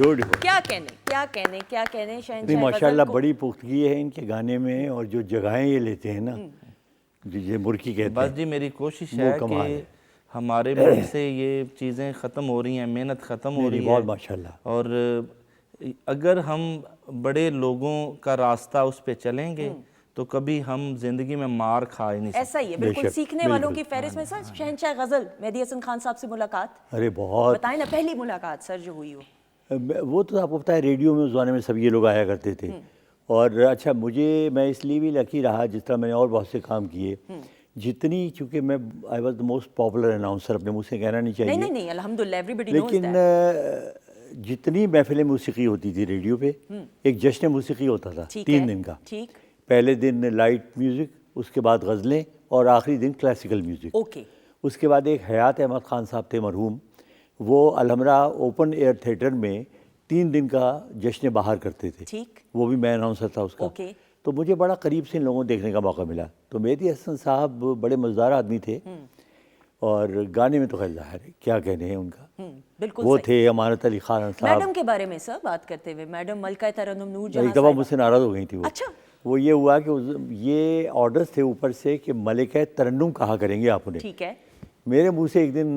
ब्यूटीफुल। क्या कहने शहंशाह नहीं गज़ल माशाल्लाह को। बड़ी पुख्तगी है इनके गाने में, और जो जगहें ये लेते हैं ना, जो मुर्की कहते बस हैं, जी मेरी कोशिश वो है कमाल कि है। हमारे मुल्क से ये चीज़ें ख़त्म हो रही हैं, मेहनत ख़त्म हो नहीं, रही नहीं, है। बहुत माशाल्लाह। और अगर हम बड़े लोगों का रास्ता उस पे चलेंगे तो कभी हम ज़िंदगी में मार खा ही नहीं सकते। ऐसा ही है बिल्कुल। बेशक, सीखने वालों बिल्कुल। की फहरिस्त में सर शहंशाह गज़ल मेहदी हसन खान साहब से मुलाकात, अरे बहुत। बताएं ना पहली मुलाकात सर जो हुई हो। वो तो आपको पता है रेडियो में उस ज़माने में सब ये लोग आया करते थे। और अच्छा मैं इसलिए भी लकी रहा, जिस तरह मैंने और बहुत से काम किए, जितनी, चूँकि मैं I was the most popular announcer, अपने मुँह से कहना नहीं चाहिए, नहीं अल्हम्दुलिल्लाह एवरीबॉडी नोज़ लेकिन दैट। जितनी महफिल मौसीकी होती थी रेडियो पे, एक जश्न मौसीकी होता था 3 दिन का। ठीक। पहले दिन लाइट म्यूज़िक, उसके बाद गज़लें, और आखिरी दिन क्लासिकल म्यूज़िक। ओके। उसके बाद एक हयात अहमद ख़ान साहब थे मरहूम, वो अलहमरा ओपन एयर थिएटर में 3 दिन का जश्न बाहर करते थे। ठीक। वो भी मैं अनाउंसर था उसका। ओके। तो मुझे बड़ा करीब से इन लोगों को देखने का मौका मिला। तो मेहदी हसन साहब बड़े मज़ेदार आदमी थे, और गाने में तो खैर ज़ाहिर है क्या कहने हैं उनका। बिल्कुल वो सही। थे अमानत अली खान साहब। मैडम के बारे में सर बात करते हुए, मैडम मलका तरन्नुम नूर एक जहां दफ़ा साहिबा। मुझसे नाराज़ हो गई थी वो। अच्छा। वो ये हुआ कि ये ऑर्डर्स थे ऊपर से कि मलिका तरन्नुम कहा करेंगे आप उन्हें। ठीक है। मेरे मुंह से एक दिन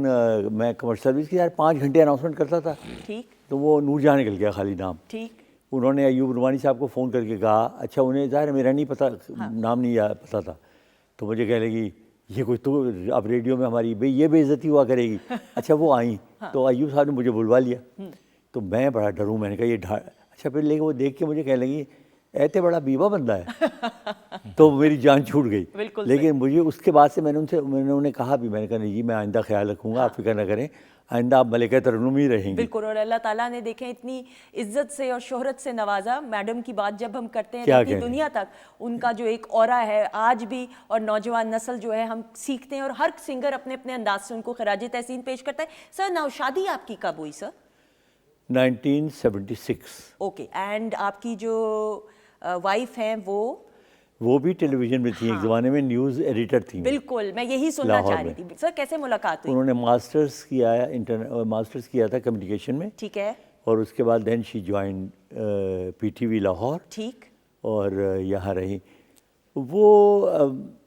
मैं कमर्शियल सर्विस की यार 5 घंटे अनाउंसमेंट करता था, ठीक। तो वो नूरजहां निकल गया खाली नाम। ठीक। उन्होंने अयूब रुमानी साहब को फ़ोन करके कहा, अच्छा उन्हें ज़ाहिर है मेरा नहीं पता, नाम नहीं पता था, तो मुझे कह लगी ये कोई तो अब रेडियो में हमारी ये बेइज्जती हुआ करेगी। अच्छा वो आई, तो अयूब साहब ने मुझे बुलवा लिया, तो मैं बड़ा डरूँ, मैंने कहा ये अच्छा, फिर लेकिन वो देख के मुझे कहने लगी ऐसे बड़ा बीवा बंदा है। तो मेरी जान छूट गई। लेकिन मुझे उसके बाद से मैंने उन्हें कहा भी, मैंने कहा नहीं जी मैं आइंदा ख्याल रखूँगा, आप फिक्र न करें, आइंदा आप मलिका तरन्नुम ही रहेंगी। बिल्कुल। और अल्लाह ताला ने देखें इतनी इज्जत से और शोहरत से नवाजा। मैडम की बात जब हम करते हैं रहती दुनिया तक, उनका जो एक ऑरा है आज भी, और नौजवान नस्ल जो है हम सीखते हैं, और हर सिंगर अपने अपने अंदाज से उनको खराज तहसीन पेश करता है। सर नाउ शादी आपकी कब हुई सर? 1976। ओके। एंड आपकी जो वाइफ हैं वो भी टेलीविज़न में थी। एक ज़माने में न्यूज़ एडिटर थी। बिल्कुल, मैं यही सुनना चाह रही थी सर, कैसे मुलाकात हुई? उन्होंने मास्टर्स किया था कम्युनिकेशन में। ठीक है। और उसके बाद then she join PTV Lahore. ठीक। और यहाँ रही वो।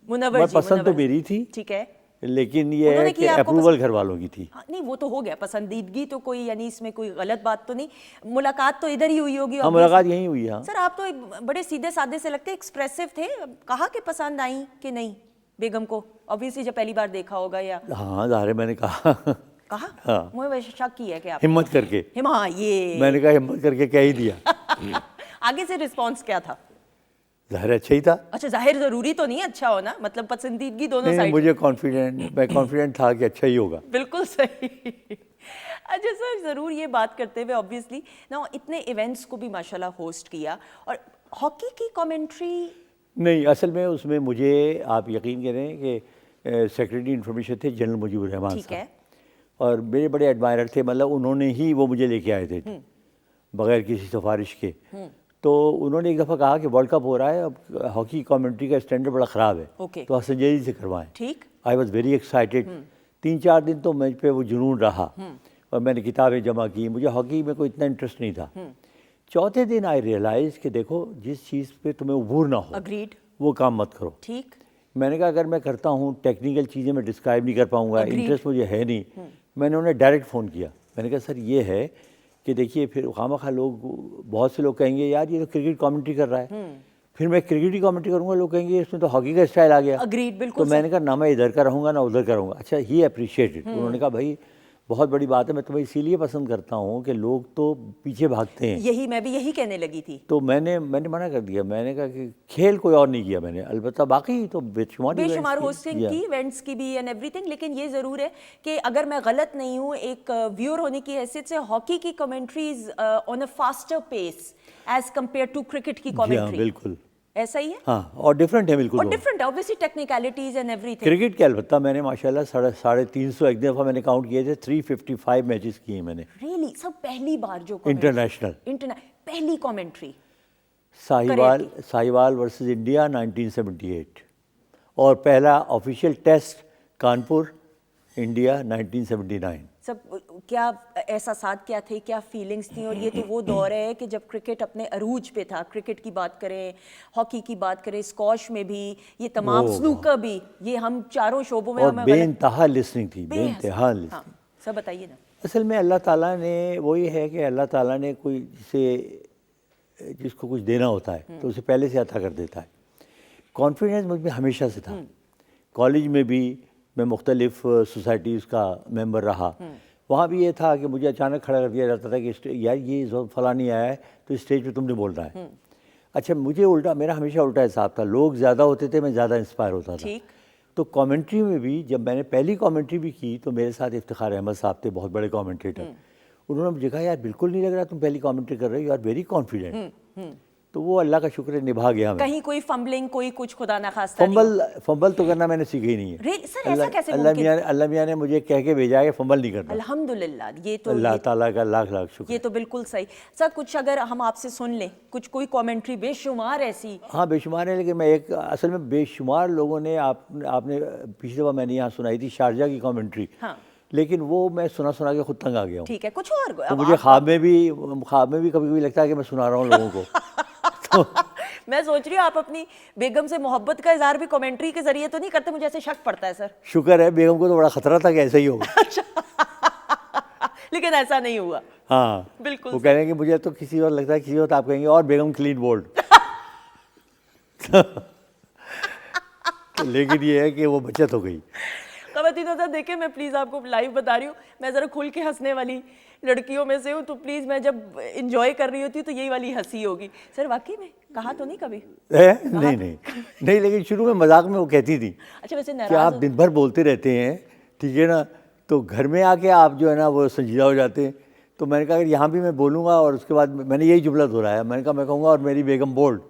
मुनव्वर जी, पसंद तो मेरी थी। ठीक है। लेकिन ये है कि अप्रूवल घर वालों की थी। हाँ, नहीं वो तो हो गया, पसंदीदगी तो कोई, यानी इसमें कोई गलत बात तो नहीं। मुलाकात तो इधर ही हुई होगी। हाँ, मुलाकात यहीं हुई। हाँ सर आप तो बड़े सीधे साधे से लगते, एक्सप्रेसिव थे, कहा कि पसंद आई कि नहीं बेगम को? ऑब्वियसली जब पहली बार देखा होगा या? हाँ ज़ाहिर है मैंने कहा। हाँ। मुझे वैसे शक की है कि आप हिम्मत करके। हाँ ये मैंने कहा हिम्मत करके कह ही दिया। आगे से रिस्पॉन्स क्या था? ज़ाहिर अच्छा ही था। अच्छा, जाहिर जरूरी तो नहीं अच्छा हो ना, मतलब पसंदीदगी दोनों साइड। मुझे मैं कॉन्फिडेंट था कि अच्छा ही होगा। बिल्कुल सही। अच्छा सर, ज़रूर ये बात करते हुए ऑब्वियसली ना इतने इवेंट्स को भी माशाल्लाह होस्ट किया, और हॉकी की कमेंट्री नहीं, असल में उसमें मुझे आप यकीन करें कि सेक्रेटरी इन्फॉर्मेशन थे जनरल मुजीबुर रहमान साहब, और मेरे बड़े एडमायर थे, मतलब उन्होंने ही वो मुझे लेके आए थे बगैर किसी सिफारिश के। तो उन्होंने एक दफ़ा कहा कि वर्ल्ड कप हो रहा है, अब हॉकी कमेंट्री का स्टैंडर्ड बड़ा ख़राब है, तो हसन जदीद से करवाएं। ठीक। I was very excited. 3-4 दिन तो मुझ पे वो जुनून रहा, और मैंने किताबें जमा की। मुझे हॉकी में कोई इतना इंटरेस्ट नहीं था। चौथे दिन आई रियलाइज़ कि देखो जिस चीज़ पे तुम्हें उबूर ना हो, अग्रीड, वो काम मत करो। ठीक। मैंने कहा अगर मैं करता हूँ टेक्निकल चीज़ें मैं डिस्क्राइब नहीं कर पाऊँगा, इंटरेस्ट मुझे है नहीं। मैंने उन्हें डायरेक्ट फ़ोन किया, मैंने कहा सर ये है कि देखिए फिर खामखा लोग, बहुत से लोग कहेंगे यार ये तो क्रिकेट कमेंट्री कर रहा है, फिर मैं क्रिकेट ही कमेंट्री करूँगा, लोग कहेंगे इसमें तो हॉकी का स्टाइल आ गया। अग्रीड, बिल्कुल। तो मैंने कहा ना मैं इधर का रहूँगा ना उधर का रहूँगा। अच्छा, ही अप्रिशिएटेड। उन्होंने कहा भाई बहुत बड़ी बात है, मैं तुम्हें इसीलिए पसंद करता हूँ कि लोग तो पीछे भागते हैं। यही मैं भी यही कहने लगी थी। तो मैंने मना कर दिया, मैंने कहा कि खेल कोई और नहीं किया मैंने, अलबत्ता बाकी तो बेशुमार होस्टिंग की, इवेंट्स की भी एंड एवरीथिंग। लेकिन ये ज़रूर है कि अगर मैं गलत नहीं हूँ, एक व्यूअर होने की हैसियत से हॉकी की commentaries on a faster pace as compare to cricket की कमेंट्री। बिल्कुल ऐसा ही है। हाँ, और डिफरेंट है बिल्कुल। और डिफरेंट है obviously, technicalities and everything. Cricket के अलबत्ता मैंने माशाल्लाह 350 एक दफ़ा मैंने काउंट किए थे, 355 मैचेस किए मैंने। रियली? सब पहली बार जो इंटरनेशनल पहली कमेंट्री साहिवाल वर्सेस इंडिया 1978, और पहला ऑफिशियल टेस्ट कानपुर इंडिया 1979। सब क्या एहसासात क्या थे, क्या फीलिंग्स थी? और ये तो वो दौर है कि जब क्रिकेट अपने अरूज पे था। क्रिकेट की बात करें, हॉकी की बात करें, स्कॉश में भी, ये तमाम स्नूकर भी, ये हम चारों शोबों में और हमें बेइंतहा लिसनिंग थी, बेइंतहा लिसनिंग। हाँ, सब बताइए ना। असल में अल्लाह ताला ने वही है कि अल्लाह ताला ने कोई जिसको कुछ देना होता है तो उसे पहले से अता कर देता है। कॉन्फिडेंस मुझ में हमेशा से था। कॉलेज में भी मैं मुख्तलिफ सोसाइटीज़ का मेंबर रहा, वहाँ भी ये था कि मुझे अचानक खड़ा कर दिया जाता था कि यार ये फलां नहीं आया है तो स्टेज पे तुमने बोलना है। अच्छा, मुझे उल्टा, मेरा हमेशा उल्टा हिसाब था, लोग ज़्यादा होते थे, मैं ज़्यादा इंस्पायर होता था। तो कमेंट्री में भी जब मैंने पहली कमेंट्री भी की तो मेरे साथ इफ्तिखार अहमद साहब थे, बहुत बड़े कमेंटेटर। उन्होंने मुझे कहा यार बिल्कुल नहीं लग रहा तुम पहली कमेंट्री कर रहे हो, यू आर वेरी कॉन्फिडेंट। तो वो अल्लाह का शुक्र है निभा गया। कहीं कोई फंबलिंग, कोई कुछ खुदा ना खास्ता फंबल तो करना मैंने सीखा ही नहीं है। सर ऐसा कैसे मुमकिन है? अल्लाह मियां ने मुझे कह के भेजा है कि फंबल नहीं करना। अल्हम्दुलिल्लाह, ये तो अल्लाह ताला का लाख लाख शुक्र। ये तो बिल्कुल सही। सर कुछ अगर हम आपसे सुन लें, कुछ कोई कमेंट्री बेशुमार ऐसी। हाँ बेशुमार है, लेकिन मैं एक असल में बेशुमार लोगों ने आपने पिछली बार मैंने यहाँ सुनाई थी शारजा की कमेंट्री। हाँ। लेकिन वो मैं सुना के खुद तंग आ गया हूँ। ठीक है, कुछ और तो मुझे ख्वाब में भी कभी लगता है कि मैं सुना रहा हूँ लोगों को। तो मैं सोच रही हूँ आप अपनी बेगम से मोहब्बत का इजहार भी कमेंट्री के जरिए तो नहीं करते? मुझे ऐसे शक पड़ता है सर। शुक्र है, बेगम को तो बड़ा खतरा था कि ऐसा ही होगा। लेकिन ऐसा नहीं हुआ। हाँ बिल्कुल। वो कह रहे हैं कि मुझे तो किसी और लगता है, किसी और आप कहेंगे और बेगम क्लीन बोल्ड। तो लेकिन ये है कि वो बचत हो गई। ख़वातीन हज़रात देखिए, मैं प्लीज़ आपको लाइव बता रही हूँ, मैं ज़रा खुल के हंसने वाली लड़कियों में से हूँ, तो प्लीज़ मैं जब इंजॉय कर रही होती हूँ तो यही वाली हंसी होगी। सर वाकई में कहा तो नहीं कभी? नहीं, लेकिन शुरू में मजाक में वो कहती थी अच्छा वैसे कि आप दिन भर बोलते रहते हैं, ठीक है ना, तो घर में आके आप जो है ना वो संजीदा हो जाते हैं। तो मैंने कहा अगर यहाँ भी मैं बोलूँगा और उसके बाद मैंने यही जुमला दोहराया, मैंने कहा मैं कहूँगा और मेरी बेगम बोल्ड,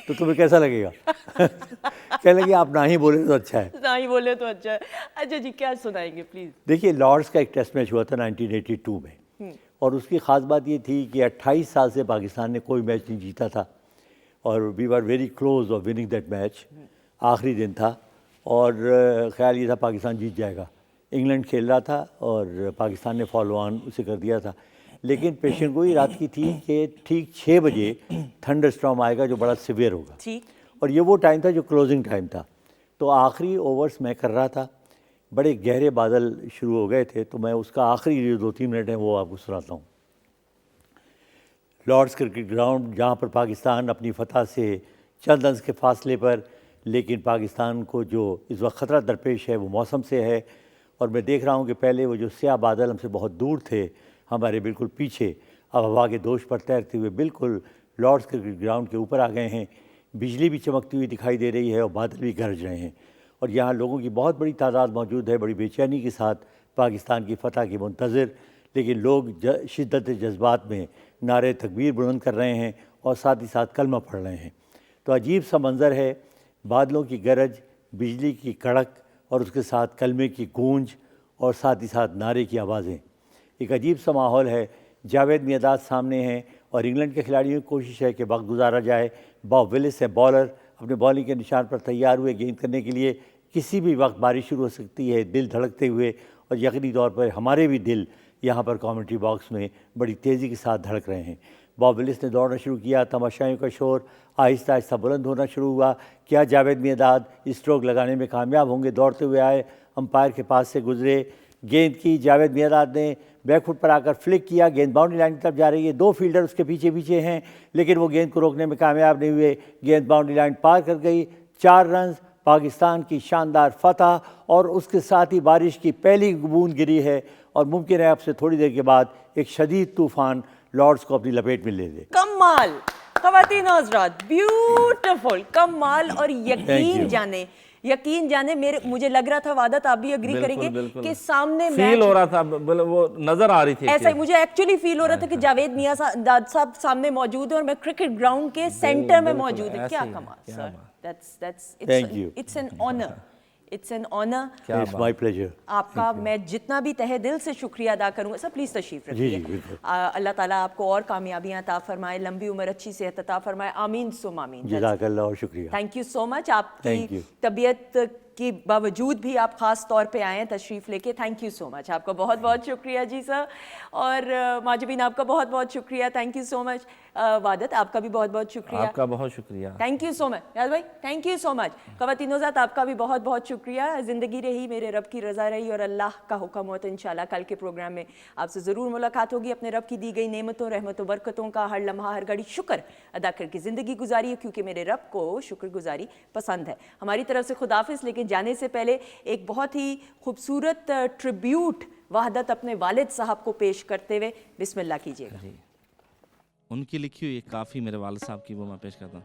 तो तुम्हें कैसा लगेगा? कहने लगी आप ना ही बोले तो अच्छा है। ना ही बोले तो अच्छा है। अच्छा जी, क्या सुनाएंगे प्लीज़? देखिए, लॉर्ड्स का एक टेस्ट मैच हुआ था 1982 में, और उसकी ख़ास बात ये थी कि 28 साल से पाकिस्तान ने कोई मैच नहीं जीता था, और we were very close of winning that match. आखिरी दिन था और ख्याल ये था पाकिस्तान जीत जाएगा। इंग्लैंड खेल रहा था और पाकिस्तान ने फॉलो ऑन उसे कर दिया था, लेकिन पेशन गोई रात की थी कि ठीक 6 बजे थंडर स्टॉर्म आएगा जो बड़ा सिवियर होगा, और ये वो टाइम था जो क्लोजिंग टाइम था। तो आखिरी ओवर्स मैं कर रहा था, बड़े गहरे बादल शुरू हो गए थे, तो मैं उसका आखिरी जो 2-3 मिनट हैं वो आपको सुनाता हूँ। लॉर्ड्स क्रिकेट ग्राउंड, जहाँ पर पाकिस्तान अपनी फतह से चंद अंश के फासले पर, लेकिन पाकिस्तान को जो इस वक्त ख़तरा दरपेश है वो मौसम से है। और मैं देख रहा हूँ कि पहले वो जो स्याह बादल हमसे बहुत दूर थे, हमारे बिल्कुल पीछे, अब हवा के दोष पर तैरते हुए बिल्कुल लॉर्ड्स क्रिकेट ग्राउंड के ऊपर आ गए हैं। बिजली भी चमकती हुई दिखाई दे रही है और बादल भी गरज रहे हैं, और यहाँ लोगों की बहुत बड़ी तादाद मौजूद है, बड़ी बेचैनी के साथ पाकिस्तान की फ़तह की मुंतज़िर। लेकिन लोग शिद्दत जज्बात में नारे तकबीर बुलंद कर रहे हैं और साथ ही साथ कलमा पढ़ रहे हैं। तो अजीब सा मंज़र है, बादलों की गरज, बिजली की कड़क और उसके साथ कलमे की गूंज और साथ ही साथ नारे की आवाज़ें। एक अजीब सा माहौल है। जावेद मियादाद सामने हैं और इंग्लैंड के खिलाड़ियों की कोशिश है कि वक्त गुजारा जाए। बॉब विलिस है बॉलर, अपने बॉलिंग के निशान पर तैयार हुए गेंद करने के लिए। किसी भी वक्त बारिश शुरू हो सकती है, दिल धड़कते हुए, और यकीनी तौर पर हमारे भी दिल यहाँ पर कमेंट्री बॉक्स में बड़ी तेज़ी के साथ धड़क रहे हैं। बॉब विलिस ने दौड़ना शुरू किया, तमाशाइयों का शोर आहिस्ता आहिस्ता बुलंद होना शुरू हुआ। क्या जावेद मियादाद स्ट्रोक लगाने में कामयाब होंगे? दौड़ते हुए आए, अंपायर के पास से गुजरे, गेंद की, जावेद मियादाद ने बैकफुट पर आकर फ्लिक किया, गेंद बाउंड्री लाइन की तरफ जा रही है, 2 फील्डर उसके पीछे पीछे हैं, लेकिन वो गेंद को रोकने में कामयाब नहीं हुए। गेंद बाउंड्री लाइन पार कर गई। 4 रन, पाकिस्तान की शानदार फतह, और उसके साथ ही बारिश की पहली बूंद गिरी है, और मुमकिन है अब से थोड़ी देर के बाद एक शदीद तूफ़ान लॉर्ड्स को अपनी लपेट में ले ले। कमाल ख़वातीन हज़रात, ब्यूटीफुल, कमाल। और यकीन जाने मुझे लग रहा था, वादत आप भी एग्री करेंगे कि सामने फील हो रहा था, वो नजर आ रही थी ऐसा ही मुझे एक्चुअली फील हो रहा था कि जावेद मियादाद साहब सामने मौजूद है और मैं क्रिकेट ग्राउंड के सेंटर में मौजूद है। क्या कमाल sir, it's an honour, it's an honour, it's my pleasure. आपका मैं जितना भी तहे दिल से शुक्रिया अदा करूंगा। सर प्लीज़ तशरीफ रखिए। अल्लाह ताला आपको और कामयाबियां अता फरमाए, लंबी उम्र, अच्छी सेहत अता फरमाए, आमीन सुम आमीन। जज़ाकल्लाह और शुक्रिया। Thank you so much. आपकी तबीयत के बावजूद भी आप ख़ास तौर पे आए हैं तशरीफ़ लेके, थैंक यू सो मच, आपका बहुत बहुत शुक्रिया जी सर। और माजबीन आपका बहुत बहुत शुक्रिया, thank you so much. Wahdat आपका भी बहुत बहुत शुक्रिया, आपका बहुत शुक्रिया, थैंक यू सो मच। याद भाई थैंक यू सो मच। ख़वातीनो-ज़ात आपका भी बहुत बहुत शुक्रिया। ज़िंदगी रही, मेरे रब की रज़ा रही और अल्लाह का हुक्म हो तो इंशाल्लाह कल के प्रोग्राम में आपसे ज़रूर मुलाकात होगी। अपने रब की दी गई नेमतों, रहमतों, बरकतों का हर लम्हा हर घड़ी शुक्र अदा करके ज़िंदगी गुजारी, क्योंकि मेरे रब को शुक्रगुजारी पसंद है। हमारी तरफ से खुदाफिज़, लेकिन जाने से पहले एक बहुत ही खूबसूरत ट्रिब्यूट वहदत अपने वालिद साहब को पेश करते हुए बिस्मिल्लाह कीजिएगा। उनकी लिखी हुई काफ़ी मेरे वालिद साहब की, वो मैं पेश करता हूँ।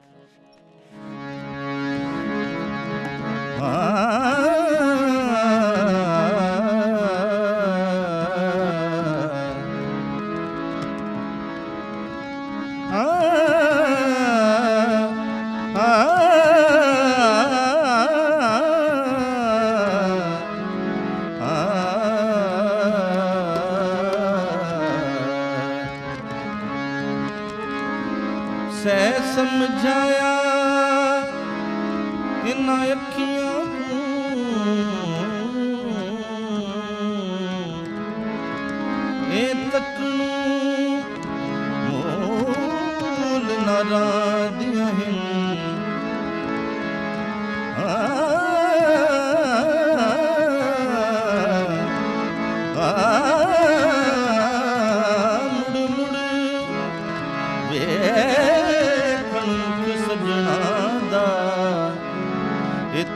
समझाया इन्ना अखियां ए तकनू मोल नारा दिया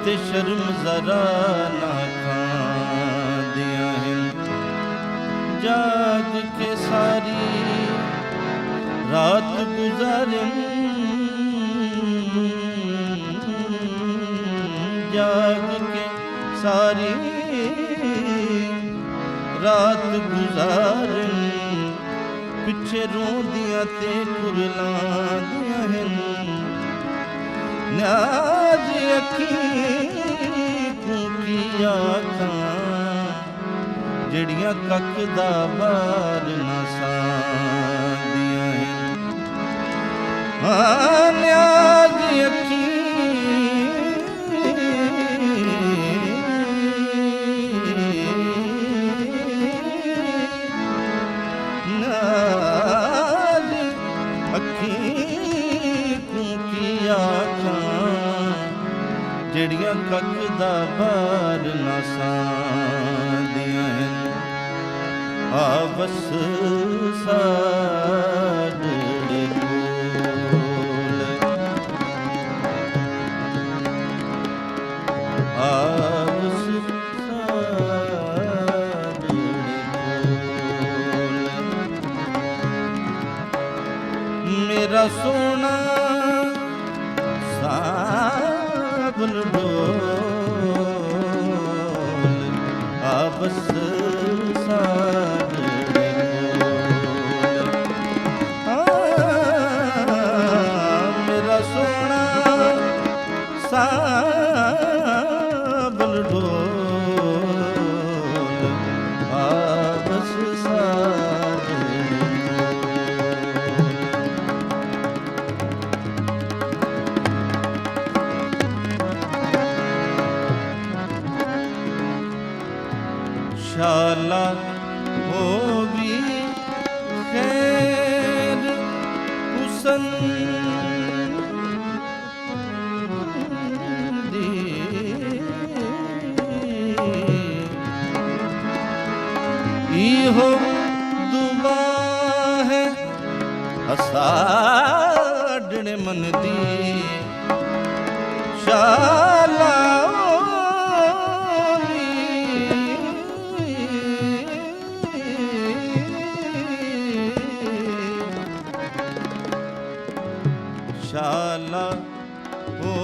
ते शर्म जरा ना खादियां हैं, जाग के सारी रात गुजारन, जाग के सारी रात गुजारन, पिछे रोंदियां ते कुरलांदियां हैं, नाज की आखां जड़ियां कक दा बार ना सांदियां हैं, न्याज अखी नाज अखी की आखां जड़ियां कक दा बार ना सांदियां हैं, आवस साडे कोल, आवस साडे कोल, मेरा सोना साबन डोल, आवस साडे कोल, मेरा सोना साबन डोल, आवस साडे शाला हो भी खैर हुसन दी, इहो दुआ है असाडने मन दी, शाला शाला हो